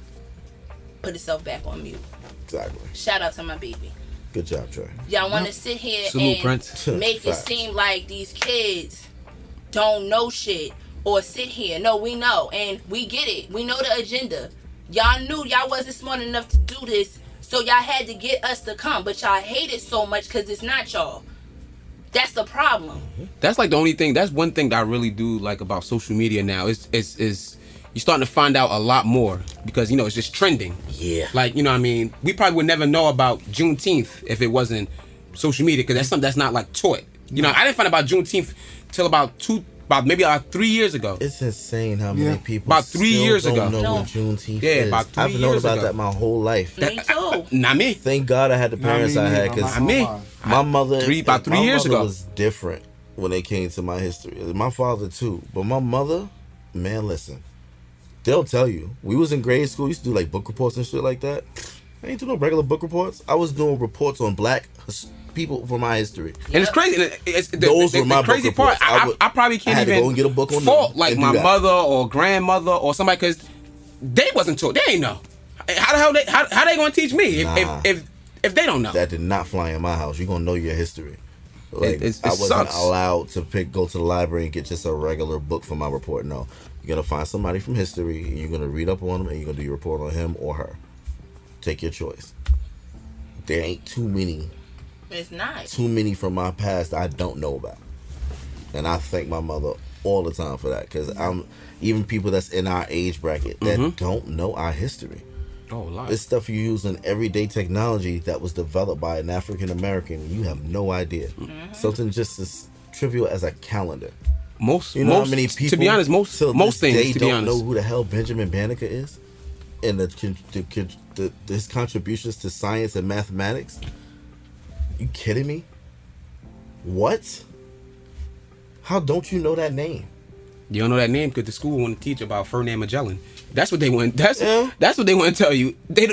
Put itself back on mute. Exactly. Shout out to my baby. Good job, Trey. Y'all want to sit here Salute, and Prince. make it Facts. seem like these kids don't know shit or sit here. No, we know. And we get it. We know the agenda. Y'all knew y'all wasn't smart enough to do this, so y'all had to get us to come. But y'all hate it so much because it's not y'all. That's the problem. That's like the only thing. That's one thing that I really do like about social media now. Is you're starting to find out a lot more because it's just trending. Yeah. Like we probably would never know about Juneteenth if it wasn't social media because that's something that's not like taught. I didn't find out about Juneteenth till about maybe 3 years ago. It's insane how many people About 3 years still ago. don't know No. what Juneteenth Yeah, is. about 3 I've known years about ago. that my whole life. Me too. Not me. Thank God I had the parents I had because my mother About 3 years ago. was different when it came to my history. My father too, but my mother, man, listen, they'll tell you. We was in grade school, used to do like book reports and shit like that. I ain't do no regular book reports. I was doing reports on black people from my history. And it's crazy. Those were my the crazy book part. reports. I probably can't I had to even go and get a book on fault them like and my do that. mother or grandmother or somebody because they wasn't taught. They ain't know. How the hell how they gonna teach me Nah. if they don't know? That did not fly in my house. You're gonna know your history. Like It I wasn't sucks. allowed to go to the library and get just a regular book for my report. No, you're gonna find somebody from history and you're gonna read up on them and you're gonna do your report on him or her. Take your choice. There ain't too many It's not. from my past I don't know about, and I thank my mother all the time for that because even people that's in our age bracket that don't know our history. Oh, a lot. This stuff you use in everyday technology that was developed by an African American, you have no idea. Something just as trivial as a calendar. Most, You know how many people, to be honest, most till things, this day to be don't know honest. who the hell Benjamin Banneker is, and his contributions to science and mathematics. You kidding me? What? How don't you know that name? You don't know that name because the school want to teach about Ferdinand Magellan. That's what they want. That's Yeah. what they want to tell you. They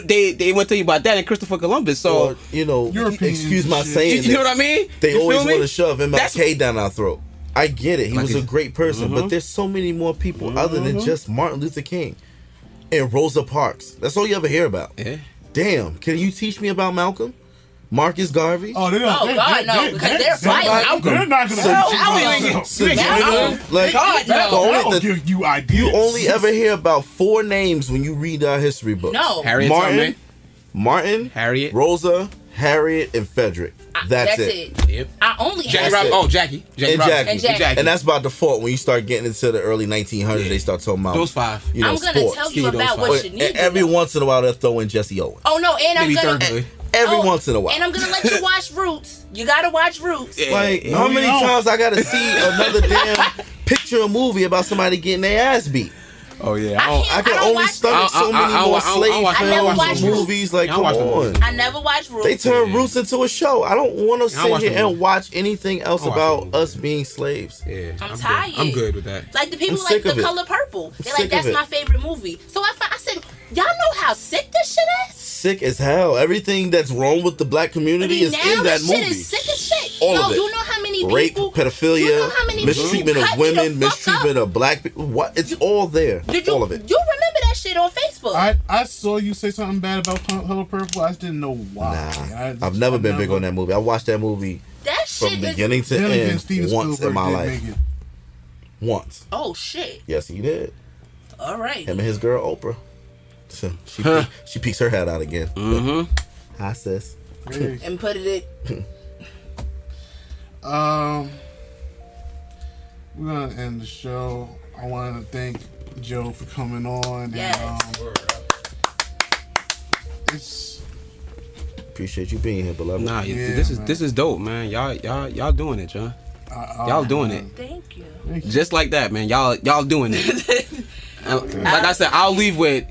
want to tell you about that and Christopher Columbus. So Or, Europeans excuse my and shit. saying, you know what I mean? They You always feel me? want to shove That's- MLK down our throat. I get it. He Like was a it's- great person, but there's so many more people other than just Martin Luther King and Rosa Parks. That's all you ever hear about. Yeah. Damn, can you teach me about Malcolm? Marcus Garvey. Oh, they don't. Oh, God, no, because they're violent. They're not going to Like, God, no. I'll give you ideas. You only ever hear about 4 names when you read our history books. No. Harriet Martin, Harriet, Rosa, Harriet, and Frederick. That's it. Yep. I only Jackie have Robinson. Oh, Jackie. And Jackie. And Jackie. And that's by default. When you start getting into the early 1900s, they start talking about those 5. You know, I'm going to sports. tell you about what you need And to every know. once in a while, they'll throw in Jesse Owens. Oh, no, and I'm Maybe going to... thirdly. Every once in a while. And I'm going to let you watch Roots. You got to watch Roots. Like, how many times I gotta see another damn picture or movie about somebody getting their ass beat? Oh yeah, I can only stomach so many more slave films and movies. Like, come on. I never watched Roots. They turn Roots into a show. I don't want to sit here and watch anything else about us being slaves. Yeah, I'm tired. I'm good with that. Like the people like The Color Purple. They're like, that's my favorite movie. So I said, y'all know how sick this shit is? Sick as hell. Everything that's wrong with the black community is in that movie. Shit is sick as shit. All of it. You know how many rape, people, pedophilia, you know how many mistreatment of women, mistreatment of black people. What? It's all there. All of it. You remember that shit on Facebook? I saw you say something bad about Color Purple. I just didn't know why. Nah, I've never been big on that movie. I watched that movie from beginning to end once in my life. Once. Oh shit. Yes, he did. All right. Him and his girl Oprah. So she peeks her head out again. Hi, sis. Hey. And put it in. We're gonna end the show. I want to thank Joe for coming on. Yes. It's appreciate you being here, beloved. Nah, this is dope, man. Y'all doing it, John. Y'all doing it. Thank you. Just like that, man. Y'all doing it. Like I said, I'll leave with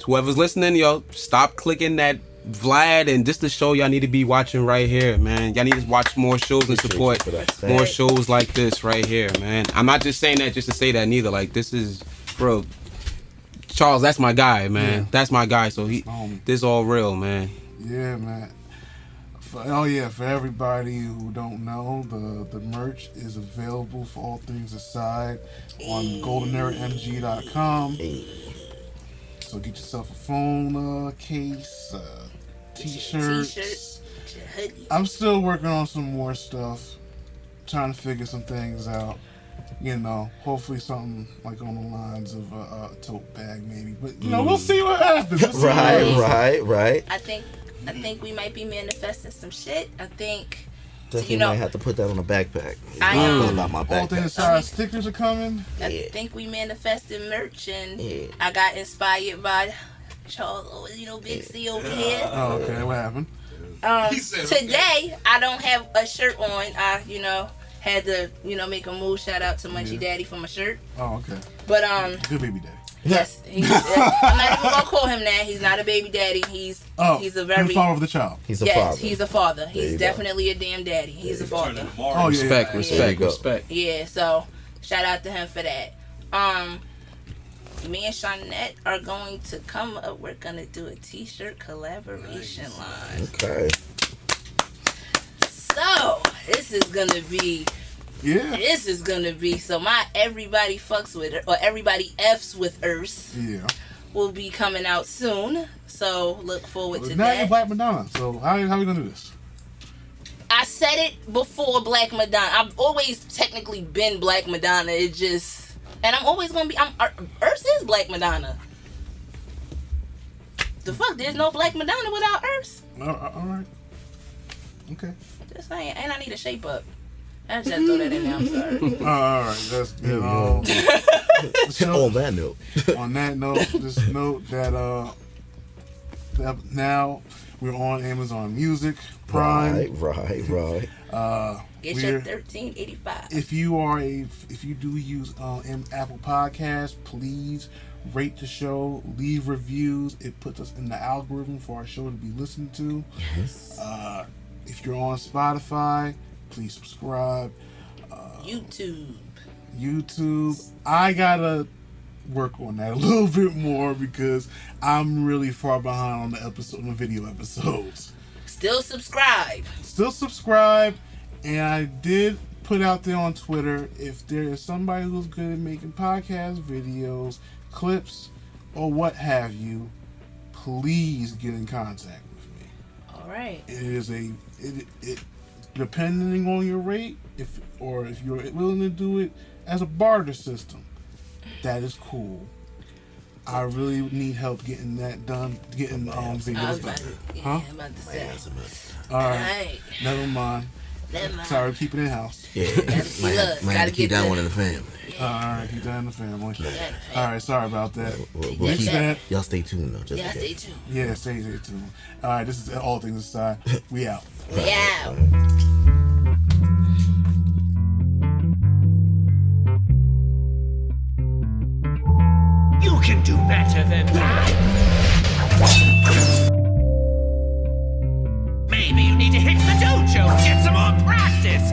whoever's listening. Yo, stop clicking that Vlad, and just the show y'all need to be watching right here, man. Y'all need to watch more shows and support more shows like this right here, man. I'm not just saying that just to say that neither. Like, this is, bro, Charles, that's my guy, man. That's my guy. So this all real, man. Yeah, man. For everybody who don't know, the merch is available for All Things Aside on goldenermg.com. So get yourself a phone case, t-shirts. I'm still working on some more stuff, trying to figure some things out. You know, hopefully something like on the lines of a tote bag, maybe. But you know, we'll see what happens. Right. I think we might be manifesting some shit. I think definitely might have to put that on a backpack. I know about my backpack. All Things Aside stickers are coming. I think we manifested merch, and I got inspired by Charles, Big C over here. Oh, okay. What happened? Today I don't have a shirt on. I had to make a move. Shout out to Munchie Daddy for my shirt. Oh, okay. But good baby daddy. Yes, I'm not even gonna call him that. He's not a baby daddy. He's a very father of the child. He's a father. He's a father. He's definitely a damn daddy. He's a father. Oh, Respect. Yeah, so shout out to him for that. Me and Shawnette are going to come up. We're gonna do a t-shirt collaboration line. Okay. So this is gonna be. Yeah. This is gonna be so my everybody fucks with or everybody F's with Earth. Yeah. Will be coming out soon. So look forward to now that. You're Black Madonna. So how are we gonna do this? I said it before Black Madonna. I've always technically been Black Madonna. It just and I'm always gonna be. Earth is Black Madonna. The fuck? There's no Black Madonna without Earth. All right. Okay. Just saying, and I need a shape up. I just throw that in there. I'm sorry. All right, let's get on that note. On that note, just note that now we're on Amazon Music Prime. Right. Get your $13.85. If you do use Apple Podcasts, please rate the show, leave reviews. It puts us in the algorithm for our show to be listened to. Yes. If you're on Spotify, please subscribe. YouTube. I gotta work on that a little bit more because I'm really far behind on the video episodes. Still subscribe. And I did put out there on Twitter, if there is somebody who's good at making podcast videos, clips, or what have you, please get in contact with me. All right. It is it depending on your rate, if you're willing to do it as a barter system, that is cool. I really need help getting that done, getting videos done. I'm about to say. All right. Never mind. Sorry, keep it in house. Yeah, might have to keep that one in the family. All right, keep that in the family. All right, sorry about that. Y'all stay tuned though. Yeah, stay tuned. Yeah, stay tuned. All right, this is All Things Aside. We out. We out. You can do better than that. Maybe you need to hit the dojo and get some more practice.